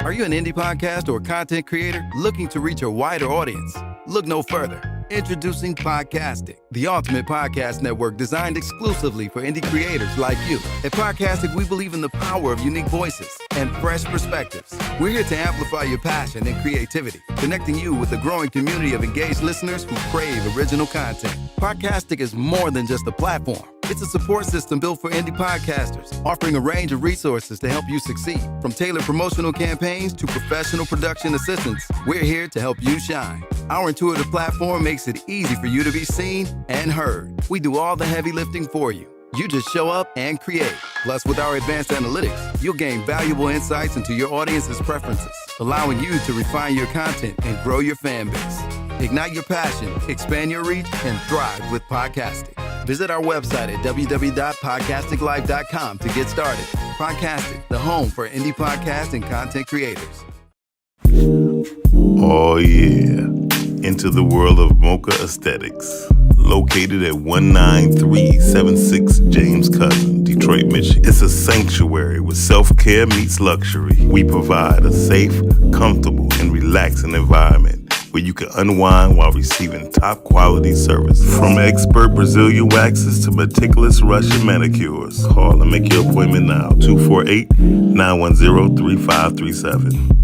Are you an indie podcast or content creator looking to reach a wider audience? Look no further. Introducing Podcastic, the ultimate podcast network designed exclusively for indie creators like you. At Podcastic, we believe in the power of unique voices and fresh perspectives. We're here to amplify your passion and creativity, connecting you with a growing community of engaged listeners who crave original content. Podcastic is more than just a platform. It's a support system built for indie podcasters, offering a range of resources to help you succeed. From tailored promotional campaigns to professional production assistance, we're here to help you shine. Our intuitive platform makes it easy for you to be seen and heard. We do all the heavy lifting for you. You just show up and create. Plus, with our advanced analytics, you'll gain valuable insights into your audience's preferences, allowing you to refine your content and grow your fan base. Ignite your passion, expand your reach, and thrive with Podcastic. Visit our website at www.podcasticlife.com to get started. Podcastic, the home for indie podcast and content creators. Oh yeah, into the world of Mocha Aesthetics. Located at 19376 James Cousin, Detroit, Michigan. It's a sanctuary with self-care meets luxury. We provide a safe, comfortable, and relaxing environment where you can unwind while receiving top quality service. From expert Brazilian waxes to meticulous Russian manicures. Call and make your appointment now, 248-910-3537.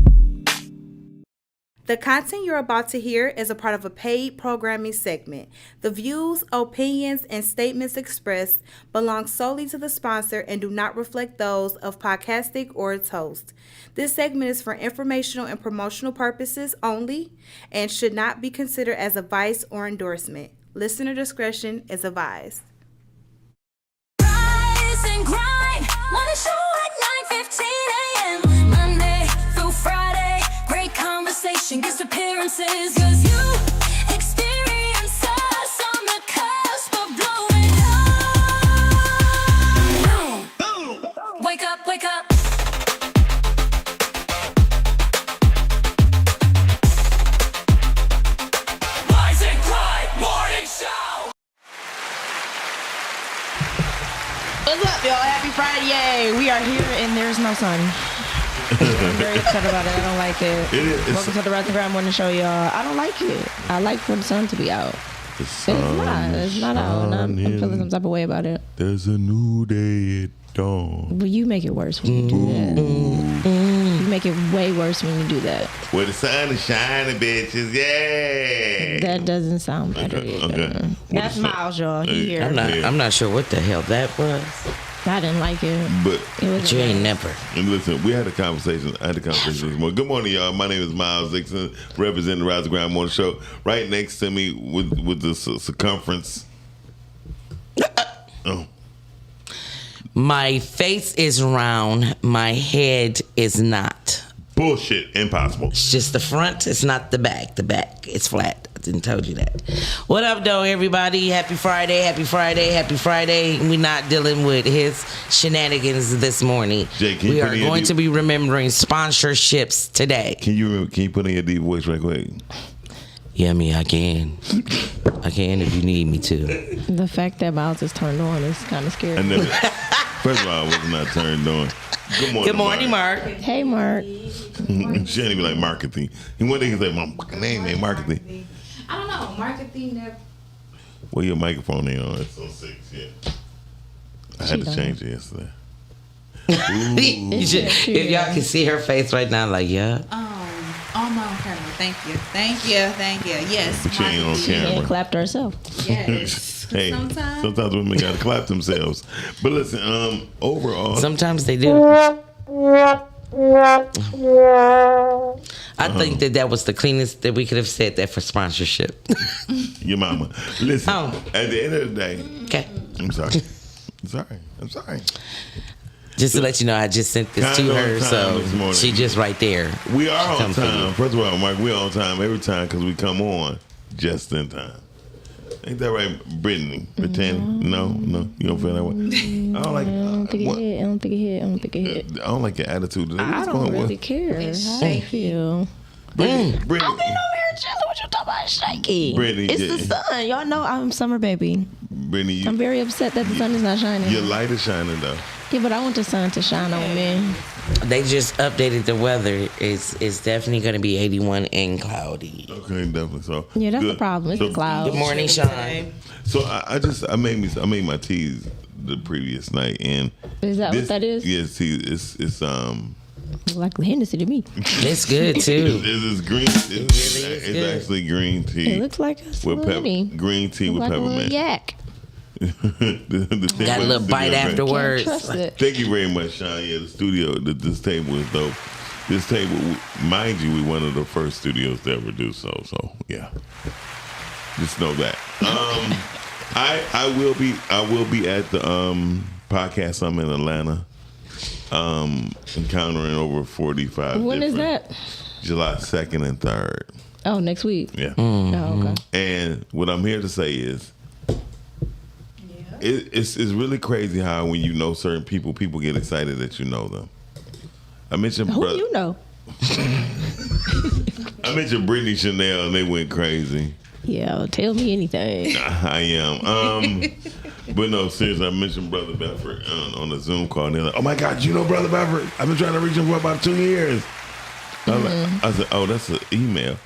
The content you're about to hear is a part of a paid programming segment. The views, opinions, and statements expressed belong solely to the sponsor and do not reflect those of Podcastic or its host. This segment is for informational and promotional purposes only and should not be considered as advice or endorsement. Listener discretion is advised. Rise and grind, wanna show at 9:15 a.m. Monday through Friday, great conversation, guest appearances, cause you experience us on the cusp of blowing up. Boom. Wake up, wake up. Rise and grind, morning show. What's up, y'all? Happy Friday. Yay. We are here and there's no sun. I'm very upset about it. I don't like it. Welcome to the Restaurant Morning Show, y'all. I don't like it. I like for the sun to be out. It's not out. I'm feeling some type of way about it. There's a new day at dawn. But you make it worse when you do that. You make it way worse when you do that. Where the sun is shining, bitches. Yay! That doesn't sound better either. Okay. That's Miles, y'all. He here. I'm not sure what the hell that was. I didn't like it. But You ain't never. and listen, we had a conversation. I had a conversation this morning. Good morning, y'all. My name is Miles Dixon, representing the Rise and Grind Morning Show. Right next to me with the circumference. Oh, My face is round. My head is not. bullshit. Impossible. It's just the front. It's not the back. The back is flat. I didn't told you that. What up, though, everybody? Happy Friday. Happy Friday. Happy Friday. We're not dealing with his shenanigans this morning. Jay, can you we put are in your going deep- to be remembering sponsorships today. Can you put in your deep voice right quick? Yeah, I can. I can if you need me to. The fact that Miles is turned on is kind of scary. I never. First of all, I was not turned on. Good morning, Good morning, Mark. Hey, Mark. She ain't even like marketing. And one day he said, "My fucking name ain't marketing." I don't know. Marketing never. Well, your microphone ain't on. It's on 6, yeah. I had to change it yesterday. You should, if y'all can see her face right now, like, yeah. On my own camera. Thank you. Yes. But she ain't on She camera. clapped herself. Yes. Hey, sometimes women gotta clap themselves. But listen, overall, Sometimes they do. I think that was the cleanest that we could have said that for sponsorship. your mama. Listen, Oh. at the end of the day, Okay. I'm sorry. I'm sorry. Just to let you know, I just sent this Kinda to on her, time so this morning. she just right there. We are on Come for time. you. First of all, Mark, we're on time every time because we come on just in time. Ain't that right, Brittany? Pretend? No, you don't feel that way. I don't like. I don't think it hit. I don't like your attitude today. I What's don't going on? really care how I feel. Brittany, I've been over here chilling. What you talking about, shaky? Brittany, It's yeah. the sun. Y'all know I'm summer baby. Brittany, I'm very upset that the sun is not shining. your light is shining though. Yeah, but I want the sun to shine on me. They just updated the weather. It's definitely going to be 81 and cloudy. Okay, definitely. So Yeah, that's good. the problem. It's So- the clouds. Good morning, Sean. So I made my teas the previous night, and Is that what that is? Yeah, see, it's Like Hennessy to me. It's good too. It's green. It's good. actually green tea. It looks like a with smoothie. green tea with Like a little peppermint. yak. The thing Got a was- little bite yeah, afterwards. Trust it. Thank you very much, Sean. Yeah, the studio, this table is dope. This table, mind you, we one of the first studios to ever do so. So yeah, just know that. I will be at the podcast summit in Atlanta. Encountering over 45. When is different- that? July 2nd and 3rd. Oh, next week. Yeah. Oh, okay. And what I'm here to say is, it's really crazy how when you know certain people get excited that you know them. I mentioned Who do you know? I mentioned Brittany Chanel and they went crazy. Yeah, tell me anything. I am. But no, seriously, I mentioned Brother Bedford on the Zoom call, and they're like, "Oh my God, you know Brother Bedford? I've been trying to reach him for about 2 years." I said, "Oh, that's an email."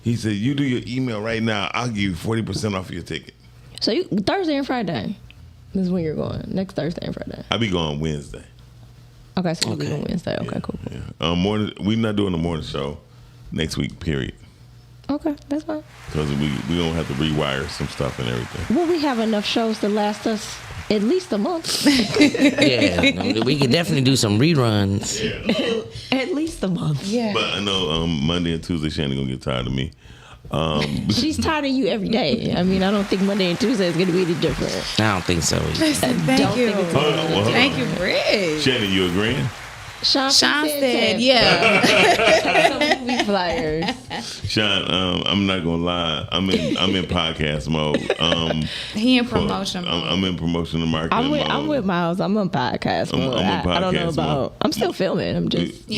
He said, "You do your email right now. I'll give you 40% off your ticket." So you Thursday and Friday is when you're going. Next Thursday and Friday. I'll be going Wednesday. Okay, so we'll be on Wednesday. Okay, cool. Yeah. We're not doing the morning show next week. Period. Okay, that's fine. Because we gonna have to rewire some stuff and everything. Well, we have enough shows to last us at least a month. Yeah, no, we could definitely do some reruns. At least a month. Yeah. But I know Monday and Tuesday, Shannon gonna get tired of me. She's tired of you every day. I mean, I don't think Monday and Tuesday is going to be any different. I don't think so. Thank you. Hold on. Thank you, Rich. Shannon, you agreeing? Sean said, yeah. Some movie flyers. Sean, I'm not gonna lie. I'm in podcast mode. He in promotion mode. I'm in promotion and marketing mode. I'm with Miles. I'm on podcast. I'm mode. in I don't know podcast about. mode. I'm still filming. I'm just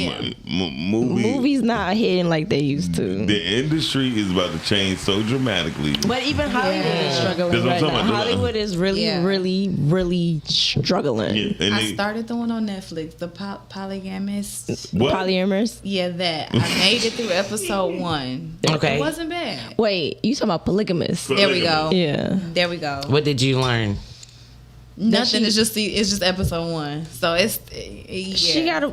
movies not hitting like they used to. The industry is about to change so dramatically. But even Hollywood is struggling That's what right I'm now. talking about. Hollywood is really, Yeah. really, really struggling. Yeah, and I started the one on Netflix, the Polygamist. what? Polyamorous. Yeah, that. I made it through episode 1. Okay. It wasn't bad. Wait, you talking about polygamous? There we go. Yeah. There we go. What did you learn? Nothing. It's just episode 1. So it's yeah.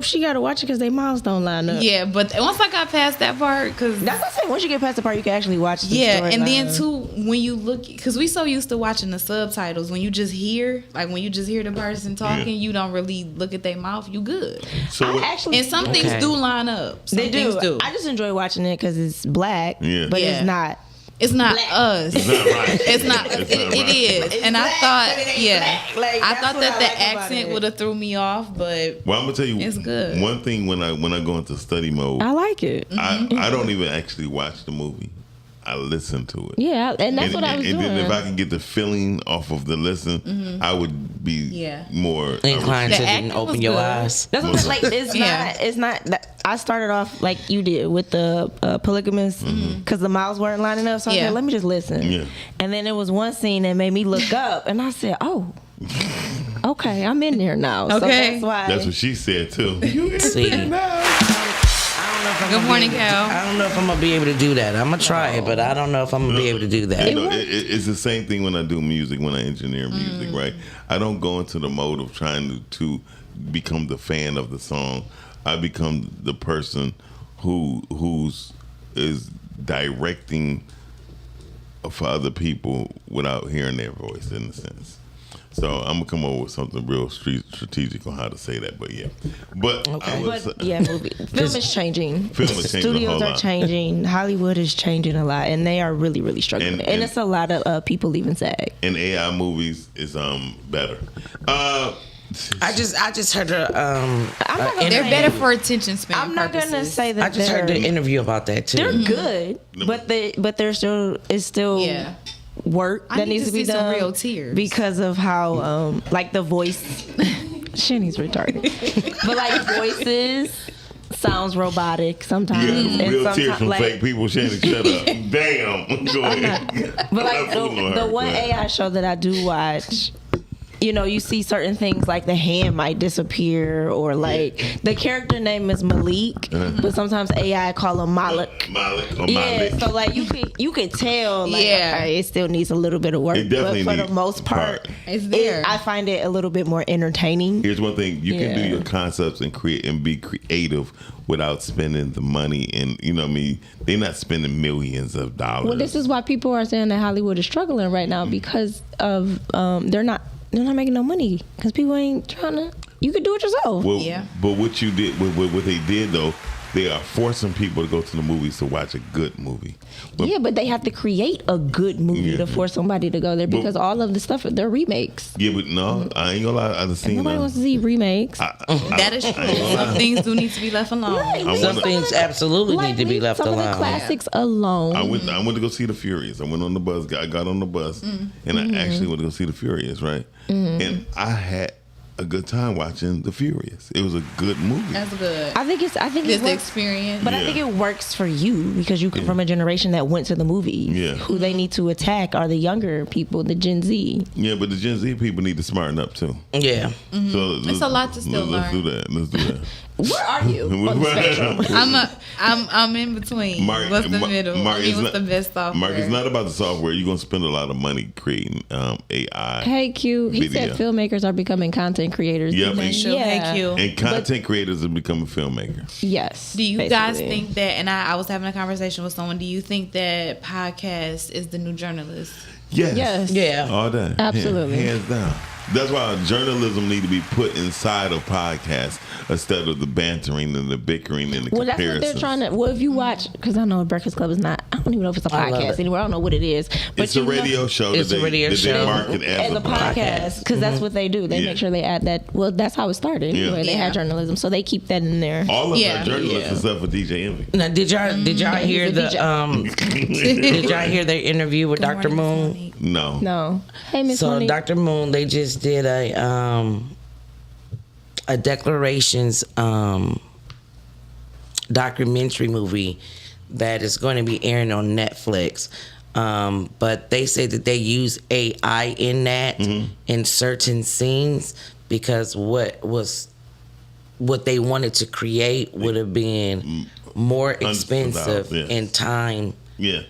She gotta watch it because they miles don't line up. Yeah, but once I got past that part, because That's what I'm saying. Once you get past the part, you can actually watch the yeah, storyline. and then too, when you look, because we so used to watching the subtitles, when you just hear the person talking, you don't really look at their mouth. You good. So I what, actually, And some things do line up. Some they do. things do. I just enjoy watching it because it's black, Yeah. but Yeah. it's not. It's not us. it's not right. It's not. It's It, not it right. is. And I thought, yeah, Like, I that's thought what that I the like about accent it. would have threw me off, but Well, I'm gonna tell you It's good. one thing when I go into study mode, I like it. I don't even actually watch the movie. I listen to it. Yeah, and that's what I was and doing. then if I can get the feeling off of the listen, I would be Yeah. more Inclined The to acting then open was your good. eyes. That's what I'm saying. Like, it's Yeah. not. It's not. I started off like you did with the polygamous because the miles weren't lining up. So I Yeah. said, let me just listen. Yeah. And then there was one scene that made me look up, and I said, oh. Okay, I'm in there now. So Okay. that's why. That's what she said too. See, Good morning, Cal. I don't know if I'm gonna be able to do that. I'm gonna try it, but I don't know if I'm gonna be able to do that. You know, it's the same thing when I do music, when I engineer music, right? I don't go into the mode of trying to become the fan of the song. I become the person who's directing for other people without hearing their voice, in a sense. So I'm gonna come up with something real strategic on how to say that, but yeah. But I was, But yeah, film is changing. Film is changing a Studios whole are lot. changing. Hollywood is changing a lot, and they are really, really struggling. And- And, and- it's a lot of people leaving SAG. and AI movies is better. I just heard I'm not gonna They're say- better for attention span. I'm not gonna purposes. say that I just heard the interview about that too. they're good, but they're still Yeah. work I that need needs to to be see some done real tears. because of how like the voice. Shanny's retarded, but like voices sounds robotic sometimes. Yeah, and real tears sometimes, from like, fake people. Shannon, shut up. Damn. Go ahead. But like I'm fooling the her. one Go ahead. AI show that I do watch, you know, you see certain things like the hand might disappear, or like the character name is Malik, but sometimes AI call him Malik. Malik. So like you could tell, like, Yeah. okay, it still needs a little bit of work, It but definitely for the needs most part, It's there. I find it a little bit more entertaining. Here's one thing: you can do Yeah. your concepts and create and be creative without spending the money. And you know what I mean? They're not spending millions of dollars. Well, this is why people are saying that Hollywood is struggling right now, because of they're not making no money because people ain't trying to. You could do it yourself. Well, Yeah. But what you did, what they did though, they are forcing people to go to the movies to watch a good movie. But Yeah, but they have to create a good movie Yeah. to force somebody to go there, because all of the stuff, they're remakes. yeah, but no, I ain't gonna lie. I've seen Nobody wants to see remakes. That is true. Some things do need to be left alone. Some things absolutely Like, need to be leave left some alone. of the classics alone. I went to go see the Furious. I went on the bus. I got on the bus, and I actually went to go see the Furious, right? And I had a good time watching the Furious. It was a good movie. That's good. I think It's it the works, experience. but I think it works for you because you come from a generation that went to the movies. Yeah. Who they need to attack are the younger people, the Gen Z. Yeah, but the Gen Z people need to smarten up too. Yeah. So It's a lot to still let's learn. do that. Let's do that. Where are you on the spectrum? I'm in between. What's the middle? Mark, what's the best software? Mark, it's not about the software. You're gonna spend a lot of money creating AI. Hey Q, he Video. said filmmakers are becoming content creators. Yep, these and- days. Sure, Yeah. hey, Q. And content creators are becoming filmmakers. Yes. Do you guys basically. think that? And I was having a conversation with someone. Do you think that podcast is the new journalist? Yes. Yes. Yeah. All that. Absolutely. Hands down. That's why journalism need to be put inside of podcasts instead of the bantering and the bickering and the Well, that's comparisons. what they're trying to. Well, if you watch, because I know Breakfast Club is not. I don't even know if it's a I love podcast it. anymore. I don't know what it is. But It's a radio show It's that a radio they show. market as a podcast, because that's what they do. They Yeah. make sure they add that. Well, that's how it started. Yeah. Anyway, they Yeah. had journalism, so they keep that in there. All of Yeah. our journalists Yeah. except for DJ Envy. Now, did y'all hear he's a the did y'all hear their interview with Dr. Moon? No. No. Hey, Miss So Monique. Dr. Moon, they just did a declarations documentary movie that is going to be airing on Netflix. But they say that they use AI in that in certain scenes because what they wanted to create would have been more expensive Yes. in time Yeah.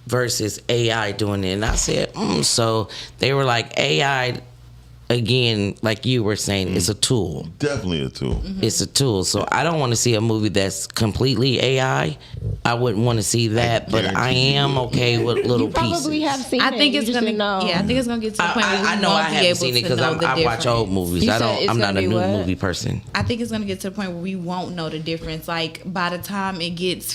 versus AI doing it. And I said, so they were like, AI, again, like you were saying, it's a tool. Definitely a tool. It's a tool. So I don't want to see a movie that's completely AI. I wouldn't want to see that, but I guarantee you am would. okay with little you probably pieces. have seen I it. think you it's just gonna. didn't know. Yeah, I think it's gonna get to the point where we I know won't I be haven't able seen it to because know the I watch old difference. movies. You I said don't. it's I'm not gonna a be new what? movie person. I think it's gonna get to the point where we won't know the difference. Like by the time it gets,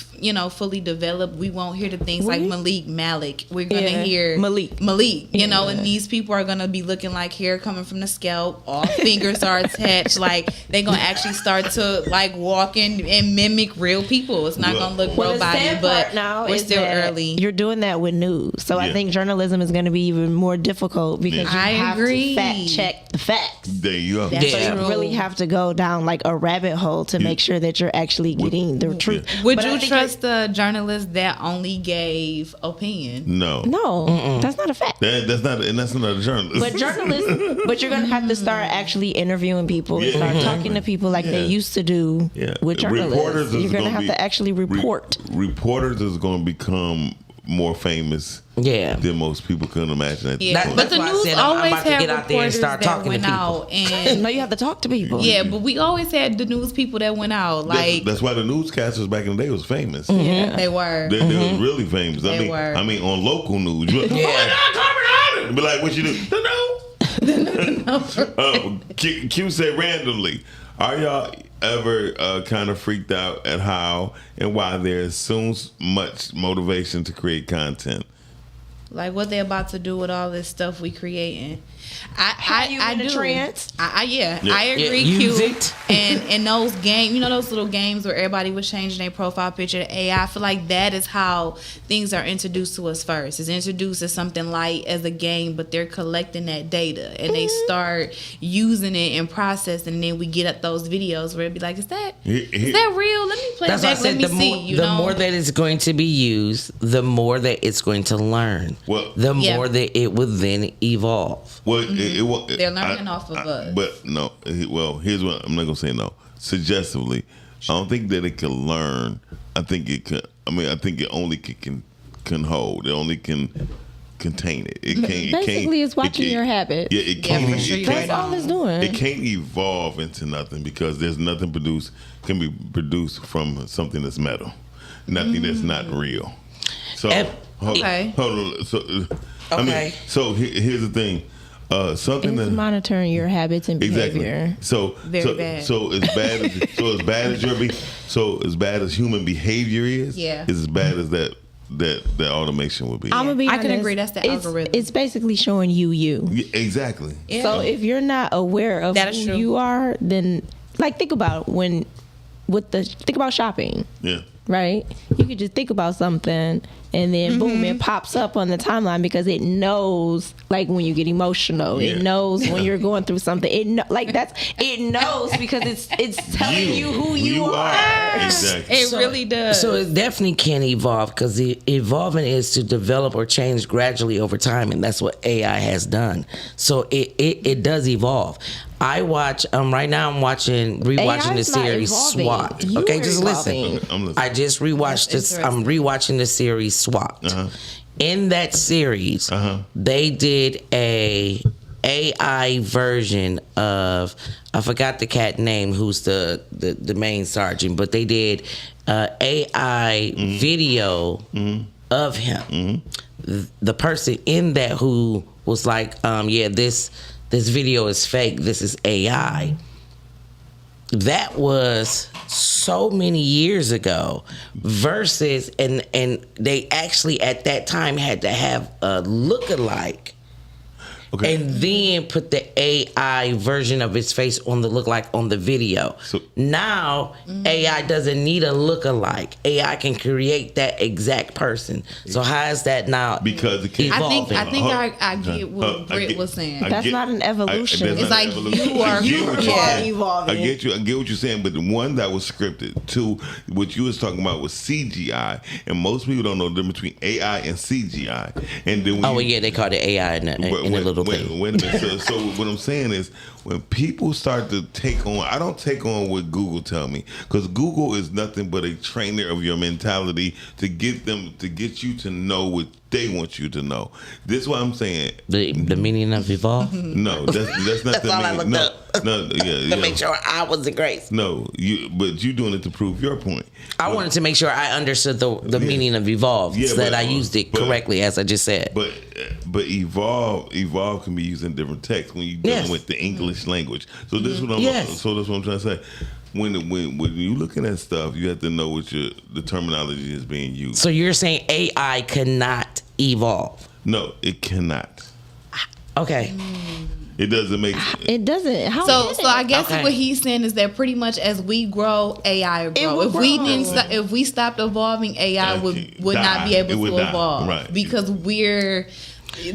fully developed, we won't hear the things like Malik. We're gonna Yeah. hear Malik. and these people are gonna be looking like hair coming from the scalp, all fingers are attached. Like they're gonna actually start to like walk in and mimic real people. It's not gonna look Well, the robot, sad but part now we're is still that early. You're doing that with news, so I Yeah. think journalism is going to be even more difficult because you I have agree. to fact check the facts. There you go. That's Yeah. So you true. really have to go down like a rabbit hole to make sure that you're actually getting the truth. Would But I you think trust a journalist that only gave opinion? No. No, that's not a fact. That's not a journalist. But journalists, but you're gonna have to start actually interviewing people, and Yeah, start exactly. talking to people like they Yeah. used to do Yeah. with journalists. Reporters is You're gonna gonna have be- to actually report. Reporters is going to become more famous Yeah. than most people can imagine. At this Yeah, point. but the why I news said I'm always about to had get out there and reporters start that talking to went people. out, and no, you have to talk to people. yeah, but we always had the news people that went out. Like that's why the newscasters back in the day was famous. they were. They was really famous. They were. I mean, on local news. You like, oh my God, Carmen Allen! Be like, what you do? No. Q said randomly, are y'all ever kind of freaked out at how and why there's so much motivation to create content? Like what they about to do with all this stuff we creating. How you in the do. trance? I Yeah. agree. Yeah, use Q. it. And those games, those little games where everybody was changing their profile picture to AI. I feel like that is how things are introduced to us first. It's introduced as something light as a game, but they're collecting that data and they start using it and processing. And then we get at those videos where it'd be like, is that real? Let me play That's it why I back. Let said me the see. more that it's going to be used, the more that it's going to learn. Well, the Yeah. more that it would then evolve. well, They're learning off of us. But no, well, here's what I'm not gonna say. No, suggestively, I don't think that it can learn. I think it can. I mean, I think it only can hold. It only can contain it. It can't. Basically, it's watching your habits. Yeah, it can't. for sure. It That's can't, all it's doing. it can't evolve into nothing because there's nothing can be produced from something that's metal, nothing that's not real. So Okay. hold on. So I mean, Okay. so here's the thing. Something It's that monitoring your habits and behavior. exactly. So Very bad. So as bad as human behavior is, Yeah. it's as bad as that automation would be. I'm gonna be I honest. can agree, that's the algorithm. It's basically showing you. Yeah, exactly. Yeah. So if you're not aware of That is who true. you are, then like think about think about shopping. Yeah. Right? You could just think about something and then boom, it pops up on the timeline because it knows like when you get emotional. Yeah. It knows when you're going through something. It knows because it's telling you who you are. Exactly. It really does. So it definitely can evolve because the evolving is to develop or change gradually over time, and that's what AI has done. So it does evolve. I watch right now. I'm rewatching the AI's not series evolving. SWAT. You Okay, are just listen. evolving. I'm listening. I just rewatched That's this. I'm rewatching the series SWAT. In that series, they did a AI version of, I forgot the cat name who's the main sergeant, but they did AI video of him. The person in that who was like, yeah, this video is fake. This is AI. That was so many years ago versus and they actually at that time had to have a lookalike. Okay. And then put the AI version of his face on the lookalike on the video. So- now AI doesn't need a lookalike. AI can create that exact person. So how is that now? Because it can't- evolving? I think I get what Britt was saying. That's not an evolution. that's It's not like an evolution. you are- I get you what you're are saying. evolving. I get you. I get what you're saying. But one, that was scripted. Two, what you was talking about was CGI, and most people don't know the difference between AI and CGI. And then when Oh, you- well, yeah, they called it AI in a little wait, thing. wait a minute. So what I'm saying is, when people start to take on, I don't take on what Google tell me, because Google is nothing but a trainer of your mentality to get you to know what they want you to know. This is what I'm saying. The meaning of evolve? No, that's not That's the all I meaning. looked up. No, yeah, To make sure I was in grace. No, but you doing it to prove your point. I wanted to make sure I understood the meaning of evolve, Yeah, so that but- I used it but- correctly, as I just said. But evolve can be used in different texts when you're dealing Yes. with the English language. So this is what I'm. Yes. So that's what I'm trying to say. When you're looking at stuff, you have to know what the terminology is being used. So you're saying AI cannot evolve? No, it cannot. Okay. It doesn't make. It doesn't. How So can I it? guess Okay. what he's saying is that pretty much as we grow, AI will grow. will If we grow. didn't, if we stopped evolving, AI would not be Die. able It would to die. evolve, Right. because we're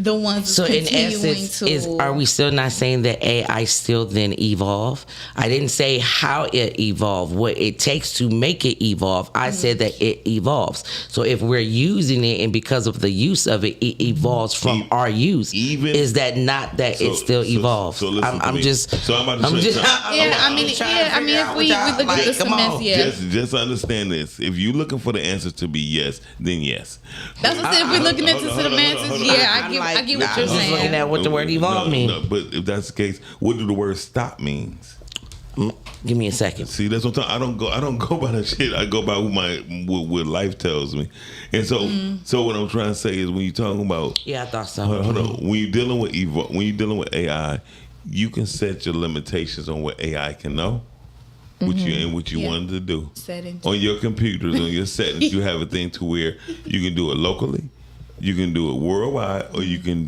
the ones So in continuing essence, to. are we still not saying that AI still then evolve? I didn't say how it evolved, what it takes to make it evolve. I said that it evolves. So if we're using it and because of the use of it, it evolves from our use. even- Is that not that it still evolves? So listen to I'm me. just. So I'm about to I'm say just. something. If we look at the semester, yeah, Just understand this. If you're looking for the answer to be yes, then yes. that's what I said. If we're looking into hold on, semantics, hold on. yeah, I'm I like, get what nah, you're I'm just saying. looking at what the word evolve means. No, but if that's the case, what do the word stop means? Give me a second. See, that's what I'm talking. I don't go by that shit. I go by what life tells me. And so what I'm trying to say is, when you're talking about, Yeah, I thought so. hold on, when you're dealing with AI, you can set your limitations on what AI can know. What you Yeah. wanted to do Settings. on your computers, on your settings, you have a thing to where you can do it locally, you can do it worldwide, or you can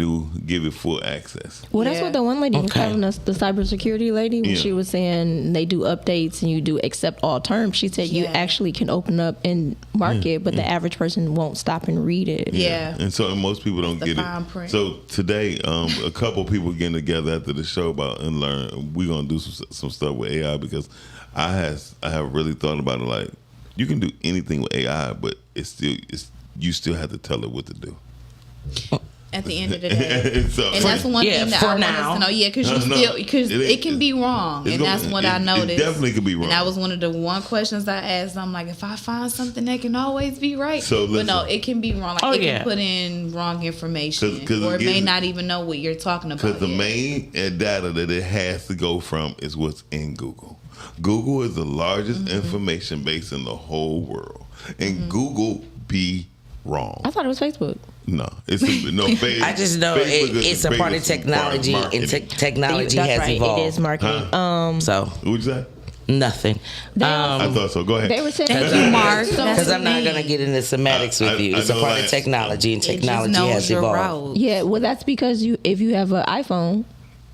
give it full access. Well, that's Yeah. what the one lady was Okay. telling us, the cybersecurity lady, when Yeah. she was saying they do updates and you do accept all terms. She said you Yeah. actually can open up and mark it, but the average person won't stop and read it. Yeah. And so most people don't The get fine it. print. So today, a couple people getting together after the show about and learn. We're gonna do some stuff with AI, because I have really thought about it. Like, you can do anything with AI, but you still have to tell it what to do. at the end of the day. So- And that's one Yeah, thing that for I want now. us to know. Yeah, because It it can be wrong, and that's what I noticed. It definitely could be wrong. And that was one of the one questions I asked. I'm like, if I find something that can always be right, So but no, listen. it can be wrong. Like Oh, it yeah. can put in wrong information, 'Cause or it may again- not even know what you're talking about. Because the yet. main data that it has to go from is what's in Google. Google is the largest information base in the whole world, and Google be wrong. I thought it was Facebook. No, it's no. I just know it's a part of technology, and technology That's has right. evolved. It is marketing. So What'd you say? nothing. I thought so. Go ahead. They were saying Thank you, Mark. Because That's I'm not me. going to get into semantics with you. I It's a know part that. of technology, and It just technology knows has your evolved. route. Yeah, well, that's because if you have an iPhone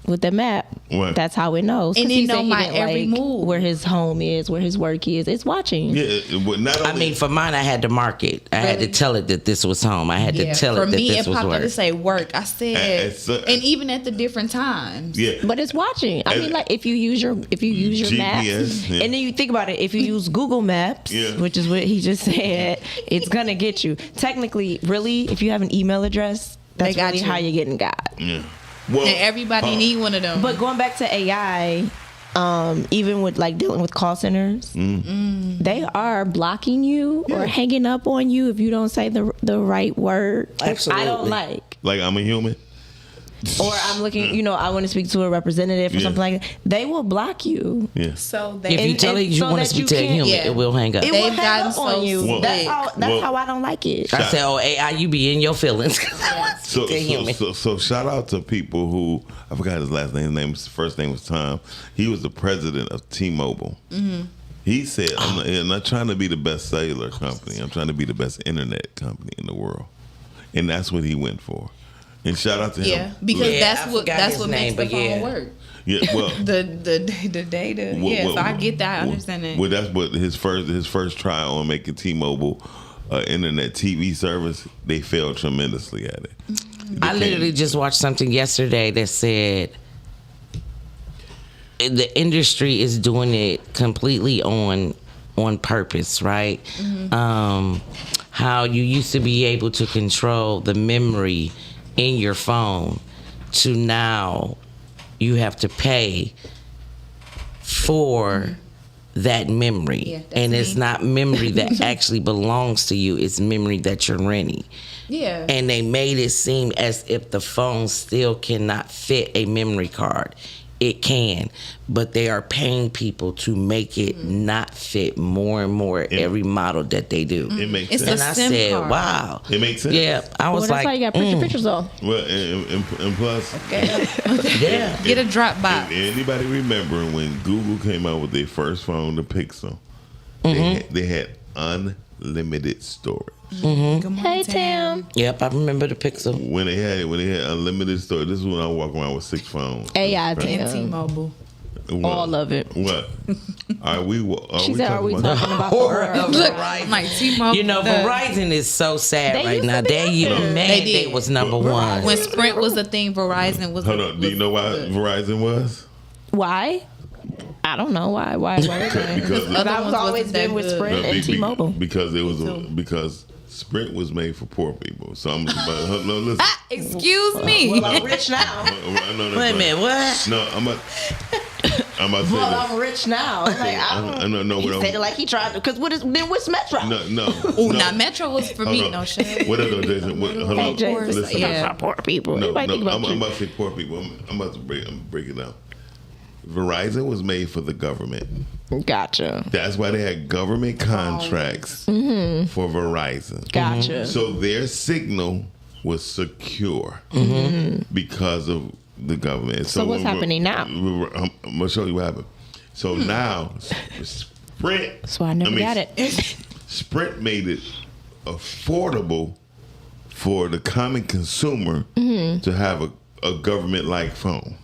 with the map, What? that's how it knows. 'Cause And it he said know he my didn't every like move. where his home is, where his work is. It's watching. Yeah, but not only. I mean, for mine, I had to mark it. I had to tell it that this was home. I had to tell For it that me, this it was popped up to work. say work. I said, so- and even at the different times. yeah, But it's watching. I mean, like if you use your GPS, maps, yeah. and then you think about it, if you use Google Maps, Yeah. which is what he just said, it's gonna get you. Technically, really, if you have an email address, that's They got really you. how you're getting got. yeah. Well, And everybody need one of them. But going back to AI, even with like dealing with call centers, they are blocking you or hanging up on you if you don't say the right word. Which I Absolutely. don't like. like I'm a human. Or I'm looking, I want to speak to a representative or Yeah. something like that. They will block you. Yeah. so If they you tell it you so want to that speak you to a can't- human, Yeah. it will hang up. It will They've hang gotten up on so you. Well- That's well- how I don't like it. I said, "Oh, AI, you be in your feelings." So, To a human. so shout out to people who I forgot his last name. His first name was Tom. He was the president of T-Mobile. He said, I'm not trying to be the best cellular company. I'm trying to be the best internet company in the world," and that's what he went for. And shout out to him. yeah, because Yeah, that's I what forgot that's his what name, makes the but phone yeah. work. Yeah, well, The data. Yes, I get that. I understand that. Well, that's what his first try on making T-Mobile internet TV service. They failed tremendously at it. I literally just watched something yesterday that said the industry is doing it completely on purpose, right? How you used to be able to control the memory in your phone to now you have to pay for that memory. Yeah, that's and it's me. not memory that actually belongs to you, it's memory that you're renting. Yeah. And they made it seem as if the phone still cannot fit a memory card. It can, but they are paying people to make it not fit more and more every model that they do. It makes It's sense. And I SIM said, card. wow. It makes sense. Yeah, I Well, was that's why you like, got to print your pictures off. Well, and plus, yeah. Get a drop box. anybody remember when Google came out with their first phone, the Pixel? Mm-hmm. They had unlimited storage. Good morning, Hey, Tim. Yep, I remember the Pixel. When they had unlimited storage, this is when I walk around with 6 phones. AI, Right. And Tim. T-Mobile. What? All of it. What? Are we? She said, "Are we talking about the Horror world?" of Look, Verizon. like T-Mobile. You know, Verizon is so sad They right used to now. be They up there. mad They they did. was number one. When Sprint was the thing, Verizon was. Hold on. Do you know why Verizon was? Why? I don't know why. Why is that? Because Other I was ones always wasn't that been with good. Sprint and T-Mobile. Because it was because Sprint was made for poor people. So I'm but, no, listen. Excuse me. I'm rich now. Wait a minute, what? No, I'm about to say Well, this. I'm rich now. Like, I don't know he what said it like he tried to. Because then what's Metro? No. Oh, now Metro was for me. Hold No on. shade. What else, Jason? Hold Hey, on. Jason, Listen. yeah. about poor people. No, Everybody think about I'm you. about to say poor people. I'm about to break it down. Verizon was made for the government. Gotcha. That's why they had government contracts for Verizon. Gotcha. So their signal was secure because of the government. So what's happening now? I'm gonna show you what happened. So now Sprint. That's why I never got it. Sprint made it affordable for the common consumer to have a government-like phone.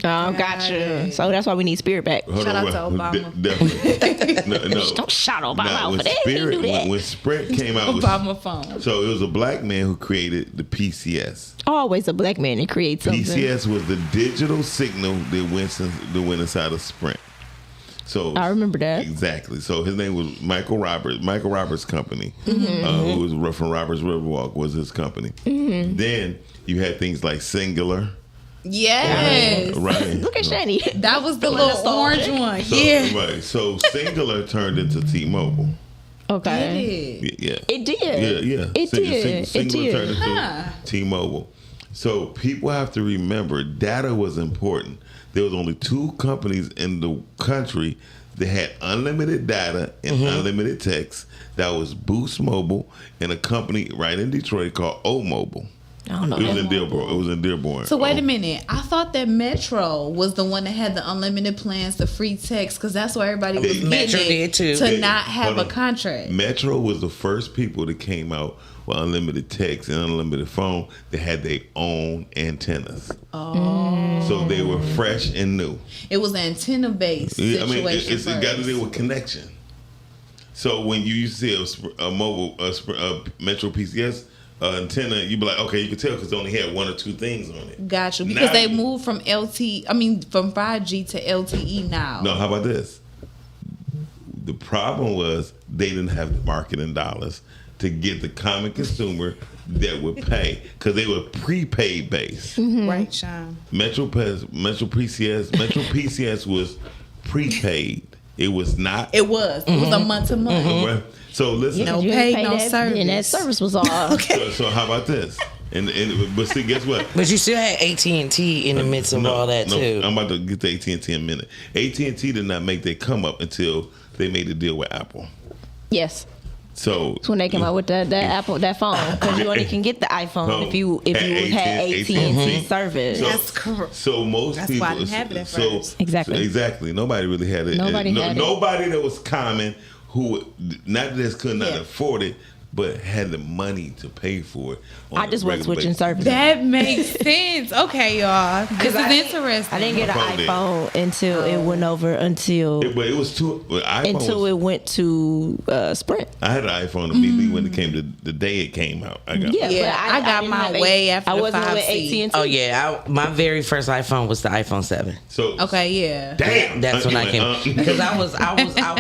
Oh, gotcha. So that's why we need Spirit back. Hold Shout on, out to well, Obama. Definitely. No. Don't shout Obama Now, out when for that. He didn't Spirit, do that. when Sprint came out, Obama phone. so it was a black man who created the PCS. Always a black man that creates something. PCS was the digital signal that went inside of Sprint. So I remember that. Exactly. So his name was Michael Roberts. Michael Roberts' company, who was from Roberts Riverwalk, was his company. Then you had things like Singular. Yes. Right. Look at Shani. That was the little orange one. So, Yeah. Right. So Singular turned into T-Mobile. Okay. Yeah. It did. Yeah. It did. Singular It turned did. into T-Mobile. So people have to remember data was important. There was only 2 companies in the country that had unlimited data and unlimited text. That was Boost Mobile and a company right in Detroit called O-Mobile. I don't know. It was in Dearborn. It was in Dearborn. So wait a minute. I thought that Metro was the one that had the unlimited plans, the free text, because that's why everybody was getting Metro it did too. to not have Hold a on. contract. Metro was the first people that came out with unlimited text and unlimited phone that had their own antennas. Oh. So they were fresh and new. It was an antenna based Yeah, I situation. mean, it got to first. do with connection. So when you used to see a mobile Metro PCS antenna, you'd be like, okay, you could tell because it only had 1 or 2 things on it. Got you. Because Now they you- moved from from 5G to LTE now. No, how about this? The problem was they didn't have the marketing dollars to get the common consumer that would pay because they were prepaid based. Right, Sean. Metro PCS was prepaid. It was not. It was a month to month. Right? So listen. No You pay, ain't no that, service. And that service was all. So how about this? But see, guess what? But you still had AT&T in the midst of all that too. I'm about to get to AT&T in a minute. AT&T did not make their come up until they made a deal with Apple. Yes. So That's when they came out with that Apple phone, because you only can get the iPhone if you had AT&T service. So, That's correct. So most That's people, why I didn't have it at so, first. Exactly. so exactly. Nobody really had it. Nobody had it. Nobody that was common who not just could not Yeah. afford it, but had the money to pay for it. on I just a went regular switching basis. services. That makes sense. Okay, y'all. This is interesting. I didn't get an My phone did. iPhone until it went over until But it was too. it went to Sprint. I had an iPhone immediately when it came to the day it came out. I got. Yeah, Yeah, but I got didn't mine have way after I the wasn't with 5C. AT&T. Oh yeah, my very first iPhone was the iPhone 7. So Okay, yeah. damn. That's when I came because I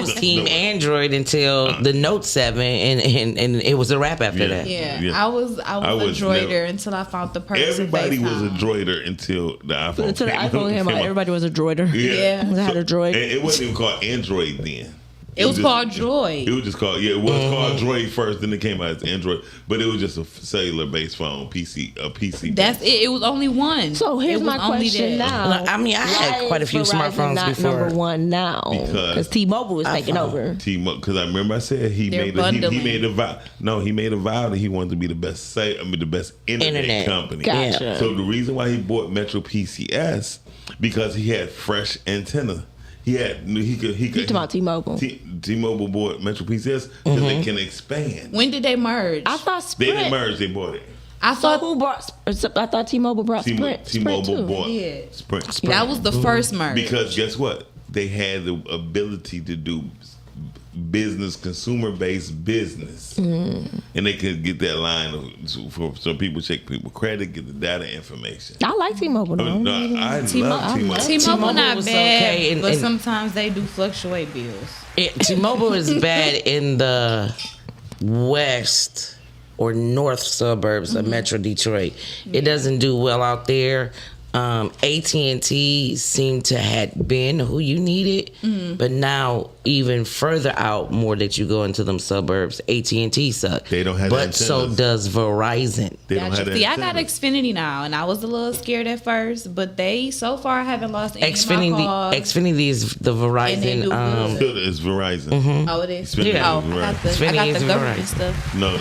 was team Android until the Note 7 and it was a wrap after that. Yeah. Yeah. I was I a was droider never- until I found the perks of Everybody was a FaceTime. droider until the iPhone. Until the iPhone came out, everybody was a droider. Yeah. I had a droid. And it wasn't even called Android then. It was called Droid. It was just called it was called Droid first, then it came out as Android, but it was just a cellular based phone, PC. That's it. It was only one. So here's It was my only question that. now. I mean, I had Why quite a is few Verizon smartphones not before. number one now because T-Mobile is taking over. T-Mobile, because I remember I said he They're made bundling. a vow. No, he made a vow that he wanted to be the best the best internet company. Gotcha. So the reason why he bought Metro PCS because he had fresh antenna. He could. You talking about T-Mobile? T-Mobile bought Metro PCS because they can expand. When did they merge? I thought They Sprint. didn't merge. They bought it. I So thought who brought? I thought T-Mobile brought Sprint. T-Mobile Sprint too. bought Yeah. Sprint. that was the first merge. Because guess what? They had the ability to do business, consumer-based business, and they could get that line for so people check people credit, get the data information. I like T-Mobile. I though. love T-Mobile T-Mobile. T-Mobile not was bad, okay, and- but and- sometimes they do fluctuate bills. T-Mobile is bad in the west or north suburbs of Metro Detroit. It doesn't do well out there. AT&T seemed to had been who you needed, but now even further out, more that you go into them suburbs, AT&T suck. They don't have but the so antennas. does Verizon. They don't have that. See, I got Xfinity now, and I was a little scared at first, but they so far haven't lost any of my calls. Xfinity is the And they Verizon. do good. Still is Verizon. Oh, it is. Xfinity Yeah. Oh, is I got the, Xfinity I got is the government Verizon. stuff. No.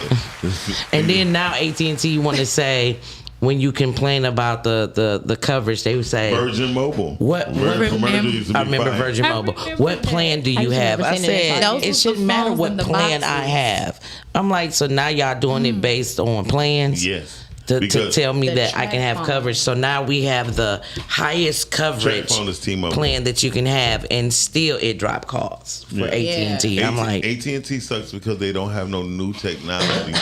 And then now AT&T want to say, when you complain about the coverage, they would say, Virgin Mobile. What- Virgin Commercial used to be I remember fine. Virgin I Mobile. remember What that. plan do I you just have? remember I seeing it. said, Those it was shouldn't the matter phones what in the plan I boxes. have. I'm like, so now y'all doing it based on plans? Yes. To Because tell me The that I can have track coverage. So now we have the highest coverage phone is T-Mobile. plan that you can have, and still it drop calls for Yeah. AT&T. I'm like, AT&T sucks because they don't have no new technology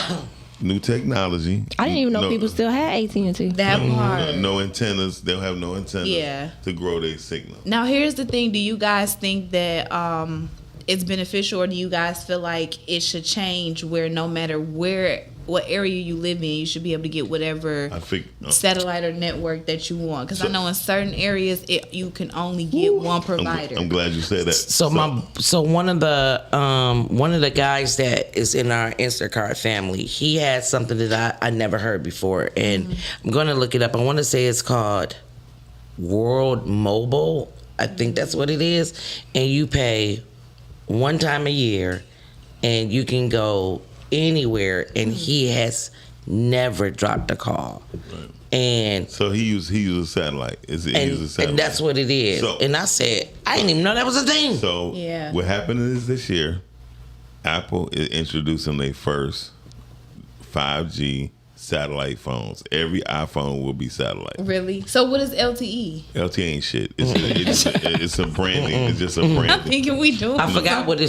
new technology. I didn't even know people still had AT&T. That part. No antennas. They'll have no antennas. Yeah. To grow their signal. Now, here's the thing. Do you guys think that it's beneficial, or do you guys feel like it should change where no matter what area you live in, you should be able to get whatever satellite or network that you want? Because I know in certain areas you can only get one provider. I'm glad you said that. So one of the guys that is in our Instacart family, he had something that I never heard before, and I'm going to look it up. I want to say it's called World Mobile. I think that's what it is, and you pay one time a year, and you can go anywhere, and he has never dropped a call. Right. And so he uses satellite. And that's what it is. So, and I said, I didn't even know that was a thing. So what happened is this year, Apple is introducing their first 5G satellite phones. Every iPhone will be satellite. Really? So what is LTE? LTE ain't shit. It's a branding. It's just a branding. I'm thinking we do. I forgot what it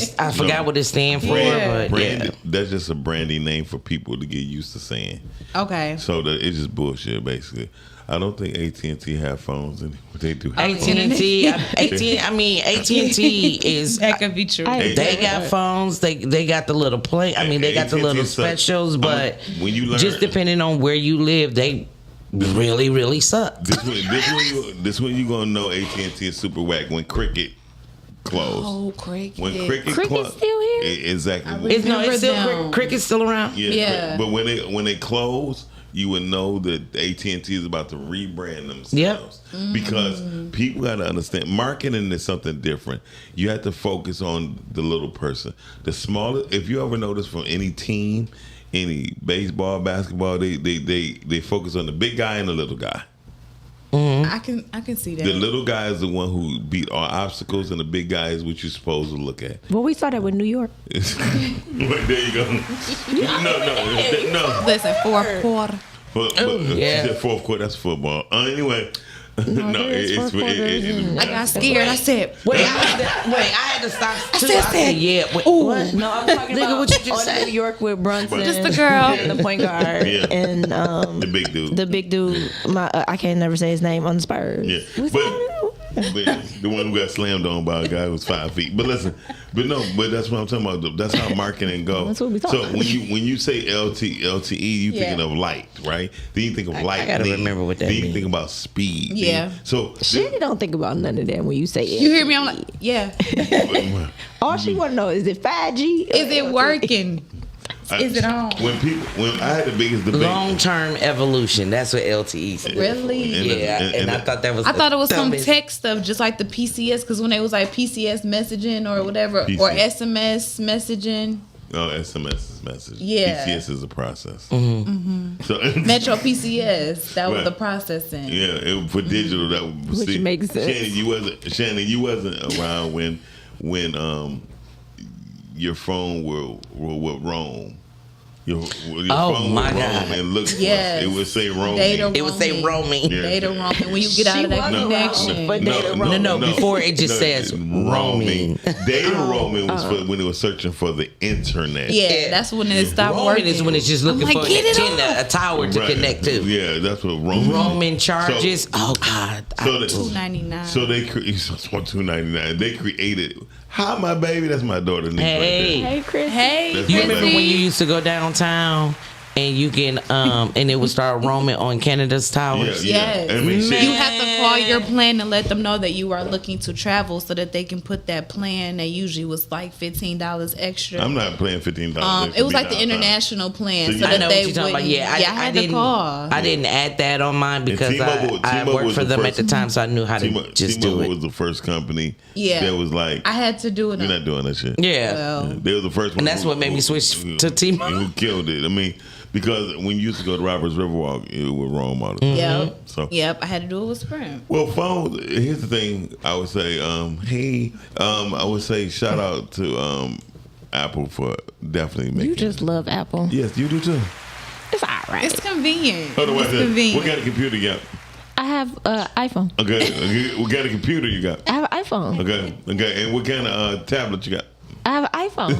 stands for. Yeah. But that's just a branding name for people to get used to saying. Okay. So it's just bullshit, basically. I don't think AT&T have phones anymore. They do. AT&T is. That could be true. They got phones. They got the little play. I mean, they got the little specials, but when you learn, just depending on where you live, they really, really suck. This one you gonna know AT&T is super whack when Cricket closed. Oh, Cricket. When Cricket's still here? Exactly. It's still Cricket's still around. Yeah. But when they close, you would know that AT&T is about to rebrand themselves. Yep. Because people got to understand, marketing is something different. You have to focus on the little person. The smaller, if you ever notice from any team, any baseball, basketball, they focus on the big guy and the little guy. I can see that. The little guy is the one who beat all obstacles, and the big guy is what you're supposed to look at. Well, we saw that with New York. There you go. No. Listen, fourth quarter. But she said fourth quarter. That's football. Anyway, I got scared. I said, Wait, I had to stop. Too. I said, yeah. Wait, What? No, I'm talking about what you just said. New York with Brunson. Just the girl. And the point guard. And the big dude. The big dude. I can't never say his name on the Spurs. Yeah. But the one who got slammed on by a guy who was 5 feet. But listen, but that's what I'm talking about. That's how marketing goes. That's what we talking about. So when you say LTE, you thinking of light, right? Then you think of light. I gotta remember what that means. Then you think about speed. Yeah. So she don't think about none of that when you say it. You hear me? I'm like, yeah. All she want to know is it 5G? Is it working? Is it on? When I had the biggest debate, long-term evolution. That's what LTE says. Really? And I thought that was. I thought it was some tech stuff, just like the PCS, because when it was like PCS messaging or whatever, or SMS messaging. Oh, SMS is messaging. Yeah. PCS is a process. Mm-hmm. Mm-hmm. So Metro PCS, that was the processing. Yeah, for digital, that would which makes sense. Shannon, you wasn't around when your phone will roam. Your phone my would roam God. and look for Yes. it would say roaming. Data It would say roaming. Yeah. Data roaming. When you get out of that connection. But data roaming. No, before it just says roaming. Data roaming was for when it was searching for the internet. Yeah, that's when it stopped Roaming working. is when it's just looking I'm like, for an get it antenna, a tower to Right. connect to. Yeah, that's what roaming. Roaming charges. So- Oh God. $2.99. So they $2.99. They created. Hi, my baby. That's my daughter. Nick, Hey. right Hey, Chris. Hey, That's You my remember baby. when you used to go downtown and you can and it would start roaming on Canada's towers? Yes. I mean, shit. You have to call your plan and let them know that you are looking to travel so that they can put that plan that usually was like $15 extra. I'm not playing $15. It was like the international plan, so I that know they what you're talking about. wouldn't- Yeah, I had to didn't. call. I didn't add that on mine because T-Mobile I worked was for the them first- at the time, so I knew how to just do T-Mobile it. was the first company Yeah. that was like, I had to do it. we're not doing that shit. Yeah. Well, They were the first one. And that's what made me switch to T-Mobile. Who killed it. I mean, because when you used to go to Roberts Riverwalk, it would roam all the time. Yep. So, Yep. I had to do it with Sprint. well, phones, here's the thing I would say, I would say shout out to Apple for definitely making You just love Apple. Yes, you do too. It's all right. It's convenient. Hold on, It's wait a minute. convenient. What kind of computer you got? I have iPhone. Okay. What kind of computer you got? I have an iPhone. Okay. And what kind of tablet you got? I have an iPhone.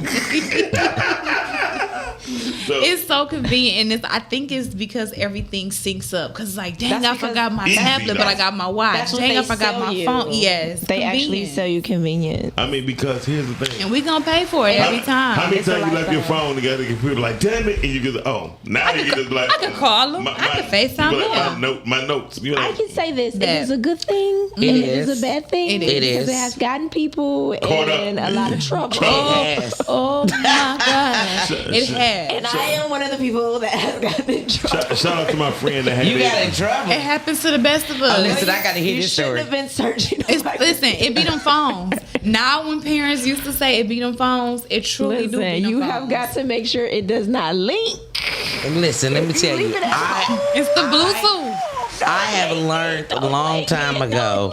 It's so convenient, and I think it's because everything syncs up. Cause like, dang, That's I because forgot my easy, tablet, but I got my watch. That's what Dang, they I forgot sell my you. phone. Yes, They actually convenient. sell you convenience. I mean, because here's the thing. and we gonna pay for it every time. How many It's a times you left your lifestyle. phone to get the computer like, damn it, and you just now you just like I could call them. I could FaceTime you be like, them. my notes. You I like, can say this. That- It is a good thing. It and is. It is a bad thing. It is. It Because is. it has gotten people Caught in up. a lot of trouble. Yes. Oh my gosh, it has. And I am one of the people that has gotten in trouble. shout out to my friend that had You it. got in trouble. It happens to the best of us. Oh, listen, I got to hear You this shouldn't story. have been searching. Listen, it be them phones. Now, when parents used to say it be them phones, it truly do be Listen, them you phones. have got to make sure it does not link. Listen, let me tell you. Leave it at home. It's the Bluetooth. I have learned a long time ago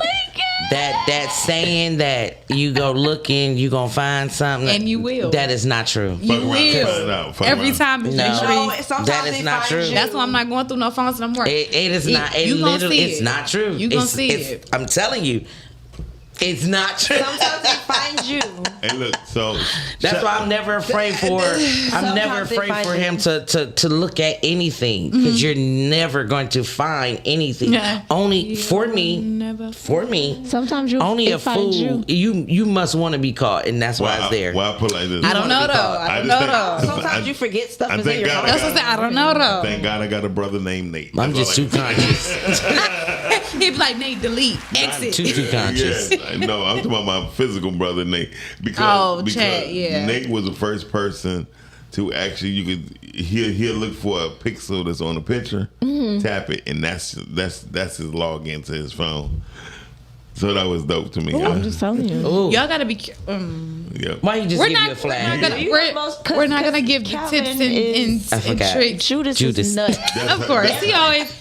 that saying that you go looking, you gonna find something, And you will. That is not true. You Fuck around and find will. out. Fuck Every around. time it's No. no. No, sometimes That is they not find true. you. That's why I'm not going through no phones no more. It is not. It You gonna literally, see it's it. not true. You gonna It's- see it's- it. I'm telling you, it's not true. Sometimes they find you. Hey, look, so That's why I'm never afraid for. I'm never Sometimes they afraid find for you. him to look at anything because you're never going to find anything. Yeah. Only for me. Never. For me. Sometimes you'll Only a find fool. You must want to be caught, and that's why it's there. Why I put like this? I don't know though. I don't know though. Sometimes you forget stuff I is in thank your God phone. That's what I said. I don't know though. Thank God I got a brother named Nate. I'm That's just all too I- conscious. He'd be like, Nate, delete, exit. Too conscious. Yes, I know. I'm talking about my physical brother Nate Oh, because Chad, yeah. Nate was the first person to actually he'll look for a pixel that's on a picture, tap it, and that's his login to his phone. So that was dope to me. I'm just telling you. Ooh. Y'all gotta be. Yeah. Why you just We're give you a not. flag? We're not gonna give the Calvin tips is- I and forgot. tricks. Judas Judas. is nuts. Of course, he always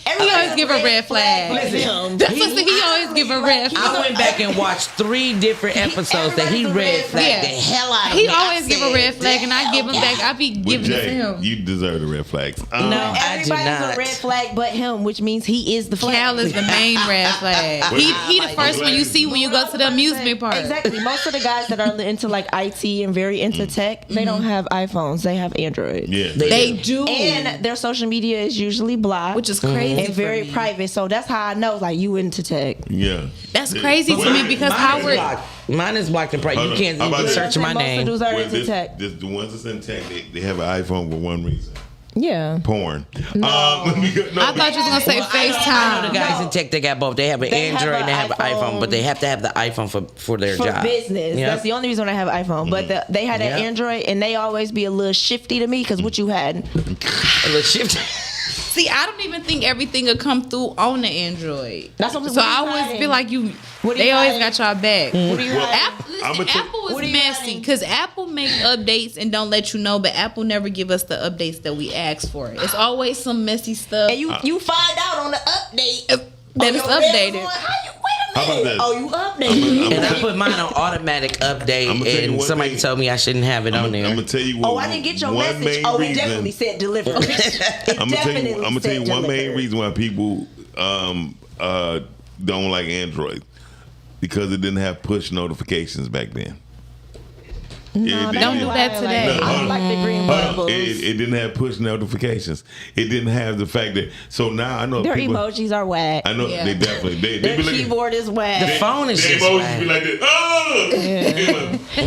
give a red flag. Listen, That's what he always give a red flag. I went back and watched 3 different episodes that he red flagged Yeah. the hell out of He me. I always give a said, red flag, and I give him back. I be But giving it to Jay, him. you deserve the red flags. No, I do everybody's not. a red flag but him, which means he is the flag. Cal is the main red flag. He the first one you see when you go to the amusement park. Exactly. Most of the guys that are into like IT and very into tech, they don't have iPhones. They have Androids. Yeah. They do, And their social media is usually blocked, which is crazy and very for me. private. So that's how I know, like, you into tech. Yeah. That's crazy to me because Mine how is we're blocked. Mine is blocked and private. Hold You on. can't How about even this? search my Most name. of those are Well, into tech. the ones that's in tech, they have an iPhone for one reason. Yeah. Porn. No. I thought you was gonna say I know the FaceTime. guys in tech, they got both. They have an They have Android and they an have an iPhone, but they have to have the iPhone for their For job. business. Yeah. That's the only reason I have iPhone. But they had an Yeah. Android, and they always be a little shifty to me because what you had. A little shift. See, I don't even think everything will come through on the Android. That's what I'm So saying. I always feel like What do they you always hiding? got y'all back. What do you Well, hiding? Apple, I'ma listen, tell- Apple What is are you messy hiding? because Apple make updates and don't let you know, but Apple never give us the updates that we ask for. It's always some messy stuff. And you find out on the update that on it's your red updated. phone. Wait How a about minute. this? Oh, you updated. And I put mine on automatic update, I'ma tell you and one somebody thing. told me I shouldn't have it on I'm there. gonna tell you what. Oh, I didn't get your one message. main Oh, we reason- definitely said deliver. I'm gonna tell you one main reason why people don't like Android, because it didn't have push notifications back then. No, Don't do that today. I don't like the green bubbles. It didn't have push notifications. It didn't have the fact that. So now I know Their people. emojis are whack. I know Yeah. they definitely they Their be looking. keyboard is whack. The phone is Their just emojis whack. be like this. Oh!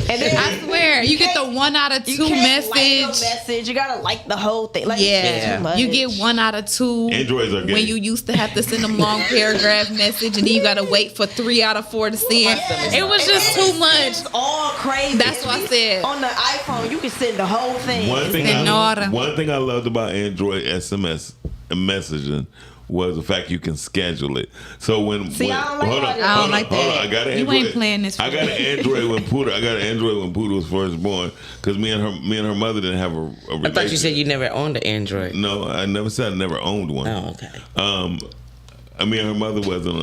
And then I swear, you get the 1 out of 2 you can't like a message. message. You gotta like the whole thing. Like, Yeah, it's too much. you get 1 out of 2. Androids are gay. When you used to have to send them long paragraph message, and then you gotta wait for 3 out of 4 to see it. It was just too much. It's all crazy. That's what I said. On the iPhone, you can send the whole thing. One thing, in order. one thing I loved about Android SMS and messaging was the fact you can schedule it. So when See, I don't like hold on, all that. I don't hold on, like hold on. that. I got an You Android. ain't playing this I for got me. an Android when Pooter was first born, because me and her mother didn't have a relationship. I thought you said you never owned an Android. No, I never said I never owned one. Oh, okay. I mean, her mother wasn't.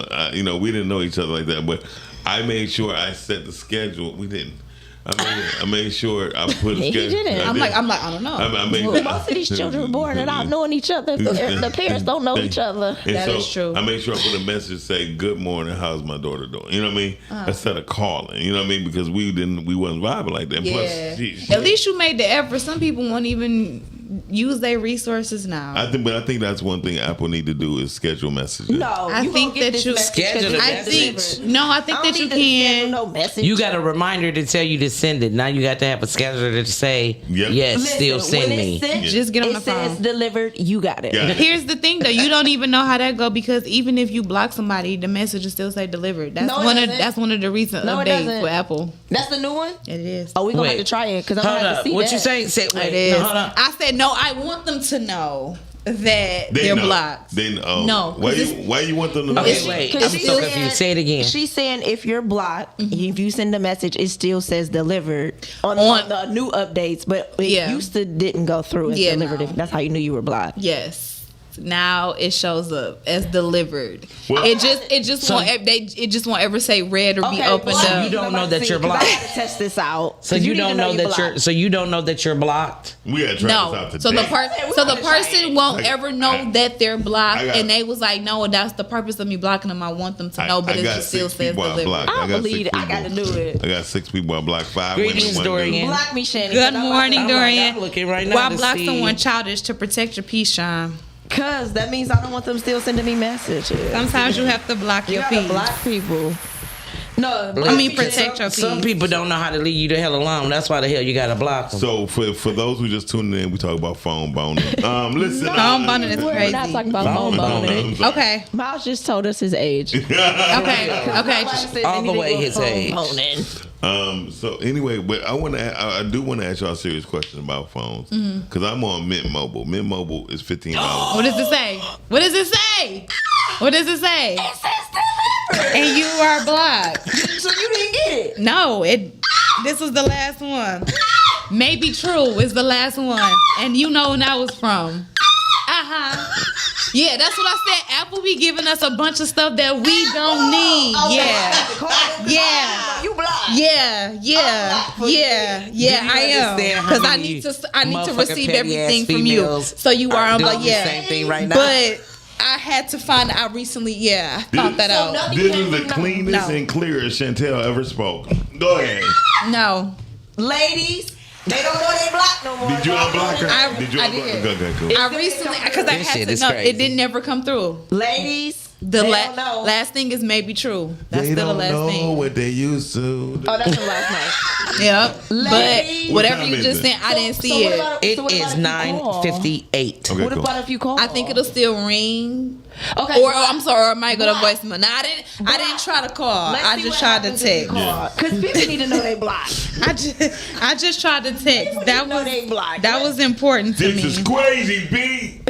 We didn't know each other like that. But I made sure I set the schedule. We didn't. I made sure I put a He schedule. didn't. I'm like, I don't know. I made, Most of these children were born without knowing each other. The parents don't know each other. And That so is true. I make sure I put a message say, "Good morning, how's my daughter doing?" You know what I mean? Instead of calling, you know what I mean? Because we wasn't vibing like that. Yeah. Plus, At least you made the effort. Some people won't even use their resources now. I think that's one thing Apple need to do is schedule messages. No, I you think gonna get that this you message schedule 'cause it. it's I think delivered. no, I think I that don't you need to schedule can. no message. You got a reminder to tell you to send it. Now you got to have a scheduler to say, Yep. yes, Listen, still send when me. it's sent, Just get on it the says phone. delivered. You got it. Yeah. Here's the thing, though. You don't even know how that go because even if you block somebody, the message will still say delivered. That's No, it doesn't. that's one of the recent No, it updates doesn't. for Apple. That's the new one. It is. Oh, we gonna Wait. have to try it because I'm Hold gonna have up. to see What that. you say? Say wait. It is. No, hold on. I said no. I want them to know that They they're know. blocked. They know. No, 'cause Why you want them to know? Okay, She- wait. 'cause I'm she so said- confused. Say it again. She's saying if you're blocked, if you send a message, it still says delivered on On- the new updates, but it Yeah. used to didn't go through as Yeah, delivered. no. That's how you knew you were blocked. Yes. Now it shows up as delivered. Well- it just So- won't ever say read or be opened well, up. you don't know that see, you're 'cause blocked. I had to test this out. So 'Cause you need to don't know that you're. blocked. So you don't know that you're blocked. We gotta try this out No, today. so the person won't I- ever know I- that they're blocked, I got- and they was like, "No, that's the purpose of me blocking them. I want them to know, but it got just still 6 says people I delivered." blocked. I got believe 6 it. I gotta people. do it. I got 6 people I blocked, 5 Greetings, women, 1 Dorian. dude. Block me, Shannon. Good morning, I'm Dorian. looking right now Why to block see- someone childish to protect your peace, Sean? Cause that means I don't want them still sending me messages. Sometimes you have to block You your gotta peace. block people. No, I mean, protect your peace. Some people don't know how to leave you the hell alone. That's why the hell you gotta block them. So for those who just tuning in, we talk about phone boning. Listen, Phone boning is We're crazy. not talking about Phone phone boning. I'm sorry. Okay, Miles just told us his age. okay. All the way his age. So anyway, but I do want to ask y'all a serious question about phones because I'm on Mint Mobile. Mint Mobile is $15. What does it say? What does it say? What does it say? It says delivered. And you are blocked. So you didn't get it. No, this was the last one. Maybe True is the last one. And you know when that was from. Yeah, that's what I said. Apple be giving us a bunch of stuff that we don't need. Yeah. You blocked. Yeah, I am. understand how Because I many need to motherfucking receive petty everything ass from you. females So you are doing like, the yeah. same thing right now. But I had to find I recently, I found that out. This is the cleanest No. and clearest Chantel ever spoke. Go ahead. No. Ladies, they don't know they blocked no more. Did you unblock her? I Did you did. unblock her? Okay, cool. I recently, because I This had shit to is know, crazy. it didn't never come through. Ladies, The they don't know. last thing is maybe True. That's They still the don't last know thing. what they used to. Oh, that's from last night. Yep. Ladies. But whatever What you time just is it? sent, I didn't see what it. about- It so what is about if you call? 9:58. Okay, What cool. about if you call? I think it'll still ring. Okay. Or I'm sorry, or it might go to Block. voicemail. Now I didn't try to call. Let's I see just what tried to happens if you text. call. Cause people need to know they blocked. I just tried to text. That know they blocked. that was important to This is me. crazy, B.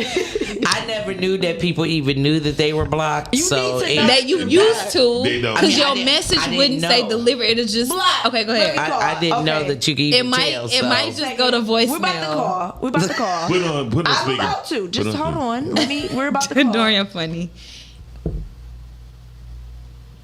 I never knew that people even knew that they were blocked. You So need to it- know That you used to, They don't. because I your didn't- message I didn't wouldn't say know. deliver. It'll just Block. okay. Go ahead. I didn't know Okay. that you could It even might tell. it so. might just go to voicemail. We're about to call. We're about to call. Put on I'm speaker. about to. Put Just hold speaker. on. We're about to call. Dorian funny.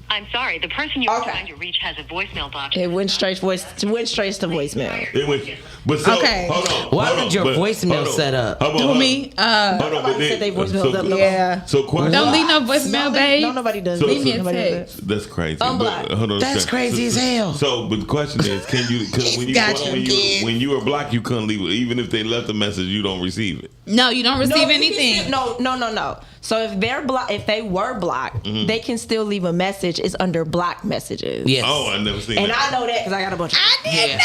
I'm sorry, the person you were Okay. trying to reach has a voicemail box. It went straight to voicemail. It was, but so, Okay. hold on. Why hold would on, your but- voicemail hold on. set up? How about Who her? me? Hold on, but Nobody said they voicemailed up. Yeah. So question. Don't leave no voicemail, babe. No, nobody does. So- that. Leave me a Nobody does text. that. That's crazy. Unblock. Hold on a That's second. crazy as hell. So, but the question is, can you? Because when you Gotcha. when you were blocked, you couldn't leave it. Even if they left a message, you don't receive it. No, you don't receive you can anything. still- no. So if they're if they were blocked, they can still leave a message. It's under blocked messages. Yes. Oh, I never seen And that. I know that because I got a bunch of. Yeah,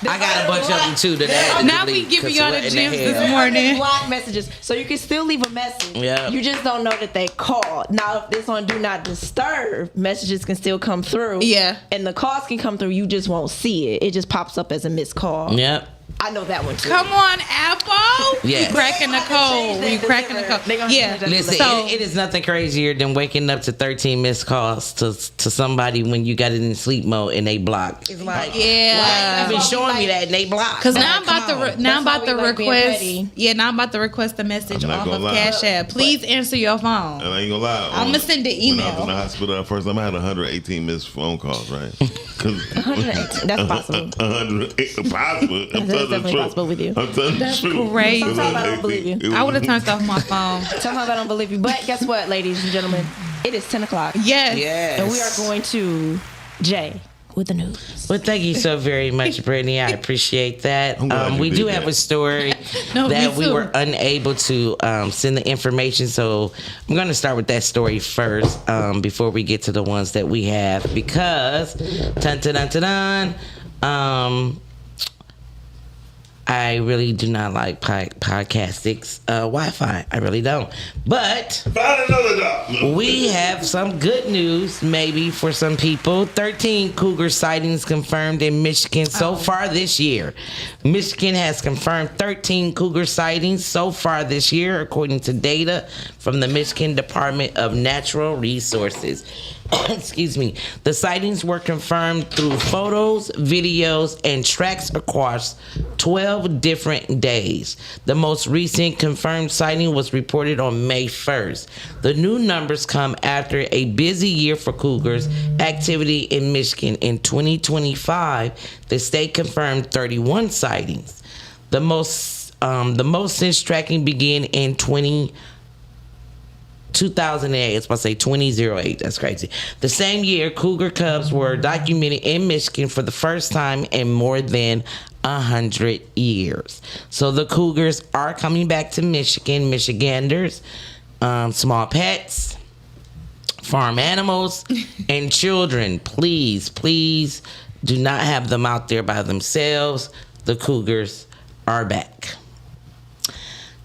I got a bunch of them too that I had to Now we delete, giving 'cause y'all what the in gems hell? this morning. Block messages, so you can still leave a message. Yeah. You just don't know that they called. Now, if this on Do Not Disturb, messages can still come through. Yeah. And the calls can come through. You just won't see it. It just pops up as a missed call. Yep. I know that one too. Come on, Apple. Yes. You cracking the code. You cracking the code. They gonna Yeah. change that. Listen, So- it is nothing crazier than waking up to 13 missed calls to somebody when you got it in sleep mode and they blocked. Yeah. I've been showing me that and they blocked. Cause now I'm about to now I'm about That's to why we like being request. petty. Yeah, now I'm about to request a message I'm not off gonna of lie. Cash App. Please answer your phone. And I ain't gonna lie. I'ma send the When I was in email. the hospital at first, I had 118 missed phone calls, right? 118. That's possible. 100 possible. I'm telling That's the definitely truth. possible with you. I'm telling That's the truth. crazy. Sometimes I don't believe you. It was- I would have turned off my phone. Sometimes I don't believe you. But guess what, ladies and gentlemen? It is 10 o'clock. Yes. Yes. And we are going to Jay. with the news. Well, thank you so very much, Brittany. I appreciate that. I'm glad you We did do that. have a story No, that me we too. were unable to send the information, so I'm going to start with that story first before we get to the ones that we have, because I really do not like Podcastics Wi-Fi. I really don't. But Find another job. we have some good news, maybe, for some people. 13 cougar sightings confirmed in Michigan so far this year. Michigan has confirmed 13 cougar sightings so far this year, according to data from the Michigan Department of Natural Resources. Excuse me. The sightings were confirmed through photos, videos, and tracks across 12 different days. The most recent confirmed sighting was reported on May 1st. The new numbers come after a busy year for cougars activity in Michigan. In 2025, the state confirmed 31 sightings. The most since tracking began in 2008. It's supposed to say 2008. That's crazy. The same year, cougar cubs were documented in Michigan for the first time in more than 100 years. So the cougars are coming back to Michigan. Michiganders, small pets, farm animals, and children. Please do not have them out there by themselves. The cougars are back.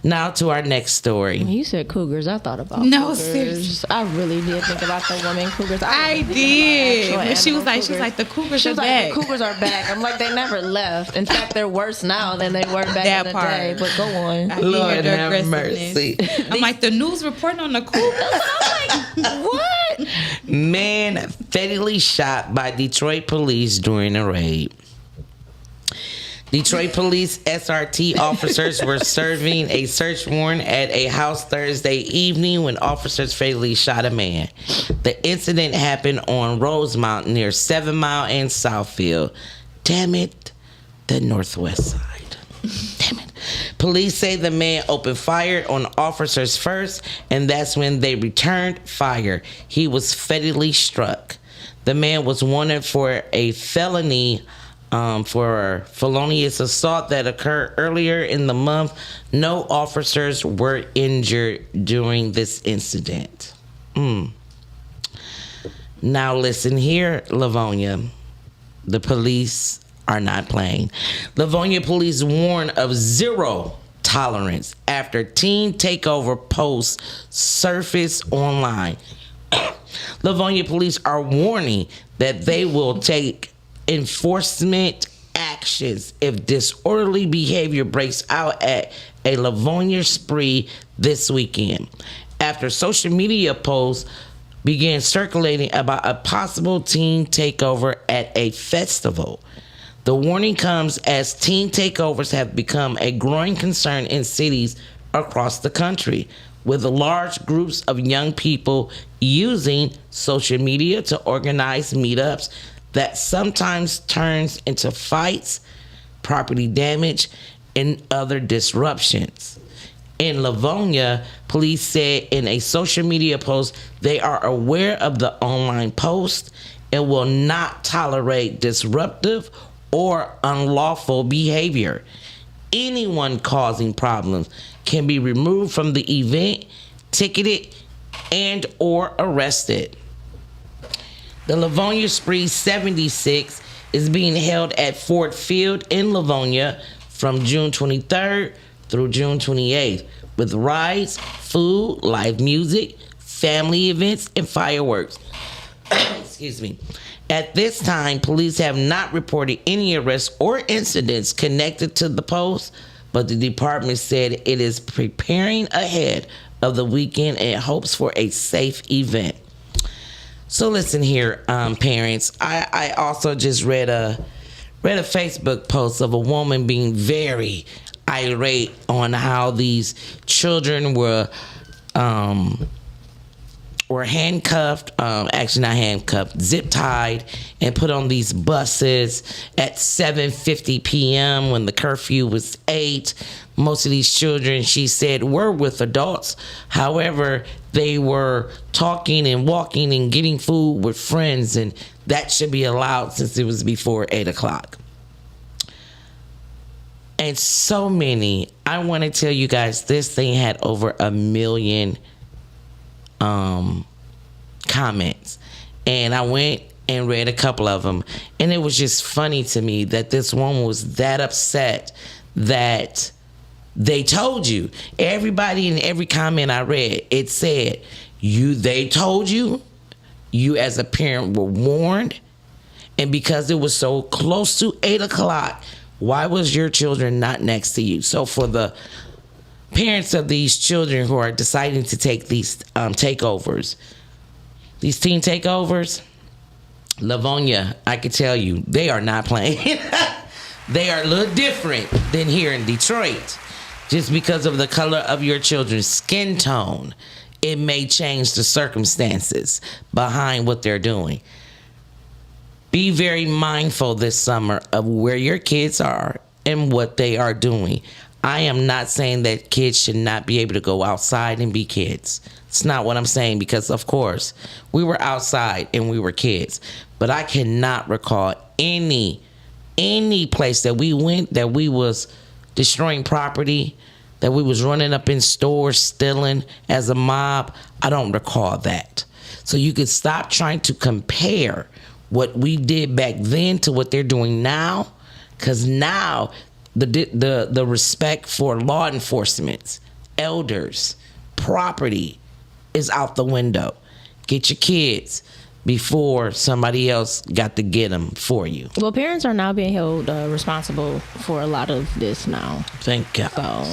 Now to our next story. When you said cougars, I thought about No, cougars. seriously. I really did think about the woman cougars. I wasn't thinking did. about But she actual was like, cougars. the cougars She are was like, back. the cougars are back. I'm like, they never left. In fact, they're worse now than they were back That in the part. day. But go on. I Lord hear the have aggressiveness. mercy. I'm like, the news reporting on the cougars. What? Man fatally shot by Detroit police during a raid. Detroit police SRT officers were serving a search warrant at a house Thursday evening when officers fatally shot a man. The incident happened on Rosemount near 7 Mile and Southfield. Damn it, the northwest side. Damn it. Police say the man opened fire on officers first, and that's when they returned fire. He was fatally struck. The man was wanted for a felony for felonious assault that occurred earlier in the month. No officers were injured during this incident. Now listen here, Livonia. The police are not playing. Livonia police warn of zero tolerance after teen takeover posts surface online. Livonia police are warning that they will take enforcement actions if disorderly behavior breaks out at a Livonia spree this weekend. After social media posts began circulating about a possible teen takeover at a festival. The warning comes as teen takeovers have become a growing concern in cities across the country, with large groups of young people using social media to organize meetups that sometimes turns into fights, property damage, and other disruptions. In Livonia, police said in a social media post they are aware of the online post and will not tolerate disruptive or unlawful behavior. Anyone causing problems can be removed from the event, ticketed, and or arrested. The Livonia Spree 76 is being held at Ford Field in Livonia from June 23rd through June 28th, with rides, food, live music, family events, and fireworks. Excuse me. At this time, police have not reported any arrests or incidents connected to the post, but the department said it is preparing ahead of the weekend and hopes for a safe event. So listen here, parents. I also just read a Facebook post of a woman being very irate on how these children were were handcuffed, actually not handcuffed, zip tied, and put on these buses at 7:50 p.m. when the curfew was 8. Most of these children, she said, were with adults. However, they were talking and walking and getting food with friends, and that should be allowed since it was before 8 o'clock. And so many, I want to tell you guys, this thing had over 1 million comments. And I went and read a couple of them. And it was just funny to me that this woman was that upset that they told you. Everybody in every comment I read, it said, they told you, you as a parent were warned. And because it was so close to 8 o'clock, why was your children not next to you? So for the parents of these children who are deciding to take these takeovers, these teen takeovers, Livonia, I can tell you, they are not playing. They are a little different than here in Detroit. Just because of the color of your children's skin tone, it may change the circumstances behind what they're doing. Be very mindful this summer of where your kids are and what they are doing. I am not saying that kids should not be able to go outside and be kids. It's not what I'm saying, because of course we were outside and we were kids. But I cannot recall any place that we went that we was destroying property, that we was running up in stores stealing as a mob. I don't recall that. So you could stop trying to compare what we did back then to what they're doing now, because now the respect for law enforcement, elders, property is out the window. Get your kids before somebody else got to get them for you. Well, parents are now being held responsible for a lot of this now. Thank God. So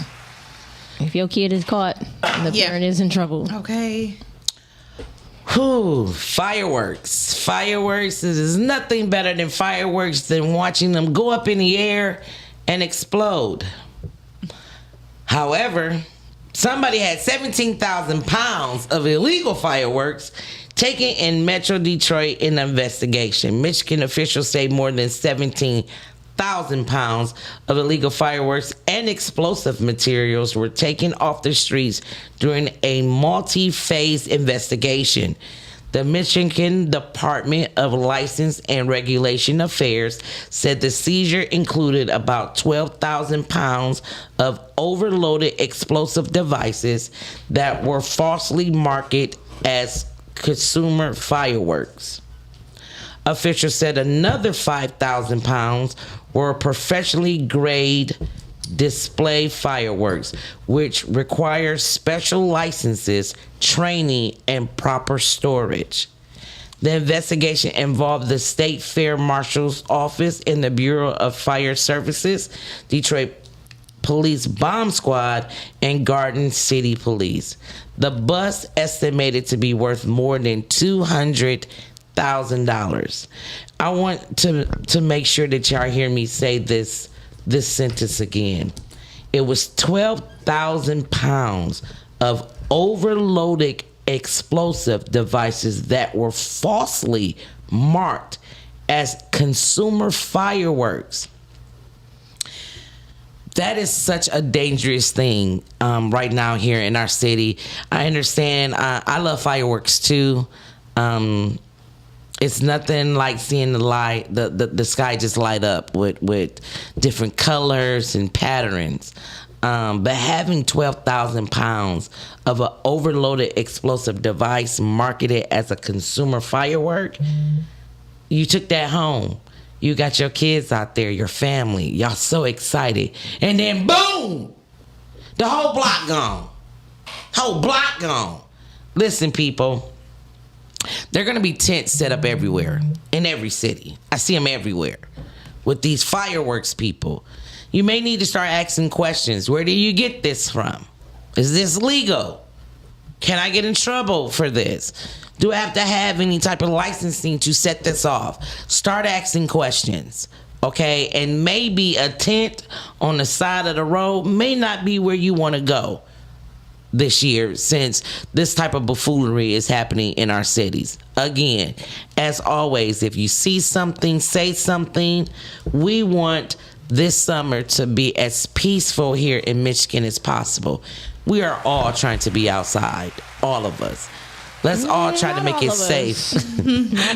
if your kid is caught, the parent is in trouble. Okay. Whew, fireworks. Fireworks. There's nothing better than fireworks than watching them go up in the air and explode. However, somebody had 17,000 pounds of illegal fireworks taken in Metro Detroit in an investigation. Michigan officials say more than 17,000 pounds of illegal fireworks and explosive materials were taken off the streets during a multi-phase investigation. The Michigan Department of License and Regulation Affairs said the seizure included about 12,000 pounds of overloaded explosive devices that were falsely marketed as consumer fireworks. Officials said another 5,000 pounds were professionally grade display fireworks, which require special licenses, training, and proper storage. The investigation involved the State Fair Marshal's Office and the Bureau of Fire Services, Detroit Police Bomb Squad, and Garden City Police. The bus estimated to be worth more than $200,000. I want to make sure that y'all hear me say this sentence again. It was 12,000 pounds of overloaded explosive devices that were falsely marked as consumer fireworks. That is such a dangerous thing right now here in our city. I understand. I love fireworks too. It's nothing like seeing the sky just light up with different colors and patterns. But having 12,000 pounds of an overloaded explosive device marketed as a consumer firework, you took that home. You got your kids out there, your family. Y'all so excited. And then boom! The whole block gone. Whole block gone. Listen, people. There are going to be tents set up everywhere, in every city. I see them everywhere with these fireworks people. You may need to start asking questions. Where do you get this from? Is this legal? Can I get in trouble for this? Do I have to have any type of licensing to set this off? Start asking questions, okay? And maybe a tent on the side of the road may not be where you want to go. this year since this type of buffoonery is happening in our cities. Again, as always, if you see something, say something. We want this summer to be as peaceful here in Michigan as possible. We are all trying to be outside, all of us. Let's all try to make it safe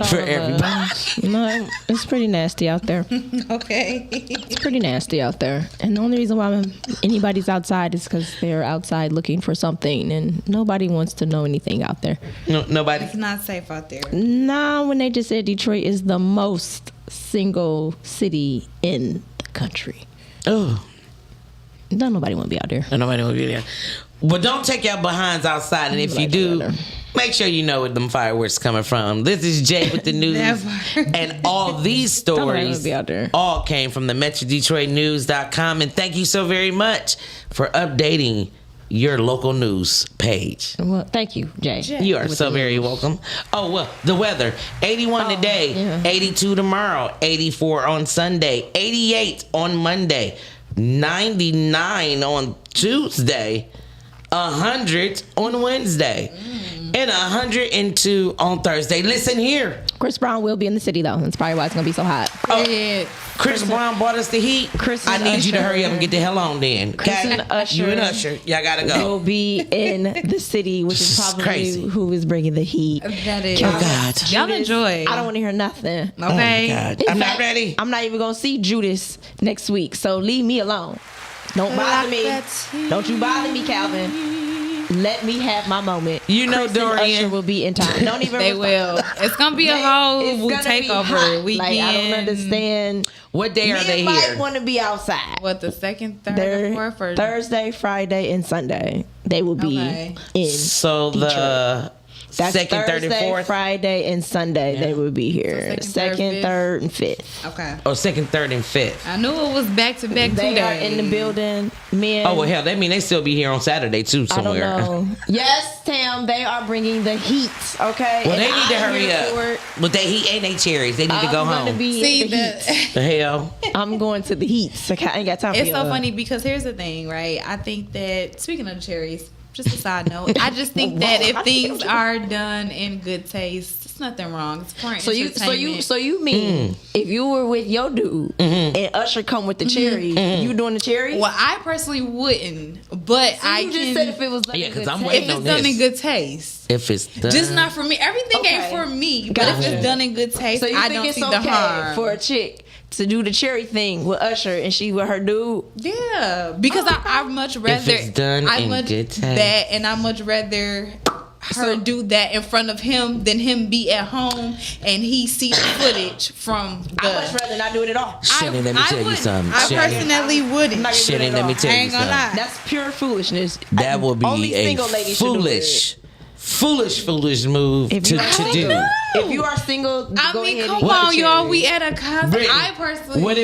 for everybody. No, it's pretty nasty out there. Okay. It's pretty nasty out there. And the only reason why anybody's outside is because they're outside looking for something, and nobody wants to know anything out there. No, nobody. It's not safe out there. Nah, when they just said Detroit is the most single city in the country. Oh, Don't nobody want to be out there. nobody will be there. But don't take your behinds outside, and if you do, make sure you know where them fireworks coming from. This is Jay with the news. Never. And all these nobody stories wanna be out there. all came from the MetroDetroitNews.com. And thank you so very much for updating your local news page. Well, thank you, Jay. You are so very welcome. Oh, well, the weather. 81 today, yeah. 82 tomorrow, 84 on Sunday, 88 on Monday, 99 on Tuesday, 100 on Wednesday, and 102 on Thursday. Listen here. Chris Brown will be in the city, though. That's probably why it's going to be so hot. Chris Brown brought us the heat. Chris I and need you to Usher. hurry up and get the hell on then. Chris Okay? and Usher. You and Usher. Y'all gotta go. Will be in the city, which This is is probably crazy. who is bringing the heat. That is. Oh, God. Y'all enjoy. I don't want to hear nothing. Oh, my Okay. God. In I'm not fact, ready. I'm not even gonna see Judas next week, so leave me alone. Don't bother me. Don't you bother me, Calvin. Let me have my moment. You know, Chris and Dorian. Usher will be in time. Don't even. They will. It's gonna be a It's whole gonna be takeover hot. weekend. Like, I don't understand. What day are they Men might here? want to be outside. What, the second, third, They're or fourth, or Thursday, Friday, and Sunday. They will be Okay. in. So Detroit. the That's second, third, and Thursday, fourth? Friday, and Sunday. They will be here. So Second, third, and fifth. Okay. Oh, second, third, and fifth. I knew it was back to back They 2 are days. in the building. Men. Oh, well, hell, that mean they still be here on Saturday, too, somewhere. I don't know. Yes, Tam, they are bringing the heat. Okay. Well, And they need to I'm hurry here for up. it. But they heat ain't they cherries. They need to go I'm gonna home. be See, in the heat. The hell? I'm going to the heat. So I ain't got time for It's so y'all. funny because here's the thing, right? I think that, speaking of the cherries, just a side note, I just think that if things are done in good taste, it's nothing wrong. It's current entertainment. So you mean if you were with your dude and Usher come with the cherry, you doing the cherry? Well, I personally wouldn't, but I you can. just said if it was done Yeah, in 'cause good I'm taste. waiting if on it's done this. in good taste. If it's done. Just not for me. Everything ain't Okay. for me. But if Gotcha. it's done in good taste, So you I think don't it's see okay the harm. for a chick to do the cherry thing with Usher and she with her dude? Yeah, because I much rather it's done I in much good taste. that, and I much rather her do that in front of him than him be at home and he see the footage from the. I much rather not do it at all. Shannon, let me tell you wouldn't. something. I Shannon. personally wouldn't. not gonna do it Shannon, at let me all. tell I you ain't gonna something. lie. That's pure foolishness. That will be Only a single ladies should do foolish move If to you are do. single, if you are single, I go mean, ahead come and get on, the y'all. cherry. We at a concert. Brittany, I personally. What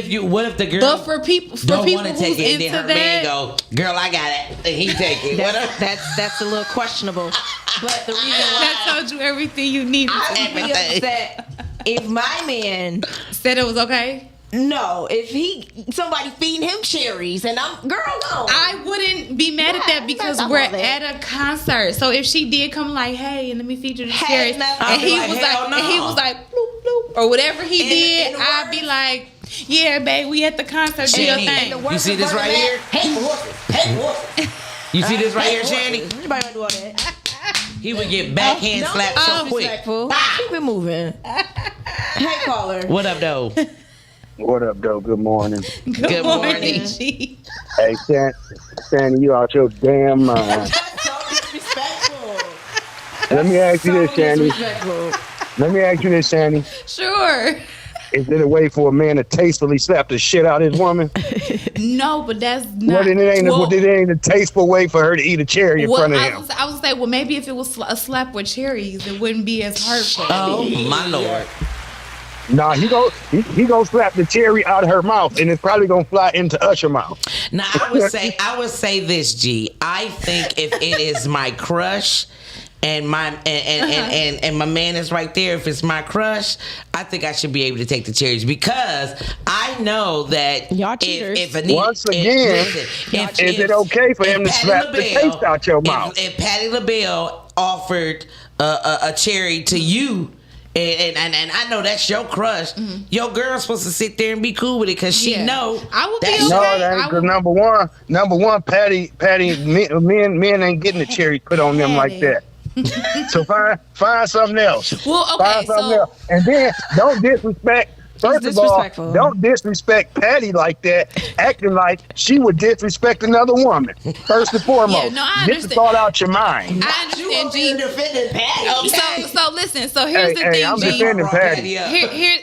if the girl But for people don't who's want to take it, into then her man that, go, girl, I got it, and he take it. What up? That's a little questionable. But the reason that why told you everything you needed. I would be upset if my man Said it was okay. if somebody feeding him cherries and I'm girl no. I wouldn't be mad at that because that's we're all that. at a concert. So if she did come like, hey, and let me feed you the Hey, cherries, nothing. and he I'd be was like, like, hell no. and he was like, bloop bloop, or whatever he did, in the I'd be words- like, yeah, babe, we at the concert, do your Shanny, thing. You see this right here? Hey horses. Hey horses. You see this right here, Hey, Shanny? horses. Anybody wanna do all that? He would get backhand slapped so quick. Disrespectful. Keep it moving. Hey caller. What up, though? What up, though? Good morning. Good morning. G. Hey, Sandy, you out your damn mind. That's so disrespectful. Let me ask you this, So Sandy. disrespectful. Let me ask you this, Sandy. Sure. Is it a way for a man to tastefully slap the shit out of his woman? No, but that's not. Well, then it ain't, well, it ain't a tasteful way for her to eat a cherry in front of him. I was like, well, maybe if it was a slap with cherries, it wouldn't be as hurtful. Oh, my Lord. Nah, he go slap the cherry out of her mouth, and it's probably gonna fly into Usher's mouth. Now, I would say this, G. I think if it is my crush, and my man is right there, if it's my crush, I think I should be able to take the cherries because I know that Y'all cheaters. if Anita, Once again, is it okay for him to slap the taste out your mouth? If Patti LaBelle offered a cherry to you, and I know that's your crush, your girl's supposed to sit there and be cool with it because she know I would be that's okay. No, that ain't good. Number one, Patty, men ain't getting the cherry put on them like that. So find something else. Well, okay, Find something so else. And then don't disrespect. First of all, disrespectful. don't disrespect Patty like that, acting like she would disrespect another woman. First and foremost, Yeah, no, I get the understand. thought out your mind. I understand, G. defending Patty. So listen. So here's the thing, I'm G. defending Patty.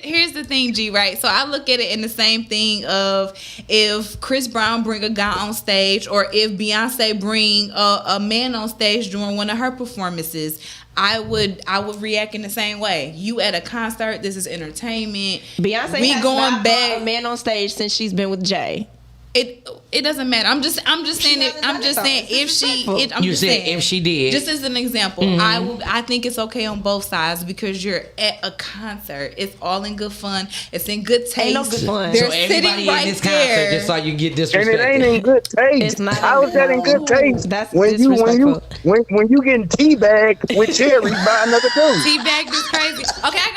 Here's the thing, G, right? So I look at it in the same thing of if Chris Brown bring a guy on stage or if Beyonce bring a man on stage during one of her performances, I would react in the same way. You at a concert, this is entertainment. Beyonce we has going not back. brought a man on stage since she's been with Jay. It doesn't matter. I'm just saying it. I'm just saying if she. I'm You just said saying, if she did. Just as an example, I think it's okay on both sides because you're at a concert. It's all in good fun. It's in good taste. Ain't no good fun. They're so everybody sitting right in this there. concert just saw you get And disrespected. it ain't in good taste. It's not How in is that in good taste? That's when you getting teabagged with cherries by another dude. Teabag is crazy. Okay, I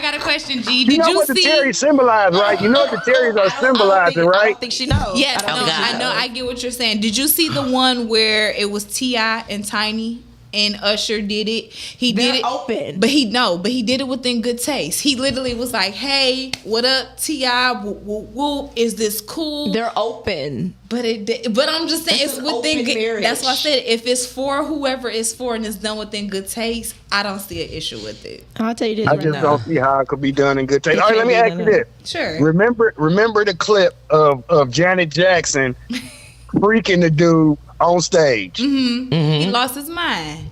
got a question, G. You Did know you what the see? cherries symbolize, right? You know what the cherries are symbolizing, I right? don't think she knows. Yes, I don't no, think she I know. knows. I get what you're saying. Did you see the one where it was T.I. and Tiny and Usher did it? They're did it open. but he did it within good taste. He literally was like, "Hey, what up, T.I.? Whoop, whoop, whoop. Is this cool?" They're open. But I'm just saying It's it's an within open good. marriage. That's why I said if it's for whoever it's for and it's done within good taste, I don't see an issue with it. I'll tell you this I right just now. don't see how it could be done in good taste. It All right, let can't me be ask done you in- this. Sure. Remember the clip of Janet Jackson freaking the dude on stage. He lost his mind.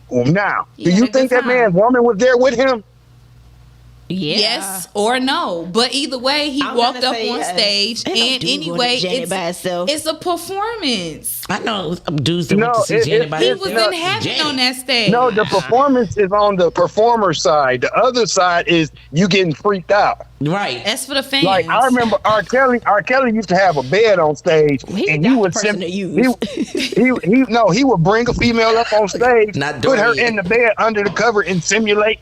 Well, now, He do had you a good think that time. man, woman was there with him? Yeah. Yes or no, but either way, he I'm walked gonna up say on yes. stage, Ain't no and dude going anyway, to Janet by herself. it's a performance. I know dudes that No, went to see it- Janet it- by He It's was themselves. in heaven Janet. on that stage. No, the performance is on the performer side. The other side is you getting freaked out. Right. That's for the fans. Like I remember R. Kelly used to have a bed on stage, He and not he the would person to use. he would bring a female up on stage, Not put her Dorian. in the bed under the cover, and simulate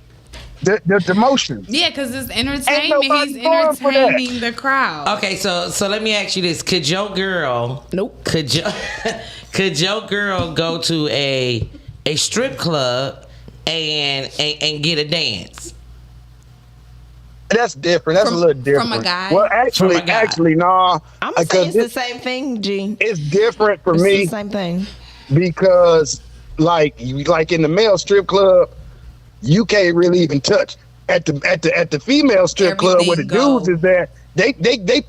the motion. Yeah, because it's entertainment. nobody He's going for that. entertaining the crowd. Okay, so let me ask you this: could your girl? Nope. Could your girl go to a strip club and get a dance? That's different. That's From- a little different. from a guy? Well, From a guy. actually, no. I'm gonna say it's the same thing, G. It's different for It's me the same thing. because, like in the male strip club, you can't really even touch. At the female strip club where the Everything go. dudes is there, they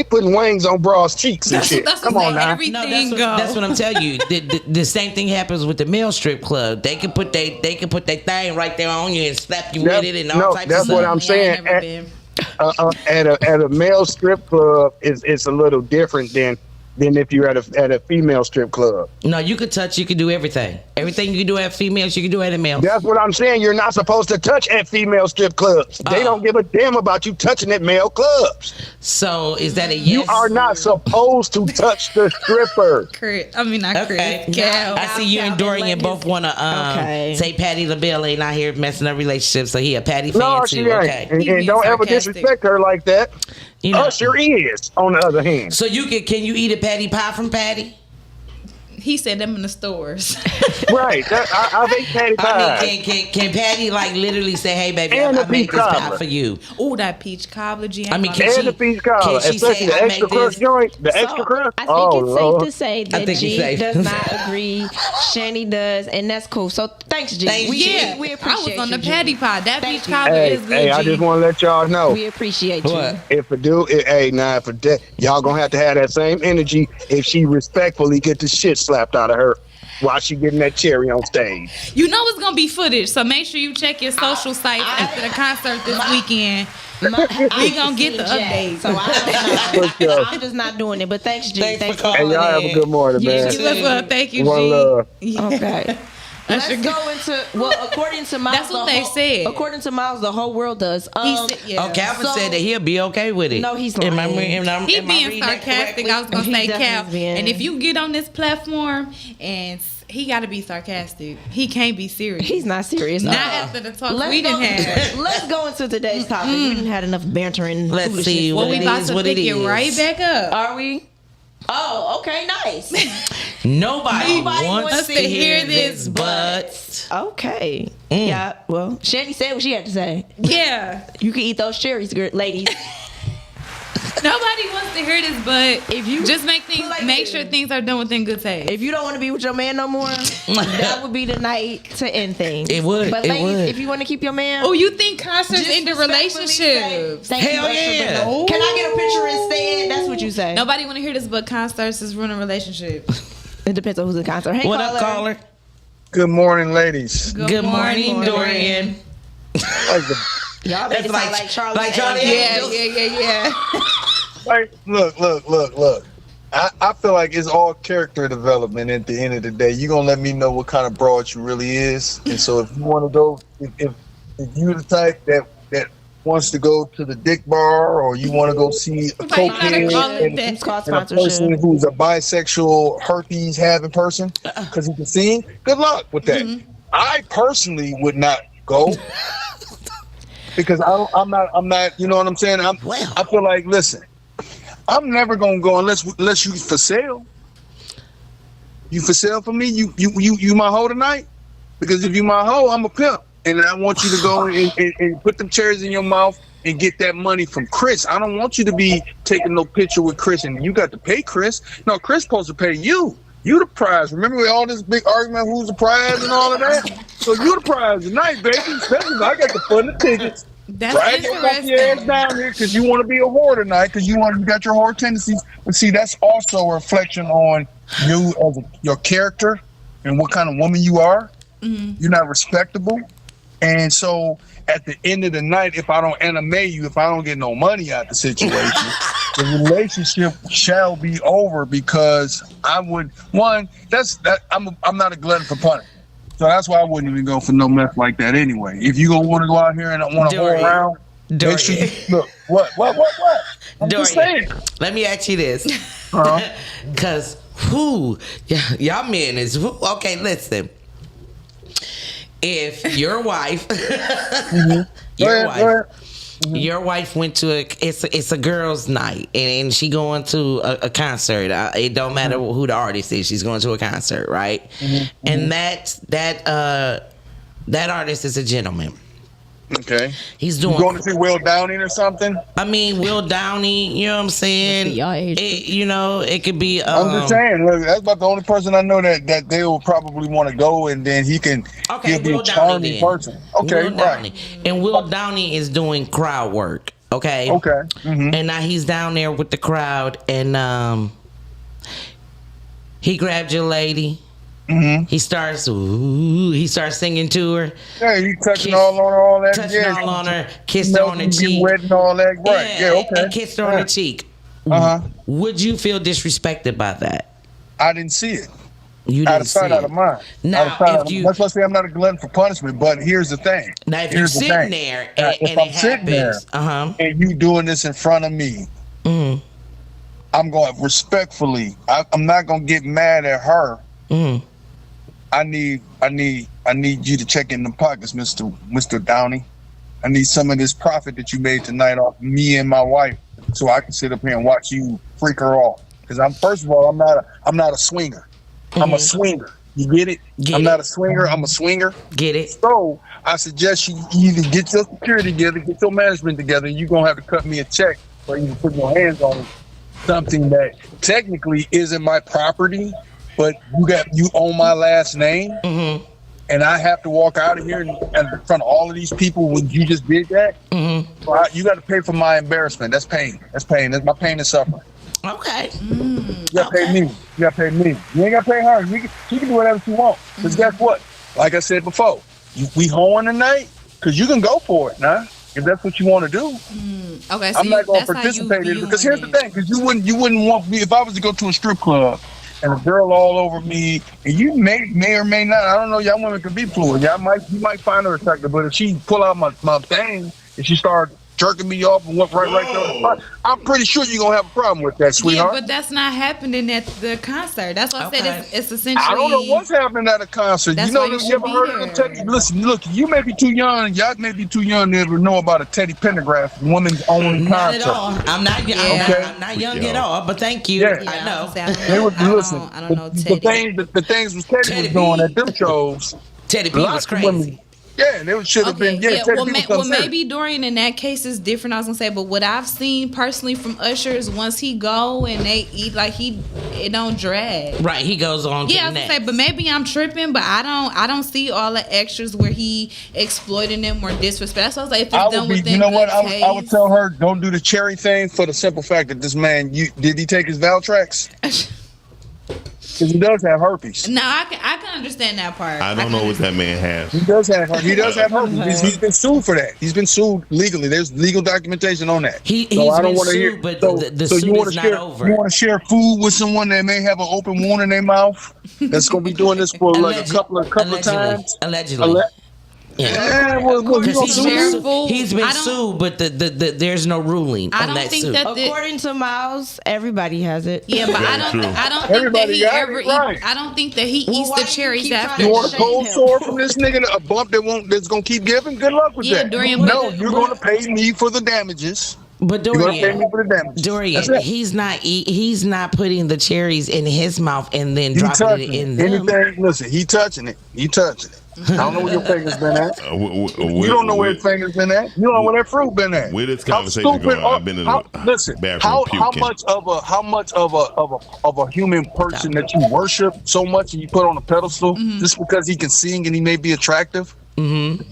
putting wings on bras' cheeks and shit. That's Come what on now. everything That's what I'm telling you. The same thing happens with the male strip club. They can put their thing right there on you and slap you with it and all types of that's stuff. what I'm saying. never been. At a male strip club, it's a little different than if you're at a female strip club. No, you could touch. You could do everything. Everything you can do at females, you can do at a male. That's what I'm saying. You're not supposed to touch at female strip clubs. They don't give a damn about you touching at male clubs. So is that a yes? You are not supposed to touch the stripper. Not Okay. Chris. Cal. I see you and Dorian both want to say Patti LaBelle ain't out here messing up relationships, so he a Patti fan No, too. she ain't. Okay. And being don't ever sarcastic. disrespect her like that. You know. Usher is, on the other hand. So can you eat a patty pie from Patty? He said them in the stores. Right. I make patty pie. I mean, can Patty like literally say, "Hey, baby, And I the made peach this pie cobbler. for you"? Oh, that peach cobbler, G. I mean, And the peach cobbler, can she especially say, the "I extra made crust this"? joint. The extra crust. I think Oh, it's Lord. safe to say that think G it's safe. does not agree. Shani does, and that's cool. So thanks, G. Thanks, G. Yeah, we I appreciate was on you, the G. patty pie. That Thank peach you. cobbler Hey, is good, hey, I G. just want to let y'all know. We appreciate What? you. If a dude, for that, y'all gonna have to have that same energy if she respectfully get the shit slapped out of her while she getting that cherry on stage. You know it's gonna be footage, so make sure you check your social sites after the concert this weekend. We gonna get the update. So For sure. I'm just not doing it. But thanks, G. Thanks for Hey, calling y'all have a good morning, man. You as well. Thank you, One G. love. Okay. Let's go into according to Miles. That's what they said. According to Miles, the whole world does. Calvin said that he'll be okay with it. No, he's lying. He being sarcastic. I was gonna say Cal. Being... And if you get on this platform and he got to be sarcastic. He can't be serious. He's not serious. Not after the talk we didn't have. Let's go into today's topic. We didn't had enough bantering. Let's see what we about to pick it right back up. Are we? Oh, okay, nice. Nobody wants to hear this, but okay. Yeah, well, Shandy said what she had to say. Yeah. You can eat those cherries, ladies. Nobody wants to hear this, but if you just make sure things are done within good taste. If you don't want to be with your man no more, that would be the night to end things. It would. But ladies, if you want to keep your man, oh, you think concerts end the relationships? Hell yeah! Can I get a picture instead? That's what you say. Nobody want to hear this, but concerts is ruining relationships. It depends on who's in concert. Hey, what up, caller? Good morning, ladies. Good morning, Dorian. Y'all make it sound like Charlie. Like Charlie. Yeah. Like, look. I feel like it's all character development at the end of the day. You're going to let me know what kind of broad you really is. And so if you want to go, if you're the type that wants to go to the dick bar, or you want to go see a cokehead and a person who's a bisexual herpes having person because he can sing, good luck with that. Mm-hmm. I personally would not go. Because I'm not, you know what I'm saying? I feel like, listen, I'm never gonna go unless you for sale. You for sale for me? You my hoe tonight? Because if you my hoe, I'm a pimp, and I want you to go and put them cherries in your mouth and get that money from Chris. I don't want you to be taking no picture with Chris and you got to pay Chris. No, Chris supposed to pay you. You the prize. Remember all this big argument who's the prize and all of that? So you the prize tonight, baby. Especially I got to fund the tickets. That's right? Interesting. Your ass down here because you want to be a whore tonight because you got your whore tendencies. But see, that's also a reflection on you as your character and what kind of woman you are. Mm-hmm. You're not respectable. And so at the end of the night, if I don't animate you, if I don't get no money out the situation, the relationship shall be over because I'm not a glutton for punishment. So that's why I wouldn't even go for no mess like that anyway. If you gonna want to go out here and want to hold around, make sure look. What? I'm just saying. Let me ask you this, because y'all men is okay. Listen, if your wife, your wife went to it's a girls' night and she going to a concert. It don't matter who the artist is. She's going to a concert, right? Mm-hmm. And that artist is a gentleman. Okay. He's doing. You going to see Will Downing or something? I mean, Will Downing. You know what I'm saying? It could be. I'm just saying. Look, that's about the only person I know that they will probably want to go, and then he'll be a charming person. Okay, right. And Will Downing is doing crowd work. Okay. Mm-hmm. And now he's down there with the crowd, and he grabbed your lady. Mm-hmm. He starts singing to her. Yeah, he touching all on her, all that. Kissed her on the cheek. Wet and all that. Right. Yeah, okay. And kissed her on the cheek. Would you feel disrespected by that? I didn't see it. You out of sight, out of mind. Now, that's why I say I'm not a glutton for punishment. But here's the thing. Now, if you're sitting there and it happens, and you doing this in front of me, I'm going respectfully. I'm not going to get mad at her. Mm-hmm. I need you to check in the pockets, Mr. Downey. I need some of this profit that you made tonight off me and my wife, so I can sit up here and watch you freak her off. Because I'm not a swinger. Mm-hmm. I'm a swinger. You get it? Not a swinger. I'm a swinger. Get it? So I suggest you either get your security together, get your management together. You're gonna have to cut me a check, or you can put your hands on something that technically isn't my property. But you own my last name, and I have to walk out of here in front of all of these people when you just did that. Mm-hmm. So you got to pay for my embarrassment. That's pain. That's my pain and suffering. Okay. You got to pay me. You got to pay me. You ain't got to pay her. She can do whatever she wants. Because guess what? Like I said before, we hoeing tonight because you can go for it now. If that's what you want to do. Okay. So I'm not going to participate in it because here's the thing. Because you wouldn't want me if I was to go to a strip club. and a girl all over me, and you may or may not, I don't know, y'all women can be fluid. You might find her attractive, but if she pull out my thing and she start jerking me off and went right there, I'm pretty sure you're gonna have a problem with that, sweetheart. Yeah, but that's not happening at the concert. That's why I said it's essentially. I don't know what's happening at a concert. That's You know, why you you should ever be heard of there. Teddy? Listen, look, you may be too young. Y'all may be too young to ever know about a Teddy Pendergrass woman's only Not concert. at all. I'm not young. Okay. I'm not young at all. But thank you. Yeah. I know. They would listen. I don't know The things was Teddy was doing at them shows. Teddy P lots was of crazy. women- Yeah, they should have been. Yeah, Teddy well, P was upset. maybe Dorian in that case is different. I was gonna say, but what I've seen personally from Usher is once he go and they eat like it don't drag. Right, he goes on. Yeah, I to was the gonna next. say, but maybe I'm tripping, but I don't see all the extras where he exploiting them or disrespect. So I was like, if it's I done would be, within you know what? good I would tell her, don't do the cherry thing for the simple fact that this man, did he take his Valtrex? Because he does have herpes. No, I can understand that part. I don't know what that man has. He does have herpes. He's been sued for that. He's been sued legally. There's legal documentation on that. He's I don't been wanna sued, but the so suit you wanna is not share, over. You want to share food with someone that may have an open wound in their mouth that's going to be doing this for like a couple of times? Allegedly. Yeah, well, you Because gonna sue him? he's been sued, but there's no ruling I on don't that think suit. that According to Miles, everybody has it. Yeah, but I don't think that Everybody he got ever it, right. I don't think that he eats the cherries after. You want a cold sore from this nigga? A bump that's gonna keep giving? Good luck with Yeah, that. Dorian, no, but- you're gonna pay me for the damages. But You're gonna pay me for the damages. That's Dorian, it. he's not putting the cherries in his mouth and then He dropping touching it in it. them. Anything? Listen, he touching it. He touching it. I don't know where your finger's been at. You don't know where his finger's been at. You don't know where that fruit been at. Where this How conversation stupid going? are- I've been in how- the listen, bathroom how puking. much of a human person that you worship so much and you put on a pedestal just because he can sing and he may be attractive? Mm-hmm.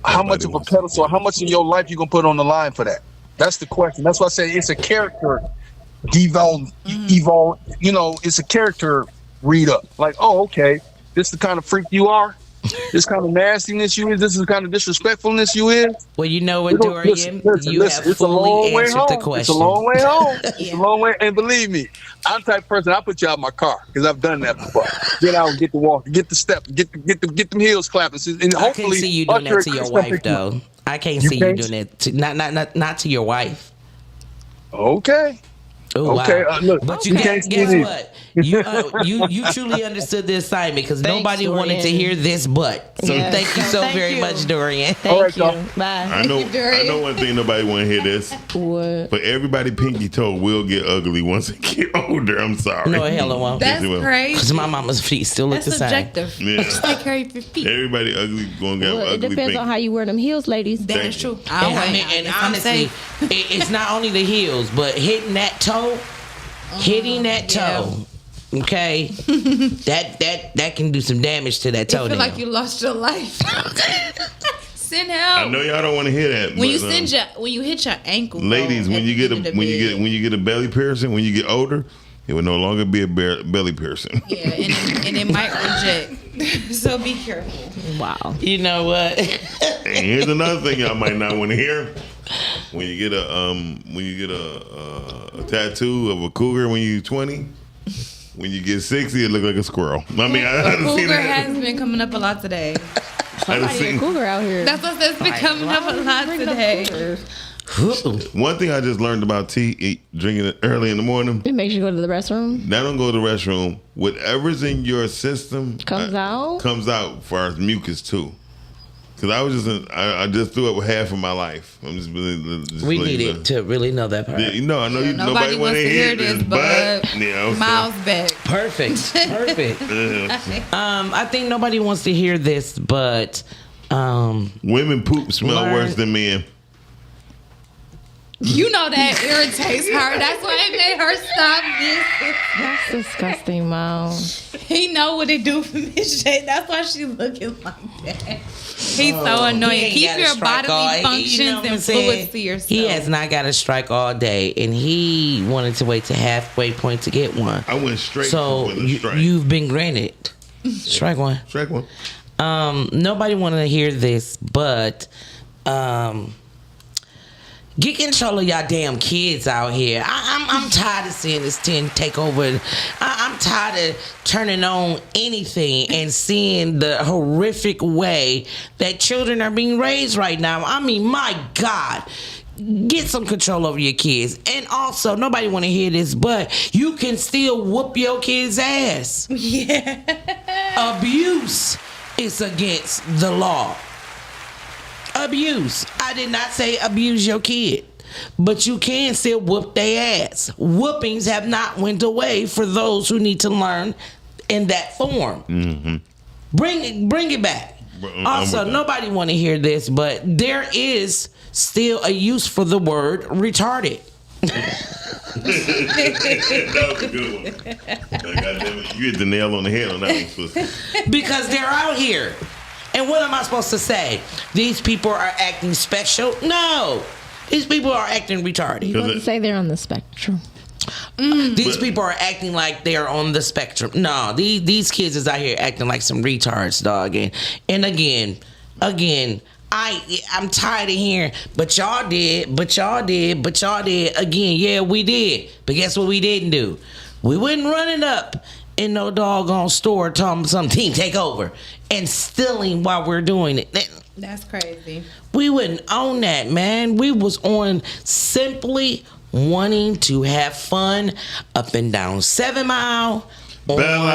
How much of a pedestal? How much of your life you gonna put on the line for that? That's the question. That's why I say it's a character evolve. You know, it's a character read up. Like, oh, okay, this the kind of freak you are. This kind of nastiness you is. This is the kind of disrespectfulness you is. Well, you know what, Dorian? You have it's a long fully way answered home. the question. It's a long way home. It's a long way. And believe me, I'm the type of person, I'll put you out of my car because I've done that before. Get out and get the walk, get the step, get them heels clapping. And I can't hopefully, see you doing that to your wife, though. I can't see you can't? doing that. Not to your wife. Okay. Oh, Okay, wow. look, But you can't see guess it. what? You truly understood the assignment because Thanks, nobody wanted to Dorian. hear this but. So Yes. thank you so Thank very you. much, Dorian. Thank right, you. y'all. Bye. I know one thing nobody want to hear this. What? But everybody pinky toe will get ugly once they get older. I'm sorry. No, hell it won't. That's Yes, it will. crazy. Because my mama's feet still look That's the same. subjective. Yeah. Just like Harry 50. Everybody ugly gonna get Well, it ugly depends pinky. on how you wear them heels, ladies. That Thank is you. true. And honestly, it's not only the heels, but hitting that toe, hitting that toe. Okay, that can do some damage to that I toenail. feel like you lost your life. Send help. I know y'all don't want to hear that. When you but, when you hit your ankle, ladies, though, when at you the get end of the when bed. you get a belly piercing, when you get older, it will no longer be a belly piercing. Yeah, and it might reject. So be careful. Wow. You know what? And here's another thing y'all might not want to hear. When you get a tattoo of a cougar when you're 20, when you get 60, it look like a squirrel. I mean, I done seen Cougar that. has been coming up a lot today. I done Somebody a seen. cougar out here. That's what it's been coming up a lot today. One thing I just learned about tea, drinking it early in the morning. It makes you go to the restroom. That don't go to the restroom. Whatever's in your system Comes out? Comes out for our mucus too. Because I just threw up half of my life. I'm just We letting need you it to really know that part. know. I know Nobody nobody want wants to to hear this, but yeah, Miles back. Perfect. yeah. I think nobody wants to hear this, but Women poop smell Learn- worse than men. You know that irritates her. That's why it made her stop this. That's disgusting, Miles. He know what it do for Miss J. That's why she looking like that. He's so annoying. He ain't Keep gotta your strike bodily all- functions you know what I'm and saying? fluids to yourself. He has not got a strike all day, and he wanted to wait to halfway point to get one. I went straight So for the strike. you've been granted strike one. Strike one. Nobody wanted to hear this, but get control of y'all damn kids out here. I'm tired of seeing this 10 take over. I'm I'm tired of turning on anything and seeing the horrific way that children are being raised right now. I mean, my God. Get some control over your kids. And also, nobody want to hear this, but you can still whoop your kid's ass. Yeah. Abuse is against the law. Abuse. I did not say abuse your kid, but you can still whoop their ass. Whoopings have not went away for those who need to learn in that form. Mm-hmm. Bring it back. Also, nobody want to hear this, but there is still a use for the word retarded. That was a good one. Goddamn it, you hit the nail on the head on that one, sister. Because they're out here. And what am I supposed to say? These people are acting special? No. These people are acting retarded. You want to say they're on the spectrum. These people are acting like they're on the spectrum. No, these kids is out here acting like some retards, dog. And again, I'm tired of hearing, but y'all did. Again, yeah, we did. But guess what we didn't do? We wasn't running up in no doggone store telling some team take over and stealing while we're doing it. That's crazy. We wouldn't own that, man. We was on simply wanting to have fun up and down 7 Mile. Belle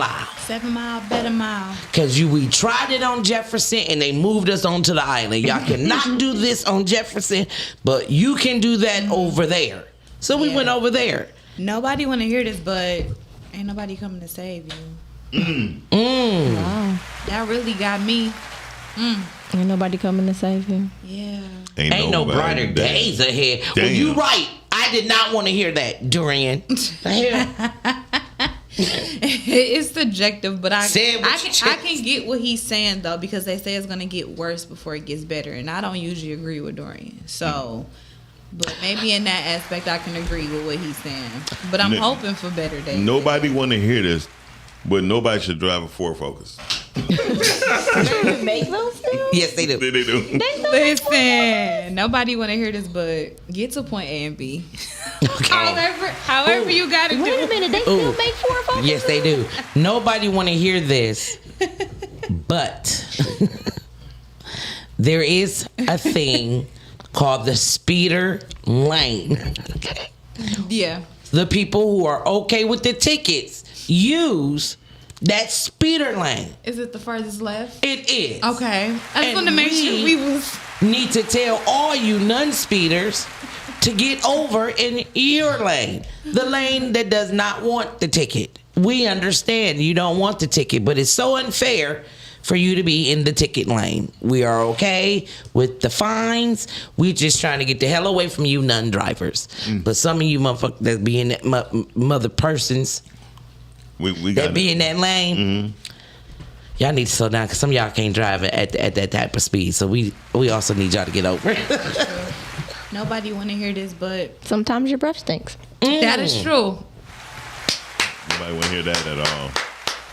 Isle. 7 Mile, Better Mile. Because we tried it on Jefferson and they moved us onto the island. Y'all cannot do this on Jefferson, but you can do that over there. So we went over there. Nobody want to hear this, but ain't nobody coming to save you. Wow. That really got me. Ain't nobody coming to save you. Yeah. Ain't no brighter days ahead. Well, you right. I did not want to hear that, Durian. It's subjective, but I can get what he's saying though, because they say it's gonna get worse before it gets better, and I don't usually agree with Dorian. So, but maybe in that aspect I can agree with what he's saying. But I'm hoping for better days. Nobody want to hear this, but nobody should drive a Ford Focus. They make those still? Yes, they do. They do. Listen, nobody want to hear this, but get to point A and B. Okay. However you got to do. Wait a minute, they still make Ford Focus? Yes, they do. Nobody want to hear this, but there is a thing called the speeder lane. Yeah. The people who are okay with the tickets use that speeder lane. Is it the farthest left? It is. Okay. I just want to make sure we was. Need to tell all you non-speeders to get over in your lane. The lane that does not want the ticket. We understand you don't want the ticket, but it's so unfair for you to be in the ticket lane. We are okay with the fines. We just trying to get the hell away from you non-drivers. But some of you motherfuckers that be in that mother persons we that be in that lane, y'all need to slow down because some of y'all can't drive at that type of speed. So we also need y'all to get over it. Nobody want to hear this, but sometimes your breath stinks. That is true. Nobody want to hear that at all.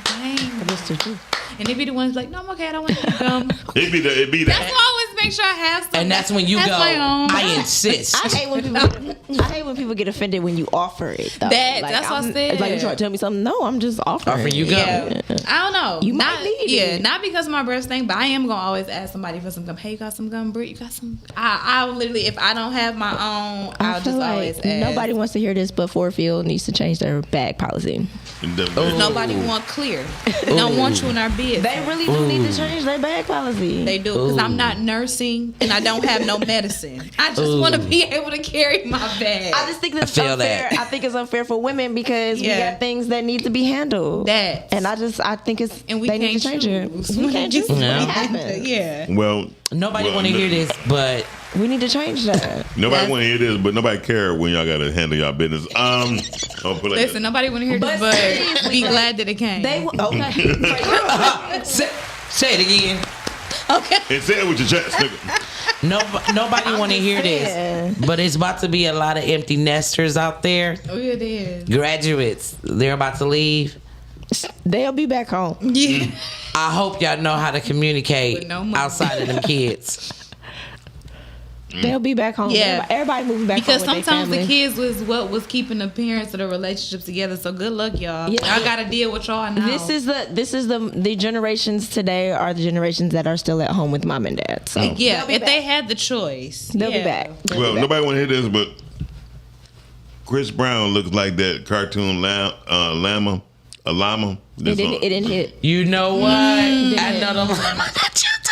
Dang. But it's the truth. And they be the ones like, no, I'm okay, I don't want to gum. It be That's that. why I always make sure I have something. And that's when you go, my own. I insist. I hate when people get offended when you offer it. Though. That's what I said. It's like you trying to tell me something. No, I'm just offering. Offering you gum. Yeah. I don't know. You might need it. Not because of my breath stink, but I am gonna always ask somebody for some gum. Hey, you got some gum, Britt? You got some? I literally, if I don't have my own, I'll feel just like always ask. nobody wants to hear this, but Ford Field needs to change their bag policy. Nobody want clear. They don't want you in our business. They really do need to change their bag policy. They do, because I'm not nursing and I don't have no medicine. I just want to be able to carry my bag. I just think that's I feel unfair. that. I think it's unfair for women because we got things that need to be handled. And I think it's and we they can't need to change choose. it. We can't choose. No. What happens. Yeah. Well, Nobody want to hear this, but We need to change that. nobody want to hear this, but nobody care when y'all got to handle y'all business. I'll put it like Listen, nobody want to hear this, but be glad that it came. Say it again. Okay. And say it with your chest, nigga. Nobody want to hear this, but it's about to be a lot of empty nesters out there. Oh, it is. Graduates, they're about to leave. They'll be back home. Yeah. I hope y'all know how to communicate With no money. outside of them kids. They'll be back home. Yeah. Everybody moving back because home with sometimes their the family. kids was what was keeping the parents of the relationships together. So good luck, y'all. Yeah. Y'all got to deal with y'all now. This is the generations today are the generations that are still at home with mom and dad. So yeah, if they had the choice, they'll be back. Well, nobody want to hear this, but Chris Brown looks like that cartoon llama. It didn't hit. You know what? I know them.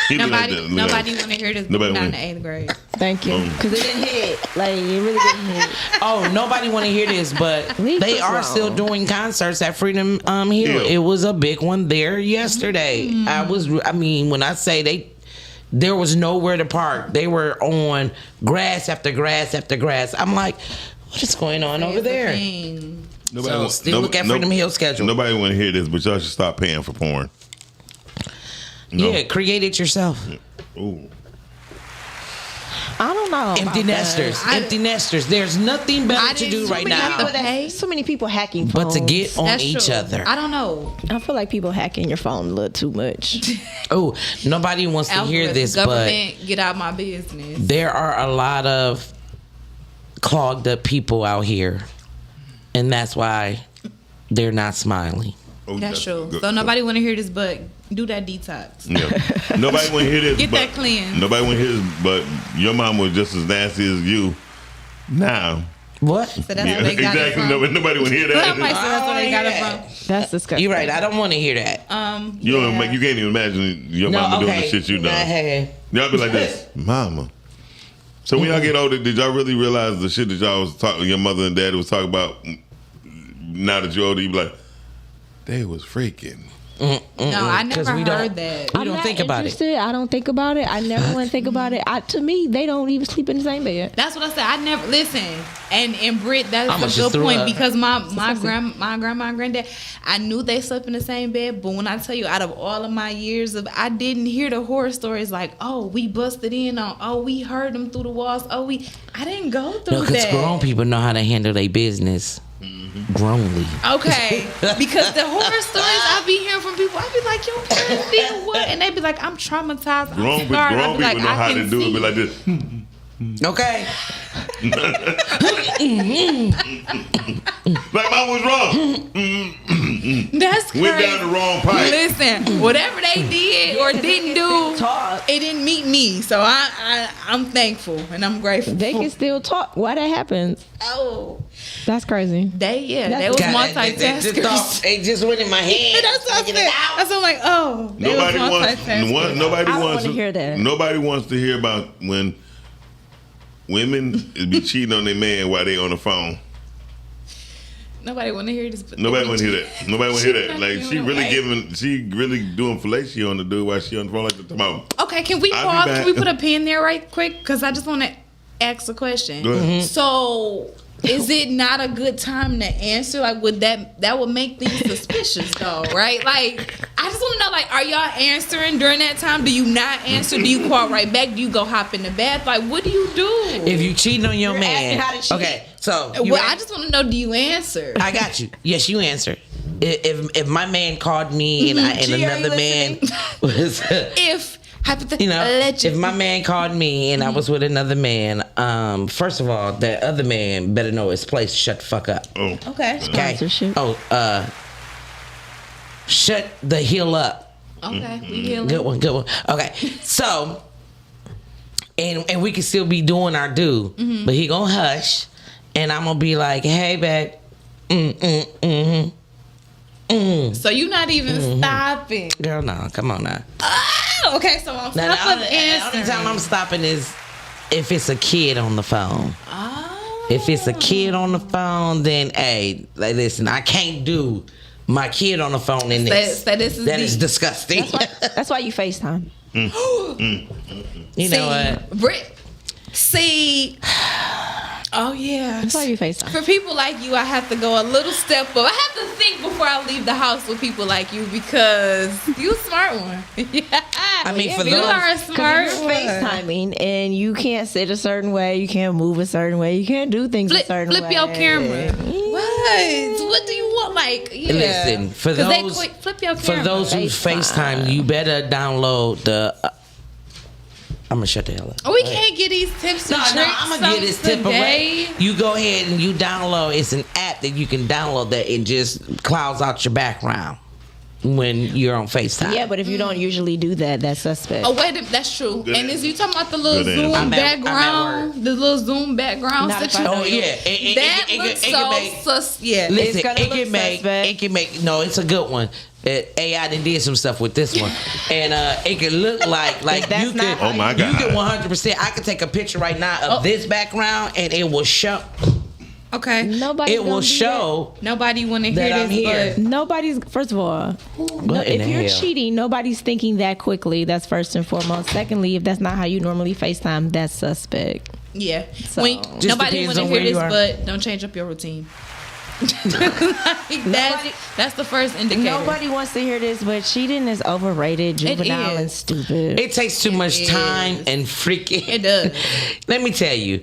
He look like Nobody, that. nobody want to hear this. Nobody Not in wanna- the 8th grade. Thank you. Because it didn't hit. Like, it really didn't hit. Oh, nobody want to hear this, but Leave they us are alone. still doing concerts at Freedom Hill. Yeah. It was a big one there yesterday. I mean, when I say there was nowhere to park. They were on grass after grass after grass. I'm like, what is going on over there? So still look at Freedom Hill schedule. Nobody want to hear this, but y'all should stop paying for porn. No. Yeah, create it yourself. Ooh. I don't know. Empty nesters. Empty nesters. There's nothing better to do right now So many people hacking but phones. to get on That's each true. other. I don't know. I feel like people hacking your phone a little too much. Oh, nobody wants to hear Algorithm, this, but government, get out my business. there are a lot of clogged up people out here, and that's why they're not smiling. Oh, That's true. good. So nobody want to hear this, but do that detox. Yeah. Nobody want to hear this. Get but, that cleanse. Nobody want to hear this, but your mom was just as nasty as you. Now. What? So that's where they got exactly. it from. Nobody want to hear that. Somebody said that's where they got it from. That's disgusting. You're right. I don't want to hear that. You don't make, you can't even imagine your mama doing the shit you done. Hey. Y'all be like this, mama. So when y'all get older, did y'all really realize the shit that y'all was talking, your mother and daddy was talking about? Now that you're older, you be like, they was freaking. No, I never 'Cause we don't- heard that. We I'm don't not think about it. interested. I don't think about it. I never want to think about it. To me, they don't even sleep in the same bed. That's what I said. I never listen. And Britt, that's I'ma a just good throw point up. because my grandma and granddad, I knew they slept in the same bed, but when I tell you, out of all of my years of, I didn't hear the horror stories like, oh, we busted in on, oh, we heard them through the walls, I didn't go through No, because that. grown people know how to handle their business. Grownly. Okay, because the horror stories I be hearing from people, I be like, your parents did what? And they be like, I'm traumatized. Grown, I'm scarred. I grown be people like, know I how can to do it. see. Be like this. Okay. Like mom was wrong. That's crazy. Went down the wrong pipe. Listen, whatever they did or didn't do, it didn't meet me. So I'm thankful and I'm grateful. They can still talk. Why that happens? Oh, That's crazy. they was multitaskers. It just went in my head. That's what I said. That's what I'm like, oh, they Nobody was wants. multitaskers. Nobody I don't wants wanna hear that. Nobody wants to hear about when women be cheating on their man while they on the phone. Nobody want to hear this. But Nobody want to hear that. Nobody want to hear that. Like She she really right. she really doing fellatio on the dude while she on the phone like the tomorrow. Okay, can we I'll be pause? back. Can we put a pin there right quick? Because I just want to ask a question. Go ahead. So, is it not a good time to answer? Like, would that would make things suspicious, though, right? Like, I just want to know, like, are y'all answering during that time? Do you not answer? Do you call right back? Do you go hop in the bath? Like, what do you do? If you cheating on your man, asking how to cheat. okay. So you Well, I just want to know, do you answer? I got you. Yes, you answer. If my man called me and G, are you another man was, If hypothetically, you know, if my man called me and I was with another man, first of all, that other man better know his place. Shut the fuck up. Oh. okay, Okay. Sponsorship. Oh, shut the heel up. okay, we healing. Good one. Okay, so, and we can still be doing our due, but he gonna hush, and I'm gonna be like, hey, babe. So you not even stopping. Girl, no, come on now. Oh, okay, so I'm Now, stopping the only answering. time I'm stopping is if it's a kid on the phone. Oh. If it's a kid on the phone, then hey, like, listen, I can't do my kid on the phone in this. Say this is That is deep. disgusting. That's why you FaceTime. You know what? Britt, see, oh yeah. That's why you FaceTime. For people like you, I have to go a little step up. I have to think before I leave the house with people like you because you a smart one. Yeah. I mean, for you those- are a smart You're one. FaceTiming and you can't sit a certain way, you can't move a certain way, you can't do things a certain way. Flip your camera. What do you want? Like, yeah. Listen, for 'Cause they those flip your for camera. those who FaceTime. FaceTime, you better download the I'm gonna shut the hell up. We can't get these tips and tricks. I'm gonna get this tip today. away. You go ahead and you download. It's an app that you can download that it just clouds out your background when you're on FaceTime. Yeah, but if you don't usually do that, that's suspect. Oh wait, that's true. Good and is answer. you talking about the little Good Zoom answer. I'm at background, the little Zoom background Not if I situation? know Oh yeah, That looks so yeah. Listen, It's gonna it look can make. suspect. It can make. No, it's a good one. AI done did some stuff with this one, and it can look like That's you not can. how Oh my You God. can 100%. I can take a picture right now of this background, and it will show. Okay. Nobody. It will show Nobody want to that hear I'm this, here. but Nobody's. First of all, What in if the you're hell? cheating, nobody's thinking that quickly. That's first and foremost. Secondly, if that's not how you normally FaceTime, that's suspect. yeah. So- Nobody Just want depends to on hear where you this, are. but don't change up your routine. That's the first indicator. Nobody wants to hear this, but cheating is overrated, juvenile, and is. stupid. It takes too much time and freaking. It does. Let me tell you.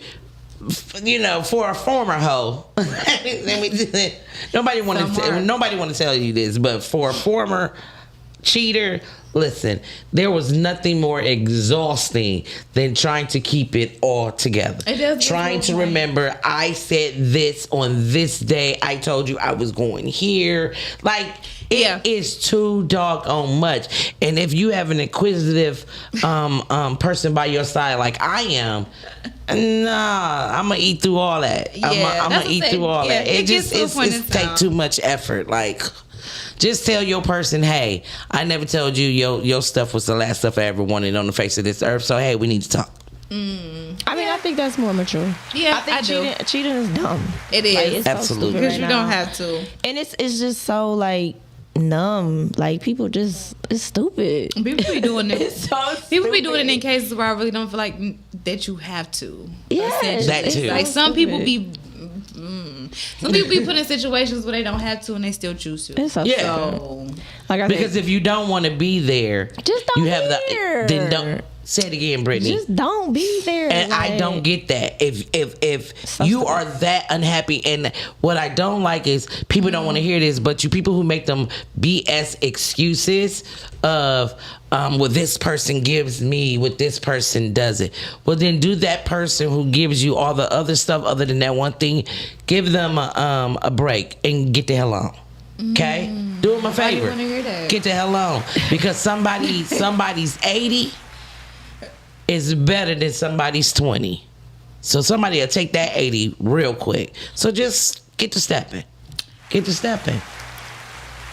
You know, for a former hoe, nobody want to tell you this, but for a former cheater, listen, there was nothing more exhausting than trying to keep it all together. It does. Trying to remember, I said this on this day. I told you I was going here. Like, it is too doggone much. And if you have an inquisitive person by your side like I am, nah, I'm gonna eat through all that. I'm gonna eat through all that. It just it's take too much effort. Like, just tell your person, hey, I never told you your stuff was the last stuff I ever wanted on the face of this earth. So hey, we need to talk. I mean, I think that's more mature. Yeah, I think cheating is dumb. It is. Like, it's Absolutely. so stupid Because right you now. don't have to. And it's just so like numb. Like people just it's stupid. People be doing it. It's so People be doing it in stupid. cases where I really don't feel like that you have to. Yes, Essentially. That it's too. so Like some people stupid. be. Some people be put in situations where they don't have to and they still choose to. It's so Yeah. stupid. So Like I Because said, if you don't want to be there, just don't you have be there. then don't say it again, Brittany. Just don't be there. And I like- don't get that. If So you stupid. are that unhappy, and what I don't like is people don't want to hear this, but you people who make them BS excuses of well, this person gives me what this person doesn't. Well, then do that person who gives you all the other stuff other than that one thing, give them a break and get the hell on. Okay? Do them a favor. wanna hear that. Get the hell on. Because somebody's 80 is better than somebody's 20. So somebody will take that 80 real quick. So just get to stepping. Get to stepping.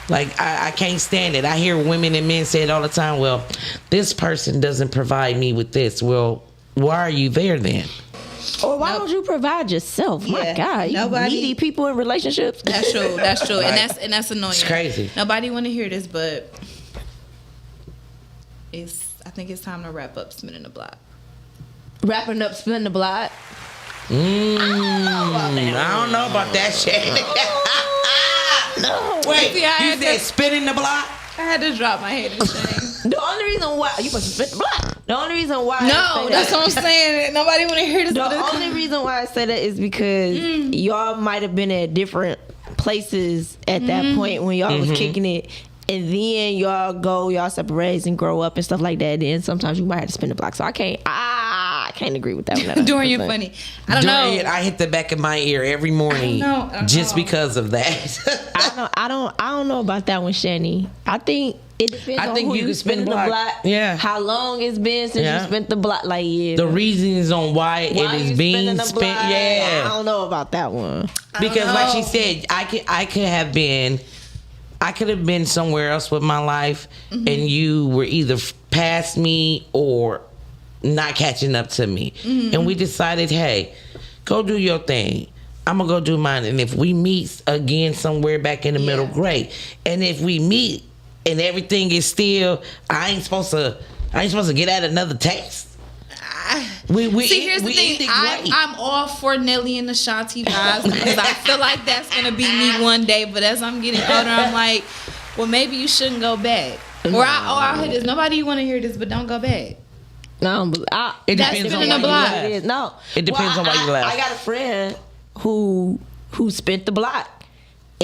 Like, I can't stand it. I hear women and men say it all the time. Well, this person doesn't provide me with this. Well, why are you there then? Or why don't you provide yourself? My Yeah. God, you Nobody- needy people in relationships. that's true. That's true. And that's annoying. It's crazy. Nobody want to hear this, but I think it's time to wrap up spinning the block. Wrapping up, spin the block. I don't know about that shit. Wait, See, I you had said to- spinning the block? I had to drop my head in shame. The only reason why you supposed to spin the block. The only reason why I No, say that's that- what I'm saying. Nobody want to hear this. The but it's- only reason why I say that is because y'all might have been at different places at that point when y'all was kicking it. And then y'all separate and grow up and stuff like that. Then sometimes you might have to spin the block. So I can't agree with that one. During your funny. I don't During know. it, I hit the back of my ear every morning I don't know. just because of that. I don't know about that one, Shani. I think it depends I on think who you you can spin spin the block. block. Yeah. How long it's been since Yeah. you spent the block? Like, yeah. The reasons on why Why it you is being spinning the spent, block? I yeah. don't know about that one. Because like she know. said, I could have been somewhere else with my life, and you were either past me or not catching up to me. And we decided, hey, go do your thing. I'm gonna go do mine. And if we meet again somewhere back in the middle, great. And if we meet and everything is still, I ain't supposed to get at another taste. We See, here's the thing. eating I'm great. all for Nelly and Ashanti vibes because I feel like that's gonna be me one day. But as I'm getting older, I'm like, well, maybe you shouldn't go back. Or I'll hear this. Nobody want to hear this, but don't go back. No, It That's depends spinning on the why you block. laugh. No, It depends on why you laugh. I got a friend who spent the block,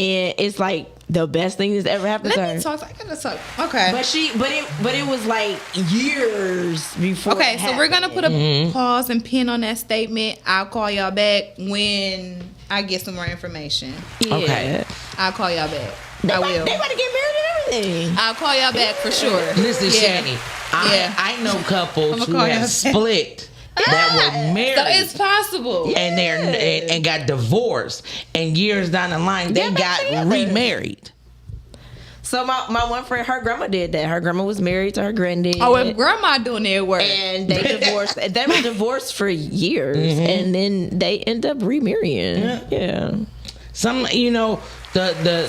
and it's like the best thing that's ever happened to Let her. me talk. I gotta talk. Okay. But it was like years before. Okay, it so we're gonna put a Mm-hmm. pause and pin on that statement. I'll call y'all back when I get some more information. Yeah. Okay. I'll call y'all back. They I about, will. they about to get married and everything. I'll call y'all back for sure. Listen, Yeah. Shani, Yeah. I know couples I'ma who call have y'all back. split that were married. So it's possible. and and got divorced, and years down the line they Get back got together. remarried. So my one friend, her grandma did that. Her grandma was married to her granddad. Oh, if grandma doing their work. And they divorced. They were divorced for years, and then they end up remarrying. Yeah. Some, the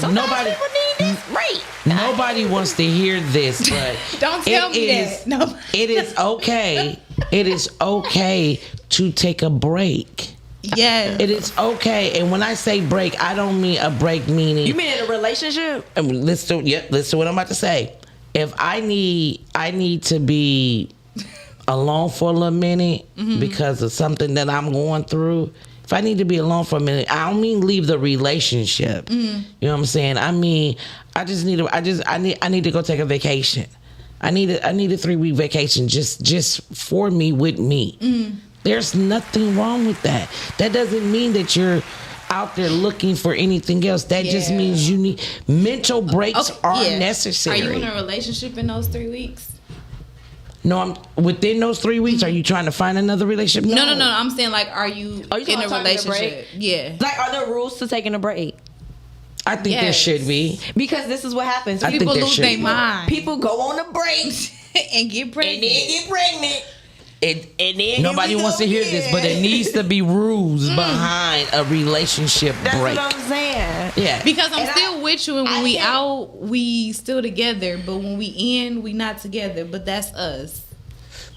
Sometimes nobody. people need this break. Nobody wants to hear this, but Don't tell it me is- that. No. It is okay. It is okay to take a break. Yes. It is okay, and when I say break, I don't mean a break meaning. You mean in a relationship? Listen to what I'm about to say. If I need to be alone for a little minute because of something that I'm going through. If I need to be alone for a minute, I don't mean leave the relationship. You know what I'm saying? I mean, I need to go take a vacation. I need a 3-week vacation just for me, with me. There's nothing wrong with that. That doesn't mean that you're out there looking for anything else. That just means you need mental breaks are necessary. Are you in a relationship in those 3 weeks? No, I'm within those 3 weeks. Are you trying to find another relationship? No. I'm saying like, are you Are you in a talking about taking a relationship? Yeah. Like, are there rules to taking a break? I think there Yes. should be. Because this is what happens. I think People there lose should their be. mind People go on a break and get pregnant. and then get pregnant. And then Nobody here we wants go to hear again. this, but there needs to be rules behind a relationship That's break. what I'm saying. Yeah. Because I'm And still with you, and when I we can't- out, we still together. But when we in, we not together. But that's us.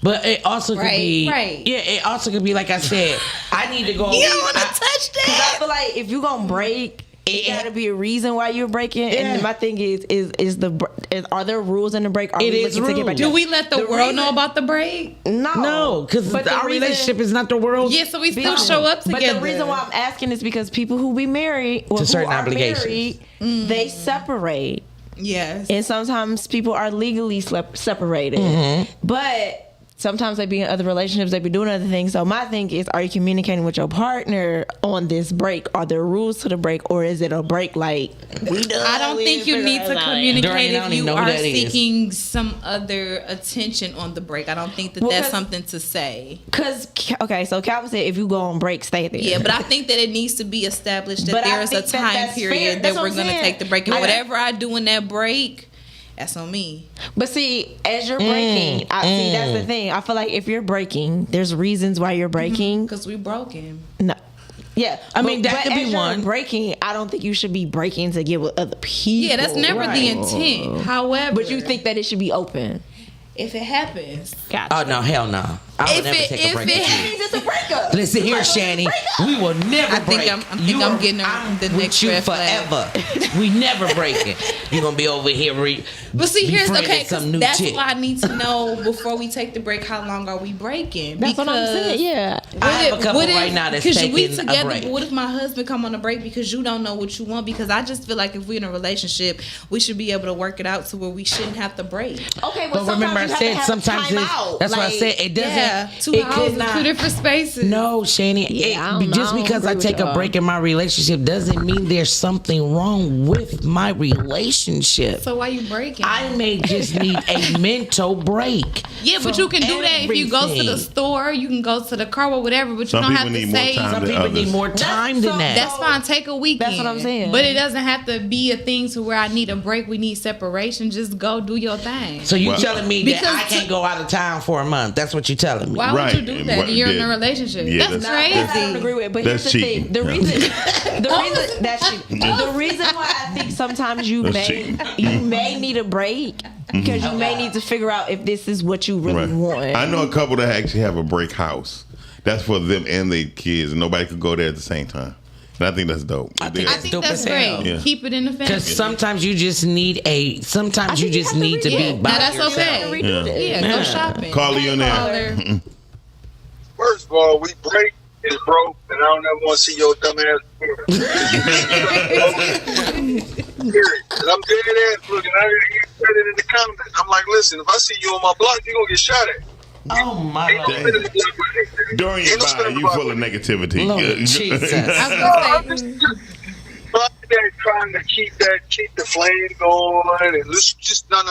But it also could Right, be, right. Yeah, it also could be like I said. I need to go. You don't want to touch Cause I that. feel like if you gonna break, it gotta be a reason why you're breaking. Yeah. And my thing is are there rules in the break? Are It we is looking to get back Do together? we let the world know about the break? No, because But the our reason- relationship is not the world. Yeah, so we still show up But together. the reason why I'm asking is because people who be married or To who certain are obligations. married, they separate. Yes. And sometimes people are legally separated. But sometimes they be in other relationships, they be doing other things. So my thing is, are you communicating with your partner on this break? Are there rules to the break, or is it a break like we done? I don't think you need to communicate Dorian, I if don't even you know who are that is. seeking some other attention on the break. I don't think that Well, that's 'cause- something to say. Because so Calvin said, if you go on break, stay there. Yeah, but I think that it needs to be established that But I there's a think that time that's fair. period That's that what we're I'm going to saying. take the break. And I- whatever I do in that break, that's on me. But see, as you're breaking, see that's the thing. I feel like if you're breaking, there's reasons why you're breaking. Because we broken. No. Yeah, I mean, that could as be you're one. breaking, I don't think you should be breaking to get with other people. Yeah, that's never the Right. intent. However, But you think that it should be open? if it happens, Oh no, hell no! I would If never it- take a if break. it with you. Means it's a breakup. Listen here, Shani. We will never I think break. I'm getting I'm the with next you red flag. forever. We never breaking. You're gonna be over here. but see, here's befriending okay. 'Cause some new that's chick. why I need to know before we take the break. How long are we breaking? That's what I'm saying. Yeah. I have a couple right now that's because we taking a together. break. But what if my husband come on a break because you don't know what you want? Because I just feel like if we're in a relationship, we should be able to work it out to where we shouldn't have to break. Okay, But remember, I said sometimes that's why I said it doesn't. Yeah, two it houses, could not. 2 different spaces. No, Shani. Yeah, I don't just know. I because don't I agree take with a y'all. break in my relationship doesn't mean there's something wrong with my relationship. So why you breaking? I may just need a mental break. Yeah, but you can do that if you go to the everything. store. You can go to the car or whatever, but you Some don't have people to need more say. time Some than people others. need more time than that. That's fine. Take a weekend. That's what I'm saying. But it doesn't have to be a thing to where I need a break. We need separation. Just go do your thing. So you Well- telling me that Because I can't go out of town for a month? That's what you telling me. Why Right. would you do that? What- You're in yeah. a relationship. Yeah, that's that's- That I crazy. don't agree with. But That's here's the cheating. thing: the reason why I think sometimes you That's cheating. may need a break because you may need to figure out if this is what you really Right. want. I know a couple that actually have a break house. That's for them and their kids, and nobody could go there at the same time. And I think that's dope. I think I that's think dope that's as hell. great. Yeah. Keep it in the family. Because sometimes you just need sometimes you just need to be by Now that's yourself. okay. Yeah. Yeah, go shopping. Call you in there. Call her. First of all, we break is broke, and I don't ever want to see your dumb ass. Period. And I'm dead ass looking. I said it in the comments. I'm like, listen, if I see you on my block, you're gonna get shot at. Oh my Lord. Dorian, you full of negativity. Lord Jesus. They're trying to keep the flame going, and let's just no.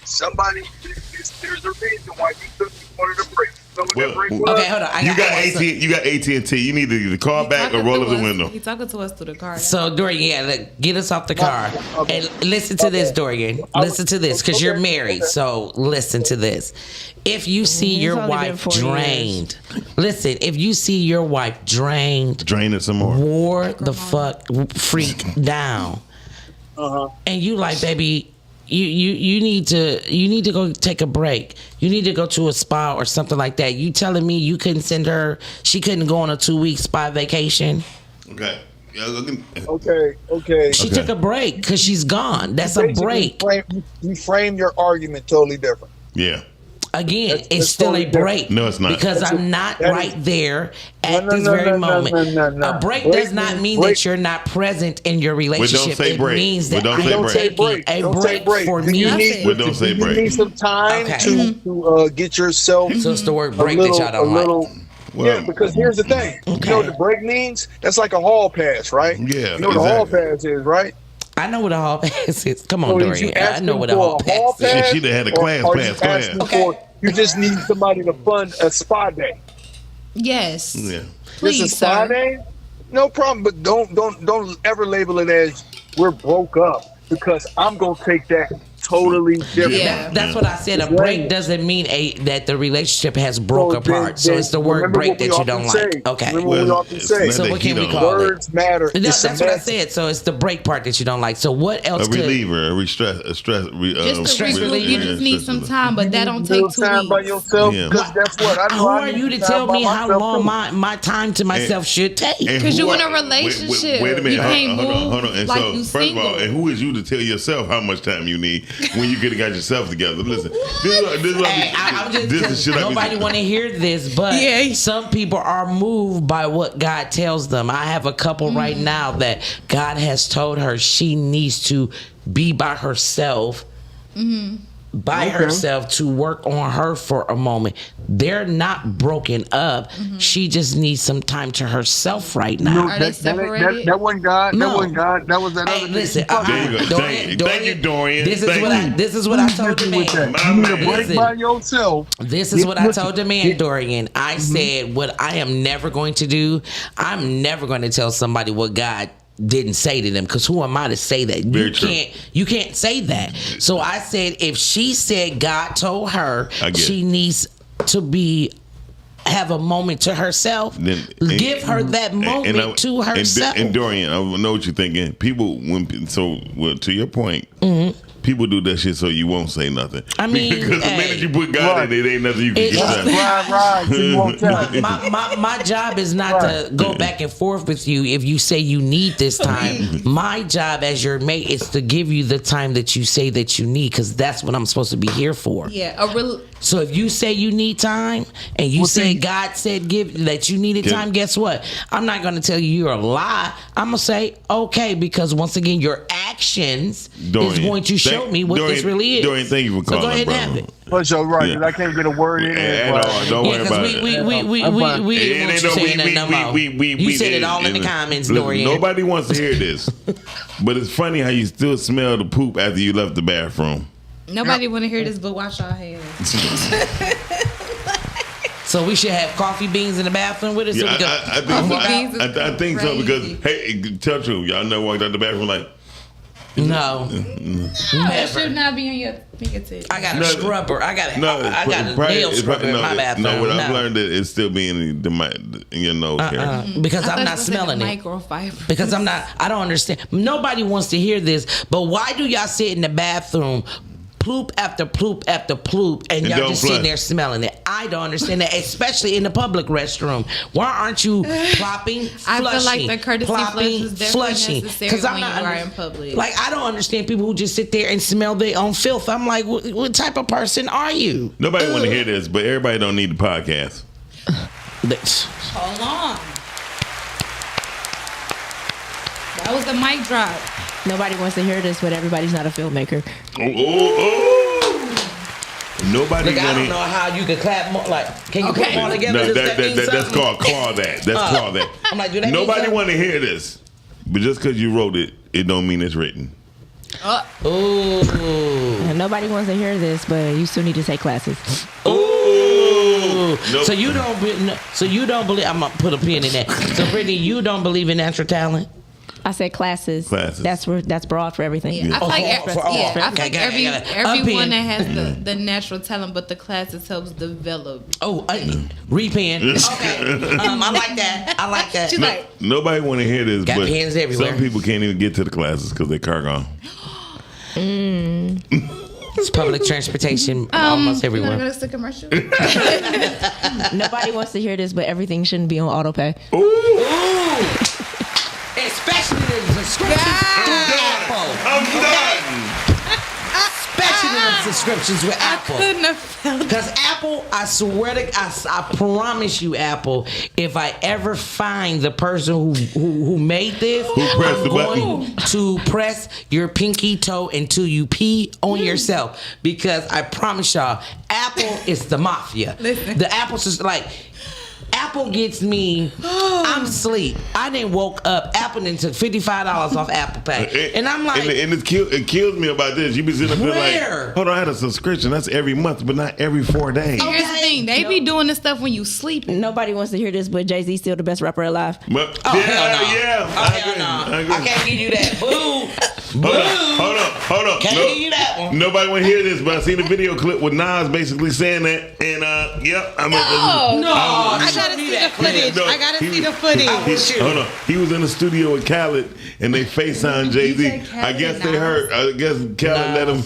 Somebody, there's a reason why you took one of the breaks. Okay, hold on. You got AT&T. You need to either call back or roll up the window. He's talking to us through the car. So Dorian, get us off the car and listen to this, Dorian. Listen to this, because you're married. So listen to this. If you see your wife drained, listen. If you see your wife drained, drain it some more. Wore the fuck freak down, and you like, baby. You need to go take a break. You need to go to a spa or something like that. You telling me you couldn't send her? She couldn't go on a 2-week spa vacation. Okay. Okay. She took a break because she's gone. That's a break. You frame your argument totally different. Yeah. Again, it's still totally a break. Different. No, it's not. Because I'm not right there at this very moment. A break does not mean that you're not present in your relationship. It means that I'm taking a break for me. Don't say break. You need some time to get yourself. So it's the word break that y'all don't like. Yeah, because here's the thing. You know what the break means? That's like a hall pass, right? Yeah. You know what a hall pass is, right? I know what a hall pass is. Come on, Dorian. I know what a hall pass is. She had a class pass. Go ahead. Okay. You just need somebody to fund a spa day. Yes. Yeah. Please, just a spa day? No problem, but don't ever label it as we're broke up, because I'm gonna take that totally different. Yeah. That's what I said. A break doesn't mean that the relationship has broke apart. So it's the word break that you don't like. Okay. Remember what we often say. So what can we call it? Words matter. That's what I said. So it's the break part that you don't like. So what else? A reliever, a stress reliever. You just need some time, but that don't take 2 weeks. Time by yourself. Because that's what Who are you to tell me how long my time to myself should take? Because you're in a relationship. Wait a minute. You can't hold on. And like so, you first of all, and who is you to tell yourself how much time you need when you could have got yourself together? Listen, nobody want to hear this, but some people are moved by what God tells them. I have a couple right now that God has told her she needs to be by herself. Herself to work on her for a moment. They're not broken up. She just needs some time to herself right now. Are they separated? That wasn't God. No. That wasn't God. That was that other. Listen, there you go. Thank you, Dorian. This is what I told the man. You need to break by yourself. This is what I told the man, Dorian. I said, what I am never going to do, I'm never going to tell somebody what God didn't say to them, because who am I to say that? You can't say that. So I said, if she said God told her she needs to have a moment to herself, then give her that moment to herself. And Dorian, I know what you're thinking. People, to your point, people do that shit so you won't say nothing. I mean, because the minute you put God in it, ain't nothing you can get done. My job is not to go back and forth with you if you say you need this time. My job as your mate is to give you the time that you say that you need, because that's what I'm supposed to be here for. Yeah, so if you say you need time and you say God said that you needed time, guess what? I'm not going to tell you you're a lie. I'm going to say, okay, because once again, your actions is going to show me what this really is. Dorian, thank you for calling. So go ahead and have it. But you're right, because I can't get a word in there. Don't worry about it. We didn't want you saying that no more. You said it all in the comments, Dorian. Nobody wants to hear this. But it's funny how you still smell the poop after you left the bathroom. Nobody want to hear this, but wash our hands. So we should have coffee beans in the bathroom with us. Yeah, I think so, because tell the truth, y'all never walked out the bathroom like. No, it should not be on your fingertips. I got a scrubber. I got a nail scrubber in my bathroom. No, what I've learned that it's still being in your nose. Because I'm not smelling it. Microfiber. Because I don't understand. Nobody wants to hear this. But why do y'all sit in the bathroom, ploop after ploop after ploop, and y'all just sitting there smelling it? I don't understand that, especially in the public restroom. Why aren't you plopping, flushing, I feel like the courtesy flush is definitely necessary when you are in public. Like, I don't understand people who just sit there and smell their own filth. I'm like, what type of person are you? Nobody want to hear this, but everybody don't need the podcast. Hold on. That was the mic drop. Nobody wants to hear this, but everybody's not a filmmaker. Nobody. Look, I don't know how you can clap more. Like, can you put them all together? No, Does that mean that's something? called claw that. That's claw that. I'm like, do that mean Nobody something? want to hear this, but just because you wrote it, it don't mean it's written. And nobody wants to hear this, but you still need to take classes. Ooh. Nope. So you don't. So you don't believe. I'm gonna put a pin in that. So Brittany, you don't believe in natural talent? I said classes. Classes. That's broad for everything. Yeah, I feel like, for all. I feel Okay, like got it. everyone Up that in. has the natural talent, but the classes helps develop. Oh, repin. Okay. I like that. I like that. She's like, Nobody want to hear this, Got but pins everywhere. some people can't even get to the classes because they car gone. It's public transportation almost you everywhere. wanna go to commercial? Nobody wants to hear this, but everything shouldn't be on autopay. Ooh. Especially the subscriptions to Apple. I'm done. Especially the subscriptions with Apple. Couldn't have felt Because Apple, I swear to I promise you, Apple, if I ever find the person who made this, pressed I'm the going to press your pinky toe until you pee on yourself. Because I promise y'all, Apple is the mafia. Listen. The Apple's just like, Apple gets me. I'm asleep. I didn't woke up. Apple done took $55 off Apple Pay, and I'm like, and it kills me about this. You be sitting up there Where? like, hold on, I had a subscription. That's every month, but not every 4 days. Here's the thing: they be doing this stuff when you sleep. Nobody wants to hear this, but Jay-Z's still the best rapper alive. But, oh hell no, yeah, oh hell no, I agree. I can't give you that. Boo, Hold on. Can't give you that one. Nobody want to hear this, but I seen a video clip with Nas basically saying that, and yep, I'm No, I show gotta me see that the footage. No, I gotta he see the was- footage. Hold on. He was in the studio with Khaled, and they FaceTime Jay-Z. said Khaled I guess they Nas? heard. I guess Khaled let him.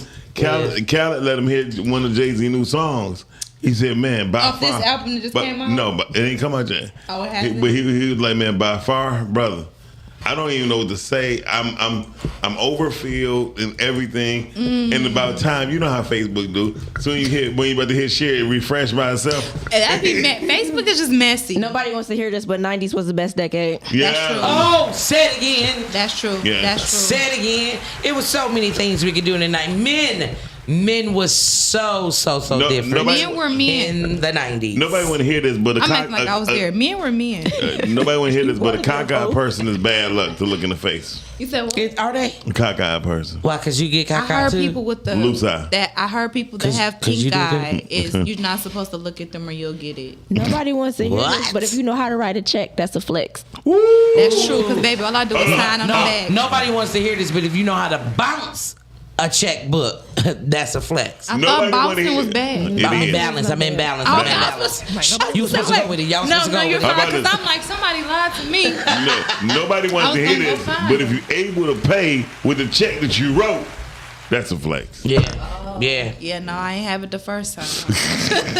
Khaled let him hear one of Jay-Z new songs. He said, "Man, by Off this far." album that just but, came out? No, but it ain't come out yet. Oh, it hasn't? But he was like, "Man, by far, brother." I don't even know what to say. I'm overfilled and everything. And about time, you know how Facebook do. Soon when you about to hit share, it refresh by itself. That'd be Facebook is just messy. Nobody wants to hear this, but 90s was the best decade. Yeah. That's true. Oh, say it again. That's true. Yeah. That's true. Say it again. It was so many things we could do in the night. Men was so different. nobody- Men were men. in the 90s. Nobody want to hear this, but I'm acting like I was there. Men were men. Nobody want to hear this, but a cockeyed person is bad luck to look in the face. You said what? Are they? A cockeyed person. Why? Because you get I cockeyed heard too? people with the Loose eye. that I heard people that 'Cause- have 'cause you pink do eye too. is you're not supposed to look at them or you'll get it. Nobody wants to hear What? this, but if you know how to write a check, that's a flex. That's true, because baby, all I do is sign on the back. Nobody wants to hear this, but if you know how to bounce a checkbook, that's a flex. I Nobody thought wanna bouncing hear was it. bad. It I'm is. in balance. I'm in balance. Oh, I'm in I balance. was- You was supposed to go with it. Y'all was supposed to go you're with it. How fine, about because this? I'm like, somebody lied to me. Nobody wants I to was hear gonna go this, fine. but if you're able to pay with the check that you wrote, that's a flex. Yeah. Yeah. Yeah, no, I ain't have it the first time.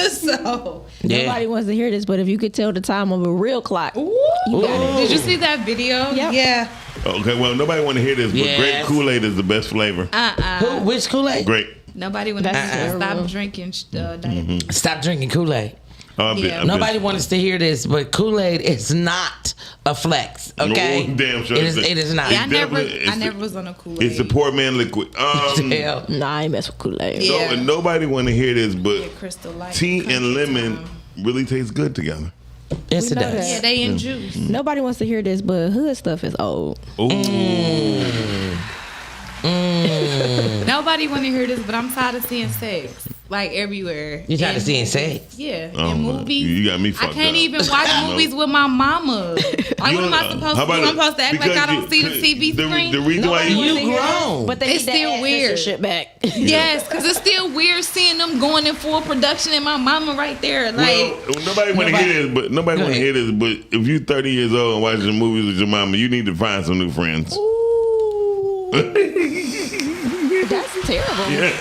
So, Yeah. Nobody wants to hear this, but if you could tell the time of a real clock, you got it. did you see that video? Yep. Yeah. Okay, well, nobody want to hear this, but Yes. grape Kool-Aid is the best flavor. Who? Which Kool-Aid? Grape. Nobody wanted That's to stop terrible. drinking. Stop drinking Kool-Aid. Yeah. Nobody wants to hear this, but Kool-Aid is not a flex. Okay, No, damn sure it is. it's- It is not. Yeah, definitely- I never was on a Kool-Aid. It's the poor man liquid. Hell. Nah, I ain't mess with Kool-Aid. Yeah. Nobody want to hear this, but Yeah, Crystal Light, tea Country and lemon Time. really taste good together. Yes, it know does. that. Yeah, they in juice. Nobody wants to hear this, but hood stuff is old. Ooh. Nobody want to hear this, but I'm tired of seeing sex like everywhere. You tired of In seeing movies. sex? Yeah, Oh, in movies. you got me I fucked can't up. even watch No. movies with my mama. Like, what am I supposed to do? I'm supposed to act like I don't see the TV screen. The reason why Nobody you wants to You hear this, grown. but they It's need still that weird. shit back. Yes, because it's still weird seeing them going in full production and my mama right there. Like, well, nobody want to hear this, but nobody Go want to hear ahead. this. But if you're 30 years old and watching movies with your mama, you need to find some new friends. That's terrible. Yeah.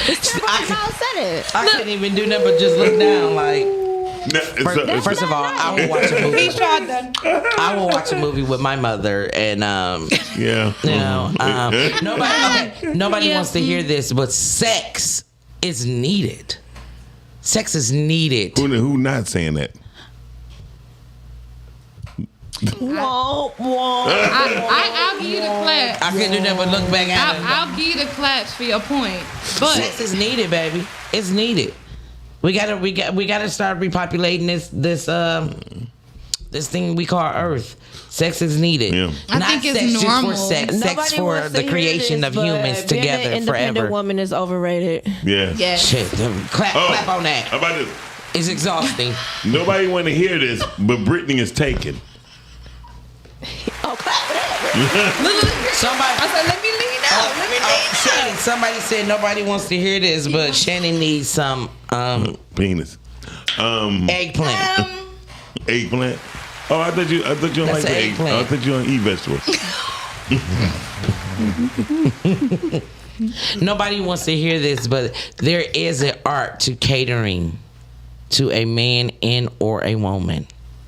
It's terrible how I said it. I couldn't even do nothing but just look down. Like, first of all, I will watch a movie. he's tried that. I will watch a movie with my mother, and Yeah. you know, nobody Yeah. wants to hear this, but sex is needed. Sex is needed. Who not saying that? Whoa, whoa. I'll give you the claps. I couldn't do nothing but look back at him. I'll give you the claps for your point. But Sex is needed, baby. It's needed. We gotta start repopulating this thing we call Earth. Sex is needed. Yeah. I think it's normal. Just for sex. Sex Nobody for wants to the hear creation this, of but humans being together an independent forever. woman is overrated. Yeah. yeah. Shit, clap on that. How about this? It's exhausting. Nobody want to hear this, but Brittany is taken. Oh, clap for that. Somebody. I said, let me lean out. Let me lean Shannon, somebody said nobody wants to hear this, but Shannon needs some Penis. eggplant. Eggplant. Oh, I thought you don't That's like the an eggplant. I thought you don't eat vegetables. Nobody wants to hear this, but there is an art to catering to a man and or a woman.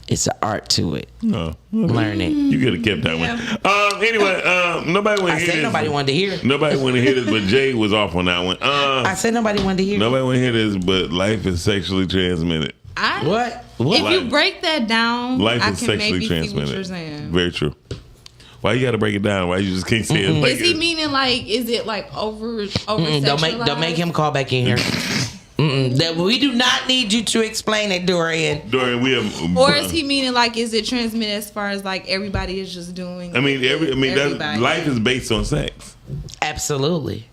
It's an art to it. Oh, Learn it. you could have kept that one. Anyway, nobody want I to hear said this. nobody wanted to hear. Nobody want to hear this, but Jay was off on that one. I said nobody wanted to hear. Nobody want to hear this, but life is sexually transmitted. What? If Life- you break that down, Life I is can sexually maybe see what transmitted. you're saying. Very true. Why you got to break it down? Why you just can't say it? Like Is he meaning like? Is it like over Don't make him call back in here. That we do not need you to explain it, Dorian. Dorian, we have. Or is he meaning like? Is it transmitted as far as like everybody is just doing? I mean, that's, everybody. life is based on sex. Absolutely.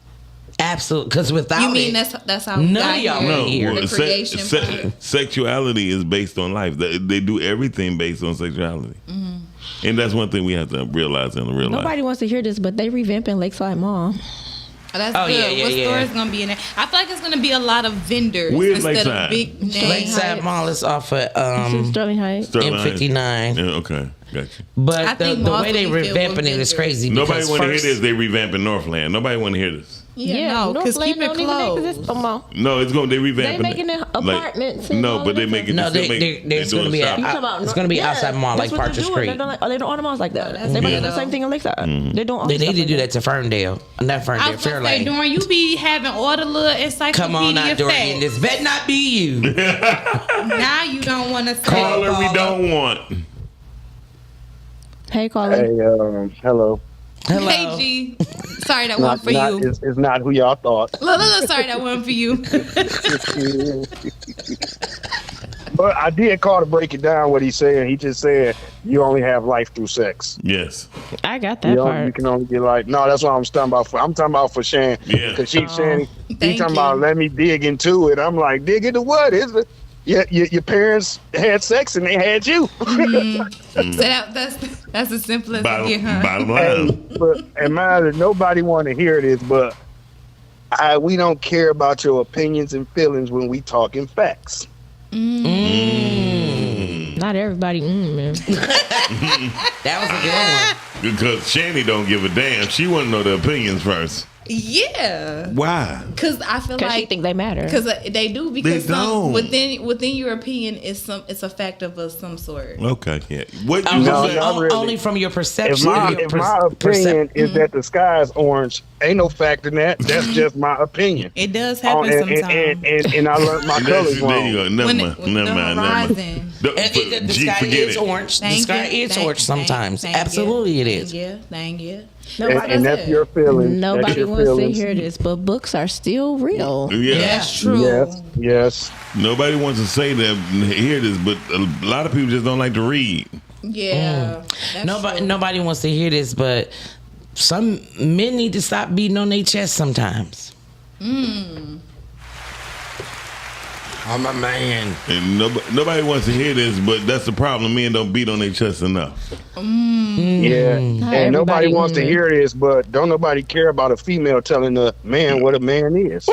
Because without You mean it, that's how we none got of y'all here? would hear. The creation part. Sexuality is based on life. They do everything based on sexuality, and that's one thing we have to realize in the real life. Nobody wants to hear this, but they revamping Lakeside Mall. Oh, that's Oh, good. yeah, What yeah. store is gonna be in there? I feel like it's gonna be a lot of vendors Where's instead Lakeside? of big names. Lakeside Mall is off at Sterling Heights. Sterling M59. Heights. Yeah, okay, gotcha. I But the think way they malls will be filled revamping with it is vendors. crazy. Nobody because want to hear first- this. They revamping Northland. Nobody want to hear this. Yeah, no, because Northland keep it don't even closed. exist no more. No, it's going. They revamping. They making it. it apartments and no, all but they this making. No, they there's going to be You talking about it's going to be yeah, outside mall like that's what Parker they're doing. Street. They don't all the malls like that. that's They're good, making the though. same thing in Lakeside. They're doing all They the need stuff to do like that to Ferndale. Not I Ferndale, was gonna say, Fairlane. Dorian, you be having all the little encyclopedia Come on now, Dorian. facts. This better not be you. Now you don't want to say. Caller, we don't want. Hey, Colin. Hey, hello. Hello. Hey, G. Sorry, that one for you. It's not who y'all thought. Look, sorry, that one for you. But I did call to break it down what he's saying. He just said you only have life through sex. Yes. I got that part. You can only get like, no, that's what I'm talking about. I'm talking about for Shan. Yeah. Because she's saying, he's Thank talking you. about let me dig into it. I'm like, dig into what? Is it? Your parents had sex and they had you. So that's as simple as it get, huh? Bottom line. And mine, nobody want to hear this, but we don't care about your opinions and feelings when we talking facts. Not everybody, man. That was a good one. Because Shani don't give a damn. She want to know the opinions first. Yeah, Why? because I feel Because she like think they matter. because they do because They don't. within your opinion it's a fact of some sort. Okay, yeah. What you No, say? not really. Only from your If perception. my your opinion is that the sky is orange, ain't no fact in that. That's just my opinion. It does Oh, happen sometimes. and I learned my colors There you wrong. go. When Never the mind. horizon. The sky is orange. The sky is orange sometimes. Absolutely, it is. Thank you. And that's your feeling. That's Nobody your wants to feelings. hear this, but books are still real. Yeah. That's true. Yes. Nobody wants to say that, hear this, but a lot of people just don't like to read. Yeah. that's true. Nobody wants to hear this, but some men need to stop beating on their chest sometimes. I'm a man. And nobody wants to hear this, but that's the problem. Men don't beat on their chest enough. Yeah. And nobody wants to hear this, but don't nobody care about a female telling a man what a man is.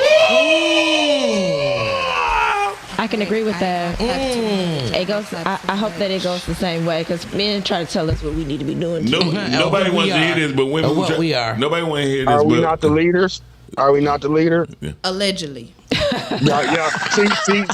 I can agree with that. It goes. I hope that it goes the same way because men try to tell us what we need to be doing. Too. Nobody wants to hear this, but women. What we are. Nobody want to hear this. Are we but not the leaders? Are we not the leader? Allegedly. Y'all,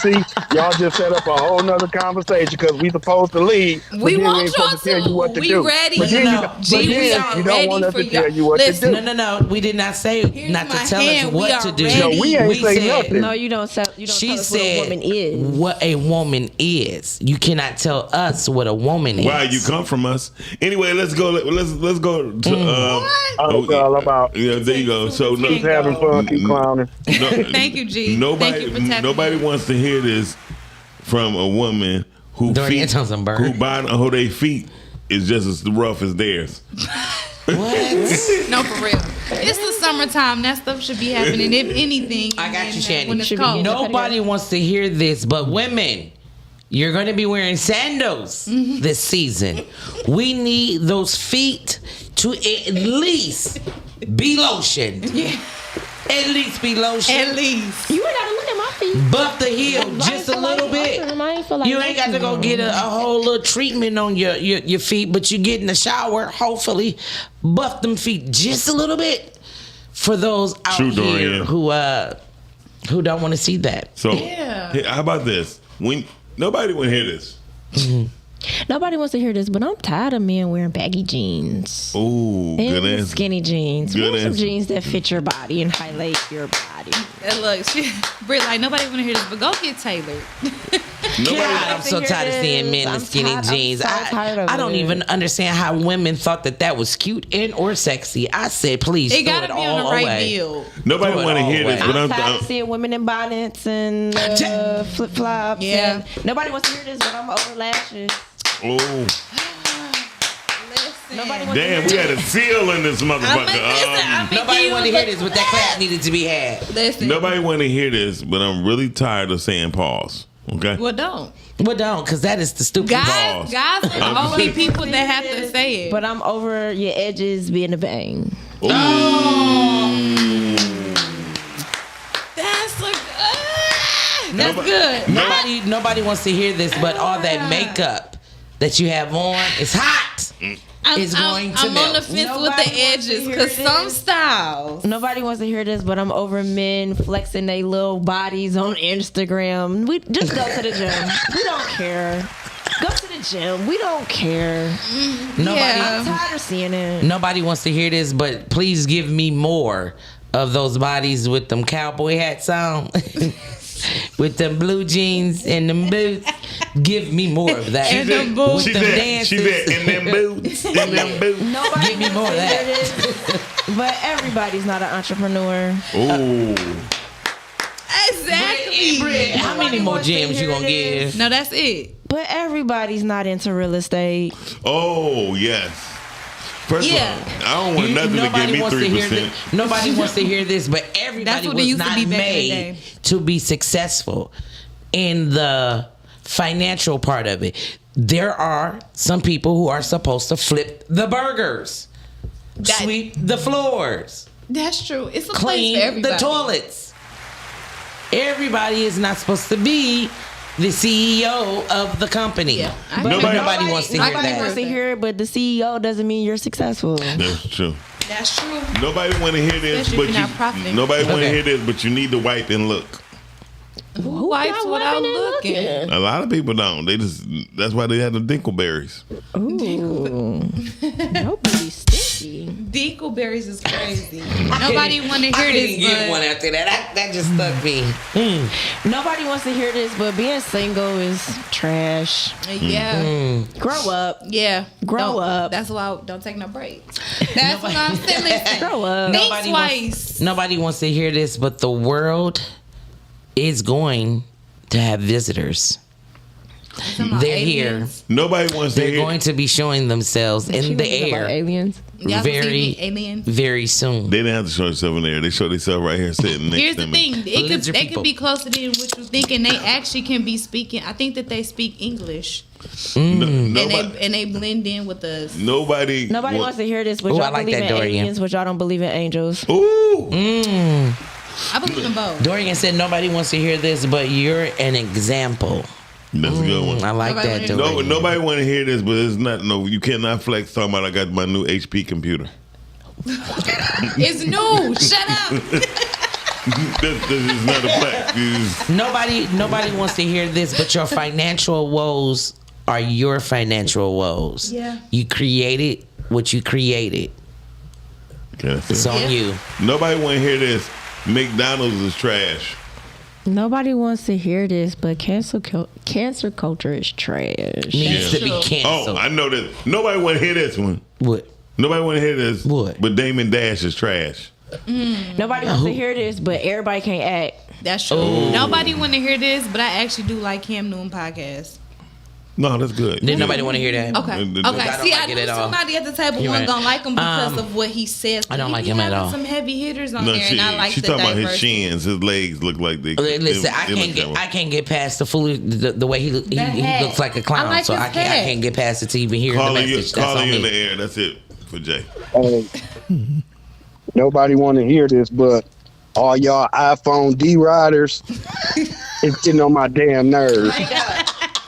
see, y'all just set up a whole nother conversation because we supposed to leave. We but then want ain't supposed y'all to tell you what to We do. ready. But then, No, but G, we then are you don't ready want us for to tell y'all. you what Listen, to do. No. We did not say not to my tell hand. us We what are to do. ready. No, we ain't We say said- nothing. No, you don't tell She us what a said woman is. what a woman is. You cannot tell us what a woman is. Why you come from us? Anyway, let's go. Let's go to. That's all about. Yeah, there you go. So no, Keep having fun, keep clowning. Thank you, G. Thank you for tapping Nobody in. wants to hear this from a woman who Dorian feet, Thompson Bird. who their feet is just as rough as theirs. What? No, for real. It's the summertime. That stuff should be happening. If anything, I got you, Shannon. when it's Should be cold. Nobody wants to hear this, but women, you're going to be wearing sandals this season. We need those feet to at least be lotioned. At least be lotioned. At least. You ain't gotta look at my feet. Buff the heel just a little bit. You ain't got to go get a whole little treatment on your feet, but you get in the shower, hopefully, buff them feet just a little bit for those out True, here Dorian. who don't want to see that. So, Yeah. how about this? Nobody want to hear this. Nobody wants to hear this, but I'm tired of men wearing baggy jeans. Ooh, good And answer. skinny jeans. Good Wear some answer. jeans that fit your body and highlight your body. And look, Britt, like nobody want to hear this, but go get tailored. God, I'm so tired of seeing men in skinny jeans. I don't even understand how women thought that was cute and or sexy. I said, please It throw gotta it be all on the right away. build. Nobody Throw it want to all hear this, away. but I'm tired of seeing women in bonnets and flip flops. Yeah. And nobody wants to hear this, but I'm over lashes. oh, Nobody wants damn, we had a seal in this motherfucker. Nobody wanted to hear this, but that class needed to be had. Listen. Nobody want to hear this, but I'm really tired of saying pause. Okay. Well, don't. Well, don't, because that is the stupid Guys are the I'm only just- people that have to say it. But I'm over your edges being a bang. That's a that's Nobody- good. Nobody wants to hear this, but all that makeup that you have on is hot. It's going to I'm on the melt. fence with Nobody the wants to edges hear because some this. styles. Nobody wants to hear this, but I'm over men flexing their little bodies on Instagram. We just go to the gym. We don't care. Go to the gym. We don't care. Nobody, I'm tired of seeing it. nobody wants to hear this, but please give me more of those bodies with them cowboy hats on, with them blue jeans and them boots. Give me more of that. And them boots. With them dances. She said, in them boots, in them boots. Nobody Give me more of wants to that. hear this, but everybody's not an entrepreneur. Ooh. Exactly. How many more wants to gems you hear gonna this. give? No, that's it. But everybody's not into real estate. Oh, yes. First Yeah. of all, I don't want nothing to give me 3%. Nobody wants to hear this, but That's everybody what it was used to not be back in the made day. to be successful in the financial part of it. There are some people who are supposed to flip the burgers, sweep the floors, That's true. It's a place for clean everybody. the toilets. Everybody is not supposed to be the CEO of the company. Yeah, I But Nobody- nobody wants to hear Nobody that. wants to hear it, but the CEO doesn't mean you're successful. That's true. That's true. Nobody want to hear this, Especially but if you're not profiting. nobody want to Okay. hear this, but you need to wipe and look. Who wipes not without wiping and looking? A lot of people don't. They just that's why they have the dinkleberries. Ooh. Nobody's stinky. Dinkleberries is crazy. Nobody want to I hear couldn't this, get but one after that. That just stuck me. Nobody wants to hear this, but being single is trash. yeah, Grow up. yeah. Grow Don't- up. That's why don't take no breaks. That's what I'm saying. Listen, Grow up. think Nobody twice. Nobody wants to hear this, but the world is going to have visitors. Talking about They're here. aliens. Nobody wants to They're hear. going to be showing themselves in the About air aliens. Y'all supposed to very, be alien. very soon. They didn't have to show themselves in there. They showed themselves right here sitting next Here's to the me. thing. Lizard They people. could be closer than what you think, and they actually can be speaking. I think that they speak English, Nobody. and they blend in with us. Nobody. Nobody wants to hear this, but Ooh, y'all I like believe that, in Dorian. aliens, but y'all don't believe in angels. Ooh. I believe in both. Dorian said nobody wants to hear this, but you're an example. That's a good one. I like Nobody that, wanna- Dorian. Nobody want to hear this, but it's not. No, you cannot flex talking about I got my new HP computer. It's new. Shut up. This is not a fact. Nobody wants to hear this, but your financial woes are your financial woes. Yeah. You created what you created. Okay, It's on you. Nobody want to hear this. McDonald's is trash. Nobody wants to hear this, but cancel culture is trash. Needs to be Oh, canceled. I know that. Nobody want to hear this one. What? Nobody want to hear this. What? But Damon Dash is trash. Nobody wants to hear this, but everybody can't act. That's true. Nobody want to hear this, but I actually do like Cam Newton podcast. No, that's good. Did nobody want to hear that? Okay. I Okay. don't See, like I it knew at all. somebody at the table You're wasn't right. gonna like him because of what he says. I don't He like be him at having all. Some heavy hitters on No, there, and I like she the talking about his diversity. shins. His legs look like they. Listen, I they can't look get get past the fool the way he hat. looks like a clown. I like so his I hat. can't get past it to even hear the calling you, message. That's on calling you in me. the air. That's it for Jay. Nobody want to hear this, but all y'all iPhone D riders, it's getting on my damn nerves.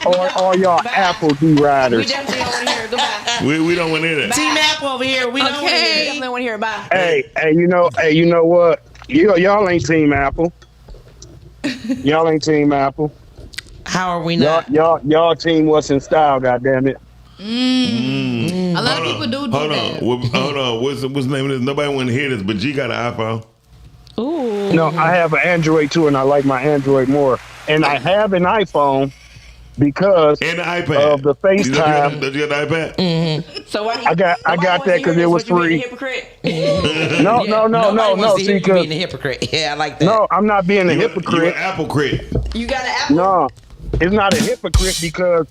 Or all y'all Apple D We riders. definitely don't want to hear it. Goodbye. We don't want to hear that. Team Apple over here. We don't want to We hear it. definitely want to hear it. Bye. Hey, you know what? Y'all ain't Team Apple. Y'all ain't Team Apple. How are we not? Y'all team what's in style, goddammit. A lot of people do Hold that. on. Hold on. What's the name of this? Nobody want to hear this, but G got an iPhone. Ooh. No, I have an Android too, and I like my Android more. And I have an iPhone because And the iPad. of the FaceTime. Did you get the iPad? So why do you, I got nobody that wants to 'cause hear it this, was but you being free. a hypocrite? No. Nobody wants to hear See, you 'cause- being a hypocrite. Yeah, I like that. no, I'm not being a You hypocrite. an Apple crit. You got an Apple? No, it's not a hypocrite because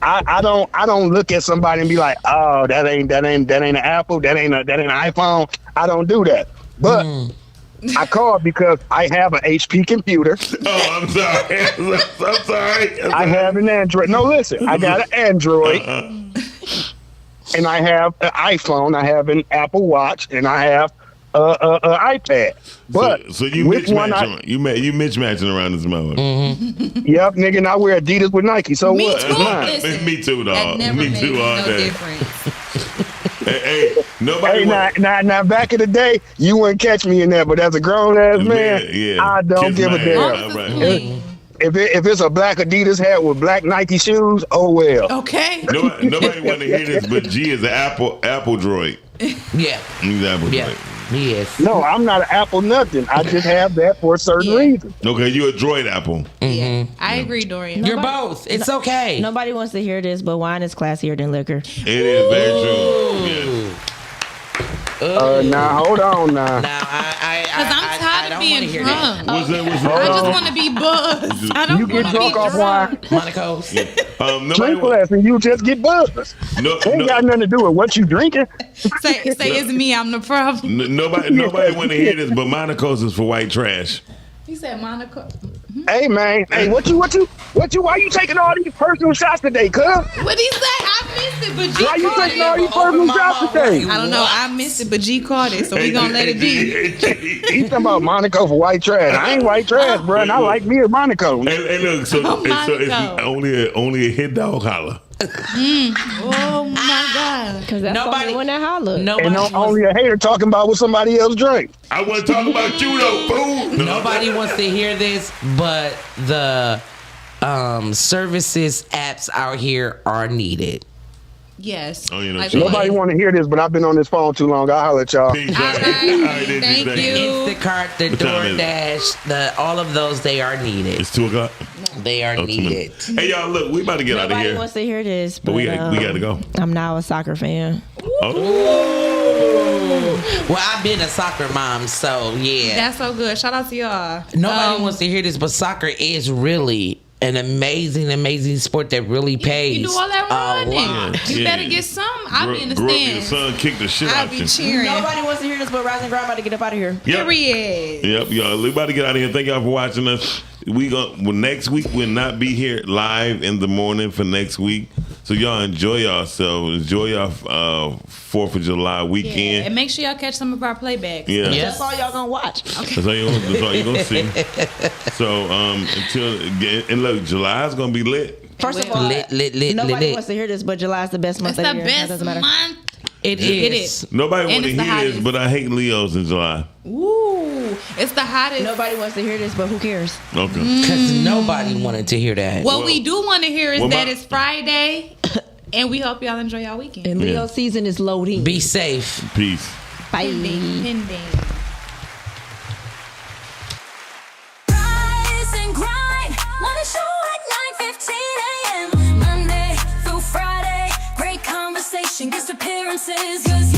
I don't look at somebody and be like, oh, that ain't an Apple, that ain't an iPhone. I don't do that. But I called because I have an HP computer. Oh, I'm sorry. I'm sorry. I have an Android. No, listen, I got an Android. And I have an iPhone. I have an Apple Watch, and I have an iPad. But so you which one mismatching. You mismatching around this mother. Yep, nigga, and I wear Adidas with Nike. So Me what? too. It's mine. Listen, Me too, that dog. never Me made too, all no day. difference. Hey, nobody. Hey, now, back in the day, you wouldn't catch me in that, but as a grown ass man, yeah. I don't Kiss give a my damn. ass. All right. Clean. If it's a black Adidas hat with black Nike shoes, oh well. Okay. Nobody want to hear this, but G is an Apple droid. Yeah. He's an Apple Yeah. droid. Yes. No, I'm not an Apple nothing. I just have that for a certain reason. Okay, you a droid Apple. Yeah, I agree, Dorian. You're both. It's okay. Nobody wants to hear this, but wine is classier than liquor. It is very true. Yeah. Now hold on now. Now Because I'm tired of being drunk. What's that? I just want to be buzzed. I don't You want get to be drunk off wine, drunk. Monaco's. Nobody drink want. less, and you just get buzzed. No, Ain't got nothing to do with what you drinking. Say it's me. I'm the problem. nobody want to hear this, but Monaco's is for white trash. He said Monaco. Hey man, hey, why you taking all these personal shots today, cuz? What he say? I missed it, but G Why you caught taking all it. these personal shots today? I don't know. I missed it, but G caught it, so we gonna let it be. He's talking about Monaco for white trash. I ain't white trash, bro, and I like me a Monaco. Hey, look, so it's Monaco. only a hit dog holler. Oh my God. Because that's Nobody- the one that holler. Nobody And wants, only a hater talking about what somebody else drink. I wasn't talking about you though, fool. nobody wants to hear this, but the services apps out here are needed. Yes. Oh, you know, Like so- Nobody want to hear this, but I've been on this phone too long. I'll holler at y'all. Peace, All man. right. All right, Thank thank you. Instacart, the What time is it? DoorDash, all of those, they are needed. It's 2:00. They are 2 needed. minutes. Hey, y'all, look, we about to get out of Nobody here. wants to hear this, but But we got to go. I'm now a soccer fan. Oh. Well, I've been a soccer mom, so yeah. That's so good. Shout out to y'all. Nobody wants to hear this, but soccer is really an amazing sport that really pays. You do all that a running. lot. You Yeah. better get some. I'll be in the Your stands. son kicked the shit I'll out be you. cheering. Nobody wants to hear this, but Rising Ground about to get up out of here. Yep. Period. Yep, y'all. We about to get out of here. Thank y'all for watching us. Next week we'll not be here live in the morning for next week. So y'all enjoy yourselves. Enjoy your 4th of July Yeah. weekend. And make sure y'all catch some of our playbacks. Yeah. That's all y'all gonna watch. That's all you're gonna see. So and look, July's gonna be lit. First of all, Lit. nobody wants to hear this, but July's the best month It's of the the year. That best doesn't matter. month. It It is. is. Nobody And want to it's the hear this, hottest. but I hate Leos in July. Ooh. It's the hottest. Nobody wants to hear this, but who cares? Okay. Because nobody wanted to hear that. What we do want to hear is well, that it's Friday, and we hope y'all enjoy y'all weekend. And Leo season is loading. Be safe. Peace. Bye. Pending. Rise and grind. Wanna show at 9:15 a.m. Monday through Friday. Great conversation, guest appearances. 'Cause